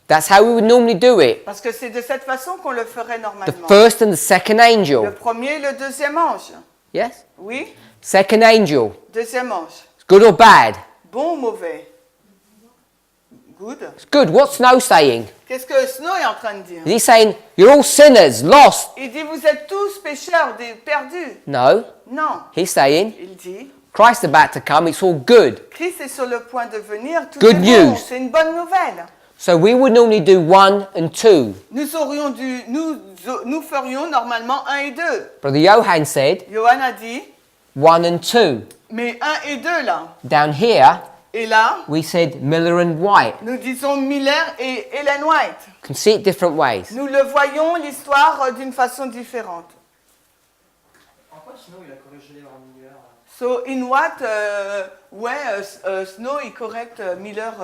[SPEAKER 1] That's how we would normally do it.
[SPEAKER 2] Parce que c'est de cette façon qu'on le ferait
[SPEAKER 1] The
[SPEAKER 2] normalement.
[SPEAKER 1] first and the second
[SPEAKER 2] Le
[SPEAKER 1] angel.
[SPEAKER 2] premier et le deuxième ange.
[SPEAKER 1] Yes?
[SPEAKER 2] Oui,
[SPEAKER 1] Second angel.
[SPEAKER 2] deuxième ange.
[SPEAKER 1] Good or bad?
[SPEAKER 2] Bon ou mauvais? Good.
[SPEAKER 1] It's good. What's Snow saying?
[SPEAKER 2] Qu'est-ce que Snow est en train de dire?
[SPEAKER 1] Is he saying, you're all sinners, lost?
[SPEAKER 2] Il dit vous êtes tous pécheurs, perdus.
[SPEAKER 1] No.
[SPEAKER 2] Non.
[SPEAKER 1] He's saying,
[SPEAKER 2] Il dit
[SPEAKER 1] Christ's about to come, it's all good.
[SPEAKER 2] Christ est sur le point de venir. Tout
[SPEAKER 1] Good
[SPEAKER 2] est bon.
[SPEAKER 1] news.
[SPEAKER 2] C'est une bonne nouvelle.
[SPEAKER 1] So we would normally do 1 and 2.
[SPEAKER 2] Nous ferions normalement 1 et 2.
[SPEAKER 1] Brother Johann said
[SPEAKER 2] Johan a dit
[SPEAKER 1] 1 and 2.
[SPEAKER 2] mais 1 et 2 là.
[SPEAKER 1] Down here,
[SPEAKER 2] Et là,
[SPEAKER 1] we said Miller and White.
[SPEAKER 2] nous disons Miller et Ellen White.
[SPEAKER 1] You can see it different ways.
[SPEAKER 2] Nous le voyons l'histoire d'une façon différente.
[SPEAKER 4] En quoi sinon il a corrigé l'erreur Miller?
[SPEAKER 2] So in what way Snow il correct Miller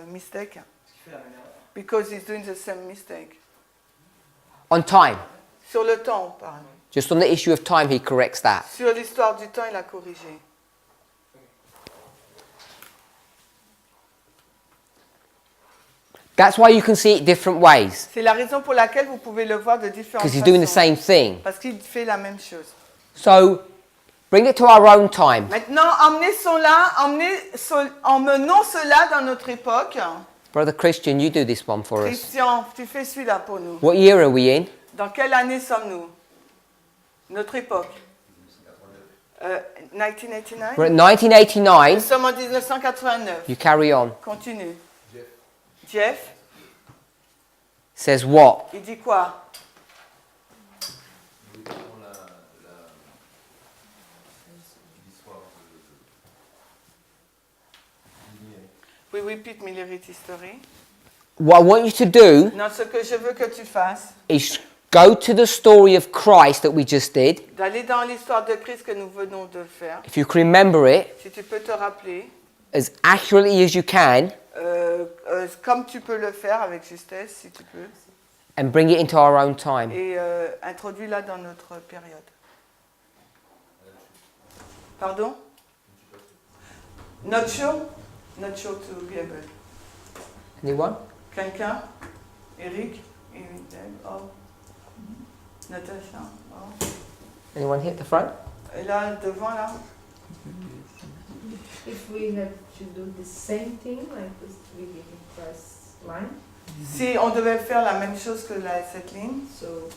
[SPEAKER 2] mistake?
[SPEAKER 4] Parce qu'il fait la même erreur.
[SPEAKER 2] Because he's doing the same mistake.
[SPEAKER 1] On time.
[SPEAKER 2] Sur le temps, on parle.
[SPEAKER 1] Just on the issue of time, he corrects that.
[SPEAKER 2] Sur l'histoire du temps, il a corrigé.
[SPEAKER 1] That's why you can see it different ways.
[SPEAKER 2] C'est la raison pour laquelle vous pouvez le voir de différentes
[SPEAKER 1] Because he's doing the
[SPEAKER 2] façons.
[SPEAKER 1] same thing.
[SPEAKER 2] Parce qu'il fait la même chose.
[SPEAKER 1] So, bring it to our own time.
[SPEAKER 2] Maintenant, emmenons cela dans notre époque.
[SPEAKER 1] Brother Christian, you do this one for us.
[SPEAKER 2] Christian, tu fais celui-là pour nous.
[SPEAKER 1] What year are we in?
[SPEAKER 2] Dans quelle année sommes-nous? Notre époque. 1989?
[SPEAKER 1] We're at
[SPEAKER 2] Nous
[SPEAKER 1] 1989.
[SPEAKER 2] sommes en 1989.
[SPEAKER 1] You carry on.
[SPEAKER 2] Continue. Jeff,
[SPEAKER 1] Says what?
[SPEAKER 2] il dit quoi? We repeat Millerite history.
[SPEAKER 1] What I want you to do
[SPEAKER 2] Non, ce que je veux que tu fasses,
[SPEAKER 1] is go to the story of Christ that we just did.
[SPEAKER 2] d'aller dans l'histoire de Christ que nous venons de faire.
[SPEAKER 1] If you can remember it
[SPEAKER 2] Si tu peux te rappeler,
[SPEAKER 1] as accurately as you can
[SPEAKER 2] comme tu peux le faire avec justesse, si tu peux,
[SPEAKER 1] and bring it into our own time.
[SPEAKER 2] et introduis-la dans notre période. Pardon? Not sure? Not sure to be able.
[SPEAKER 1] Anyone?
[SPEAKER 2] Quelqu'un? Eric? Oh. Natasha? Oh.
[SPEAKER 1] Anyone here at the front?
[SPEAKER 2] Et là, devant, là?
[SPEAKER 10] If we have to do the same thing like this we did in first line,
[SPEAKER 2] Si on devait faire la même chose que cette ligne,
[SPEAKER 10] so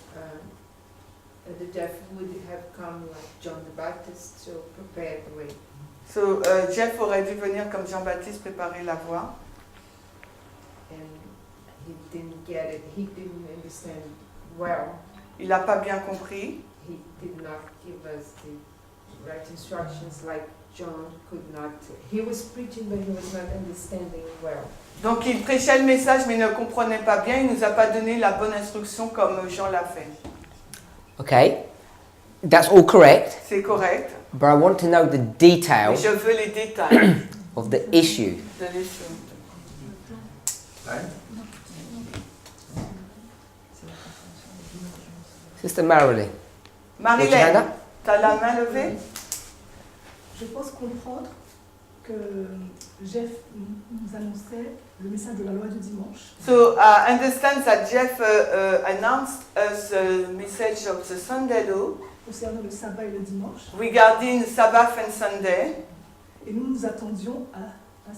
[SPEAKER 10] the Jeff would have come like John the Baptist to prepare the way.
[SPEAKER 2] so, Jeff aurait dû venir comme Jean-Baptiste préparer la voie.
[SPEAKER 10] And he didn't get it, he didn't understand well.
[SPEAKER 2] Il n'a pas bien compris.
[SPEAKER 10] He did not give us the right instructions like John could not. He was preaching but he was not understanding well.
[SPEAKER 2] Donc il prêchait le message mais il ne comprenait pas bien, il ne nous a pas donné la bonne instruction comme Jean l'a fait.
[SPEAKER 1] Okay, that's all correct,
[SPEAKER 2] C'est correct,
[SPEAKER 1] but I want to know the
[SPEAKER 2] mais
[SPEAKER 1] details
[SPEAKER 2] je veux les détails
[SPEAKER 1] of the issue.
[SPEAKER 2] de l'issue.
[SPEAKER 1] Sister Marilyn.
[SPEAKER 2] Marilyn, tu as la main levée?
[SPEAKER 11] Je pense comprendre que Jeff nous annonçait le message de la loi du dimanche.
[SPEAKER 2] So understand that Jeff announced us the message of the Sunday law
[SPEAKER 11] Concernant le sabbat et le dimanche.
[SPEAKER 2] regarding Sabbath and Sunday.
[SPEAKER 11] Et nous nous attendions à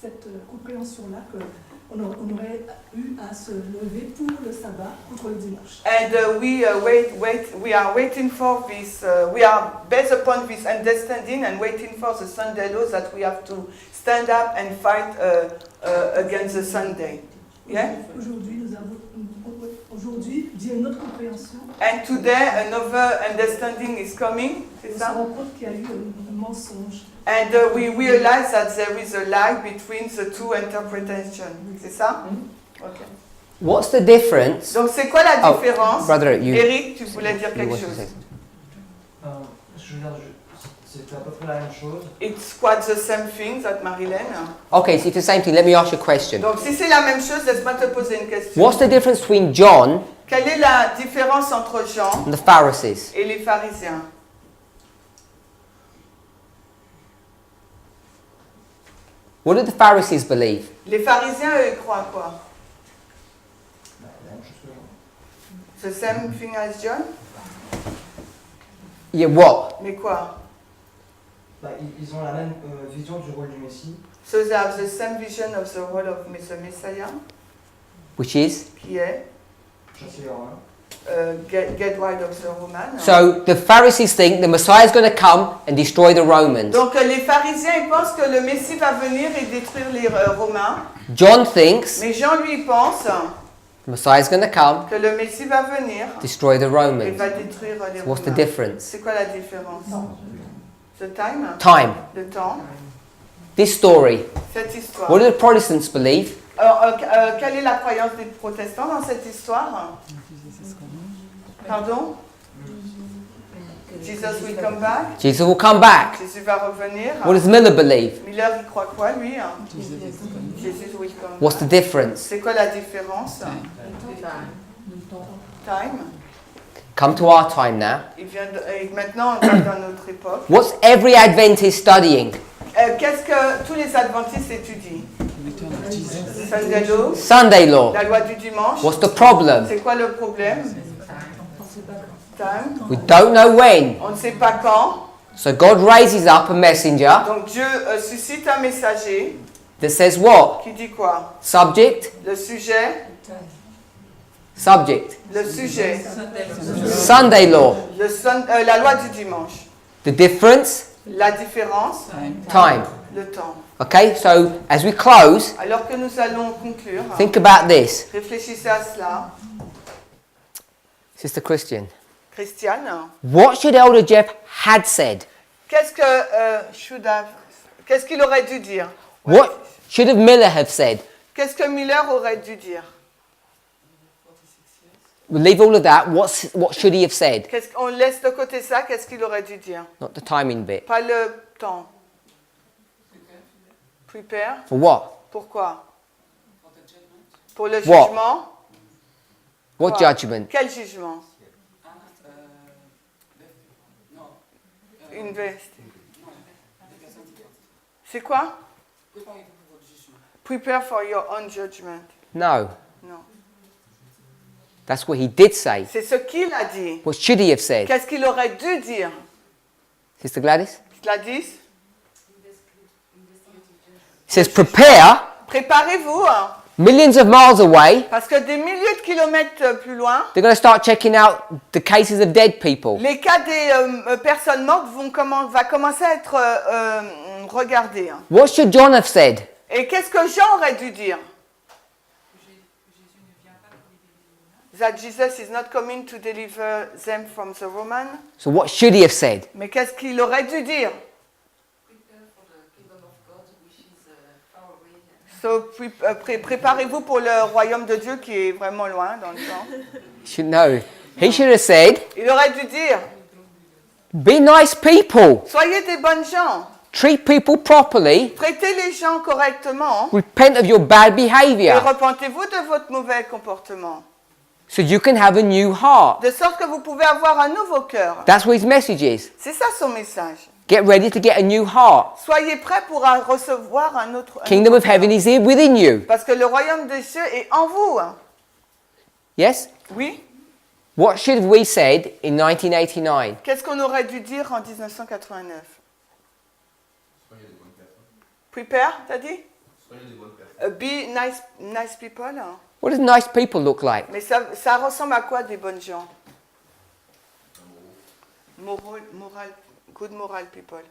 [SPEAKER 11] cette compréhension-là qu'on aurait eu à se lever pour le sabbat contre le dimanche.
[SPEAKER 2] And we are waiting for this, we are based upon this understanding and waiting for the Sunday law that we have to stand up and fight against the Sunday. Yeah?
[SPEAKER 11] Aujourd'hui, via une autre compréhension,
[SPEAKER 2] And today another understanding is coming, c'est
[SPEAKER 11] on se
[SPEAKER 2] ça?
[SPEAKER 11] rend compte qu'il y a eu un mensonge.
[SPEAKER 2] And we realize that there is a lie between the two interpretations, c'est ça? Okay.
[SPEAKER 1] What's the difference?
[SPEAKER 2] Donc c'est quoi la différence?
[SPEAKER 1] Brother, you,
[SPEAKER 2] Eric, tu voulais dire
[SPEAKER 1] you
[SPEAKER 2] quelque
[SPEAKER 1] want to
[SPEAKER 2] chose?
[SPEAKER 1] say
[SPEAKER 4] Je veux dire, c'est à peu près la même chose.
[SPEAKER 2] It's quite the same thing that Marilyn.
[SPEAKER 1] Okay, so it's the same thing. Let me ask you a question.
[SPEAKER 2] Donc si c'est la même chose, laisse-moi te poser une question.
[SPEAKER 1] What's the difference between John
[SPEAKER 2] Quelle est la différence entre Jean
[SPEAKER 1] and the Pharisees?
[SPEAKER 2] et les pharisiens?
[SPEAKER 1] What did the Pharisees believe?
[SPEAKER 2] Les pharisiens, eux, ils croient à quoi?
[SPEAKER 4] La même chose que
[SPEAKER 2] The same thing as John?
[SPEAKER 1] Yeah, what?
[SPEAKER 2] Mais quoi?
[SPEAKER 4] ils ont la même vision du rôle du Messie.
[SPEAKER 2] So they have the same vision of the role of the Messiah,
[SPEAKER 1] Which is?
[SPEAKER 2] qui est
[SPEAKER 4] Chasser les Romains.
[SPEAKER 2] get rid of the Roman.
[SPEAKER 1] So the Pharisees think the Messiah is going to come and destroy the Romans.
[SPEAKER 2] Donc les pharisiens, ils pensent que le Messie va venir et détruire les Romains.
[SPEAKER 1] John thinks
[SPEAKER 2] Mais Jean, lui, il pense
[SPEAKER 1] the Messiah is going to come,
[SPEAKER 2] que le Messie va venir
[SPEAKER 1] destroy the
[SPEAKER 2] et
[SPEAKER 1] Romans.
[SPEAKER 2] va détruire les
[SPEAKER 1] What's the
[SPEAKER 2] Romains.
[SPEAKER 1] difference?
[SPEAKER 2] C'est quoi la différence? The time?
[SPEAKER 1] Time.
[SPEAKER 2] Le temps.
[SPEAKER 1] This story.
[SPEAKER 2] Cette histoire.
[SPEAKER 1] What do the Protestants believe?
[SPEAKER 2] Alors, quelle est la croyance des protestants dans cette histoire? Pardon? Jesus will come back.
[SPEAKER 1] Jesus will come back.
[SPEAKER 2] Jésus va revenir.
[SPEAKER 1] What does Miller believe?
[SPEAKER 2] Miller, il croit quoi, lui? Jésus will come back.
[SPEAKER 1] What's the difference?
[SPEAKER 2] C'est quoi la différence? Time.
[SPEAKER 1] Come to our time now.
[SPEAKER 2] Il vient et maintenant, on va dans notre époque.
[SPEAKER 1] What's every Adventist studying?
[SPEAKER 2] Qu'est-ce que tous les adventistes étudient? Sunday law.
[SPEAKER 1] Sunday law.
[SPEAKER 2] La loi du dimanche.
[SPEAKER 1] What's the problem?
[SPEAKER 2] C'est quoi le problème? Time.
[SPEAKER 1] We don't know when.
[SPEAKER 2] On ne sait pas quand.
[SPEAKER 1] So God raises up a messenger
[SPEAKER 2] Donc Dieu suscite un messager
[SPEAKER 1] that says what?
[SPEAKER 2] qui dit quoi?
[SPEAKER 1] Subject?
[SPEAKER 2] Le sujet.
[SPEAKER 1] Subject.
[SPEAKER 2] Le sujet.
[SPEAKER 1] Sunday law.
[SPEAKER 2] La loi du dimanche.
[SPEAKER 1] The difference?
[SPEAKER 2] La différence.
[SPEAKER 1] Time.
[SPEAKER 2] Le temps.
[SPEAKER 1] Okay, so as we close,
[SPEAKER 2] Alors que nous allons conclure,
[SPEAKER 1] think about this.
[SPEAKER 2] réfléchissez à cela.
[SPEAKER 1] Sister Christian,
[SPEAKER 2] Christiane,
[SPEAKER 1] what should Elder Jeff had said?
[SPEAKER 2] qu'est-ce qu'il aurait dû dire?
[SPEAKER 1] What should have Miller have said?
[SPEAKER 2] Qu'est-ce que Miller aurait dû dire?
[SPEAKER 1] We'll leave all of that. What should he have said?
[SPEAKER 2] On laisse de côté ça, qu'est-ce qu'il aurait dû dire?
[SPEAKER 1] Not the timing bit.
[SPEAKER 2] Pas le temps. Prepare.
[SPEAKER 1] For what?
[SPEAKER 2] Pourquoi? Pour le
[SPEAKER 1] What?
[SPEAKER 2] jugement.
[SPEAKER 1] What
[SPEAKER 2] Quoi?
[SPEAKER 1] judgment?
[SPEAKER 2] Quel jugement? Invest. C'est quoi? Prepare for your own judgment.
[SPEAKER 1] No.
[SPEAKER 2] Non.
[SPEAKER 1] That's what he did say.
[SPEAKER 2] C'est ce qu'il a dit.
[SPEAKER 1] What should he have said?
[SPEAKER 2] Qu'est-ce qu'il aurait dû dire?
[SPEAKER 1] Sister Gladys?
[SPEAKER 2] Gladys?
[SPEAKER 1] He says, prepare
[SPEAKER 2] Préparez-vous, hein,
[SPEAKER 1] millions of miles away.
[SPEAKER 2] parce que des milliers de kilomètres plus loin,
[SPEAKER 1] They're going to start checking out the cases of dead people.
[SPEAKER 2] les cas des personnes mortes va commencer à être regardés. Hein.
[SPEAKER 1] What should John have said?
[SPEAKER 2] Et qu'est-ce que Jean aurait dû dire? That Jesus is not coming to deliver them from the Roman.
[SPEAKER 1] So what should he have said?
[SPEAKER 2] Mais qu'est-ce qu'il aurait dû dire? So, préparez-vous pour le royaume de Dieu qui est vraiment loin dans le temps.
[SPEAKER 1] No. He should have said,
[SPEAKER 2] Il aurait dû dire,
[SPEAKER 1] be nice people.
[SPEAKER 2] soyez des bonnes gens,
[SPEAKER 1] Treat people properly.
[SPEAKER 2] traitez les gens correctement
[SPEAKER 1] Repent of your bad
[SPEAKER 2] et
[SPEAKER 1] behavior.
[SPEAKER 2] repentez-vous de votre mauvais comportement.
[SPEAKER 1] So you can have a new heart.
[SPEAKER 2] De sorte que vous pouvez avoir un nouveau cœur.
[SPEAKER 1] That's what his message is.
[SPEAKER 2] C'est ça son message.
[SPEAKER 1] Get ready to get a new heart.
[SPEAKER 2] Soyez prêts pour recevoir un autre
[SPEAKER 1] Kingdom of heaven is here within you.
[SPEAKER 2] Parce que le royaume des cieux est en vous.
[SPEAKER 1] Yes?
[SPEAKER 2] Oui.
[SPEAKER 1] What should we said in 1989?
[SPEAKER 2] Qu'est-ce qu'on aurait dû dire en 1989?
[SPEAKER 5] Soyez des bonnes personnes.
[SPEAKER 2] Prepare, t'as dit?
[SPEAKER 5] Soyez des bonnes personnes.
[SPEAKER 2] Be nice people. Hein.
[SPEAKER 1] What does nice people look like?
[SPEAKER 2] Mais ça ressemble à quoi des bonnes gens? Moral, good moral people.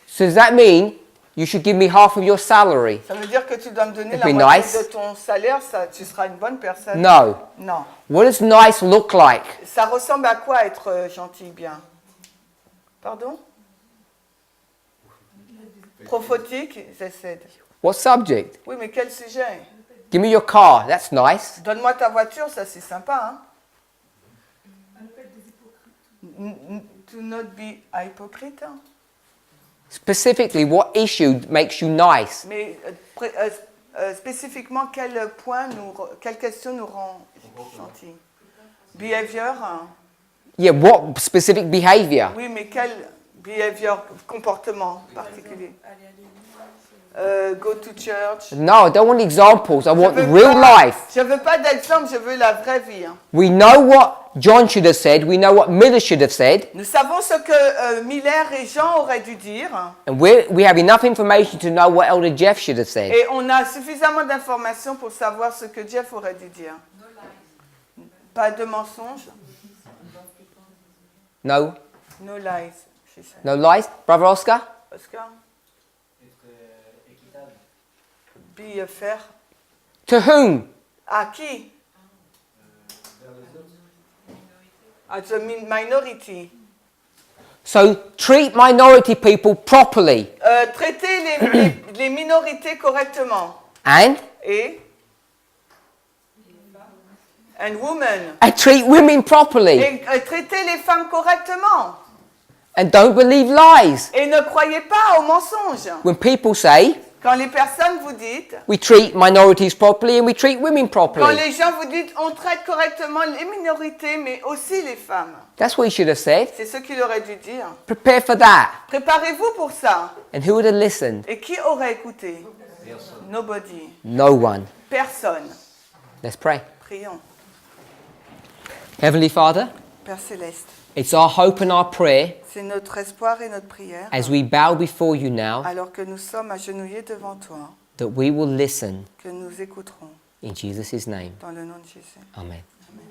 [SPEAKER 1] So does that mean you should give me half of your salary?
[SPEAKER 2] Ça veut dire que tu dois me donner
[SPEAKER 1] It'd
[SPEAKER 2] la
[SPEAKER 1] be
[SPEAKER 2] moitié
[SPEAKER 1] nice.
[SPEAKER 2] de ton salaire, tu seras une bonne personne.
[SPEAKER 1] No.
[SPEAKER 2] Non.
[SPEAKER 1] What does nice look like?
[SPEAKER 2] Ça ressemble à quoi être gentil, bien? Pardon? Prophétique, j'essaie.
[SPEAKER 1] What subject?
[SPEAKER 2] Oui, mais quel sujet?
[SPEAKER 1] Give me your car. That's nice.
[SPEAKER 2] Donne-moi ta voiture, ça c'est sympa, hein? To not be hypocrite. Hein?
[SPEAKER 1] Specifically, what issue makes you nice?
[SPEAKER 2] Mais spécifiquement, quel quelle question nous rend gentils? Behavior. Hein?
[SPEAKER 1] Yeah, what specific behavior?
[SPEAKER 2] Oui, mais quel behavior, comportement particulier? Go to church.
[SPEAKER 1] No, I don't want examples. I want
[SPEAKER 2] Je veux
[SPEAKER 1] real
[SPEAKER 2] pas-
[SPEAKER 1] life.
[SPEAKER 2] Je veux pas d'exemple, je veux la vraie vie. Hein.
[SPEAKER 1] We know what John should have said. We know what Miller should have said.
[SPEAKER 2] Nous savons ce que Miller et Jean auraient dû dire.
[SPEAKER 1] And we have enough information to know what Elder Jeff should have said.
[SPEAKER 2] Et on a suffisamment d'informations pour savoir ce que Jeff aurait dû dire. Pas de mensonges.
[SPEAKER 1] No?
[SPEAKER 2] No lies, she said.
[SPEAKER 1] No lies? Brother Oscar?
[SPEAKER 2] Oscar,
[SPEAKER 9] Être équitable.
[SPEAKER 2] be fair.
[SPEAKER 1] To whom?
[SPEAKER 2] À qui?
[SPEAKER 9] Vers les autres.
[SPEAKER 2] À the minority.
[SPEAKER 1] So treat minority people properly.
[SPEAKER 2] Traiter les minorités correctement.
[SPEAKER 1] And
[SPEAKER 2] And women.
[SPEAKER 1] treat women properly.
[SPEAKER 2] Et traiter les femmes correctement.
[SPEAKER 1] And don't believe lies.
[SPEAKER 2] Et ne croyez pas aux mensonges.
[SPEAKER 1] When people say,
[SPEAKER 2] Quand les personnes vous disent,
[SPEAKER 1] we treat minorities properly and we treat women
[SPEAKER 2] quand
[SPEAKER 1] properly.
[SPEAKER 2] les gens vous disent, on traite correctement les minorités, mais aussi les femmes.
[SPEAKER 1] That's what he should have said.
[SPEAKER 2] C'est ce qu'il aurait dû dire.
[SPEAKER 1] Prepare for that.
[SPEAKER 2] Préparez-vous pour ça.
[SPEAKER 1] And who would have listened?
[SPEAKER 2] Et qui aurait écouté? Nobody.
[SPEAKER 1] No one.
[SPEAKER 2] Personne.
[SPEAKER 1] Let's pray.
[SPEAKER 2] Prions.
[SPEAKER 1] Heavenly Father,
[SPEAKER 2] Père Céleste,
[SPEAKER 1] it's our hope and our prayer
[SPEAKER 2] c'est notre espoir et notre prière,
[SPEAKER 1] as we bow before you now
[SPEAKER 2] alors que nous sommes agenouillés devant toi,
[SPEAKER 1] that we will listen
[SPEAKER 2] que nous écouterons
[SPEAKER 1] in Jesus' name.
[SPEAKER 2] dans le nom de Jésus.
[SPEAKER 1] Amen.
[SPEAKER 2] Amen.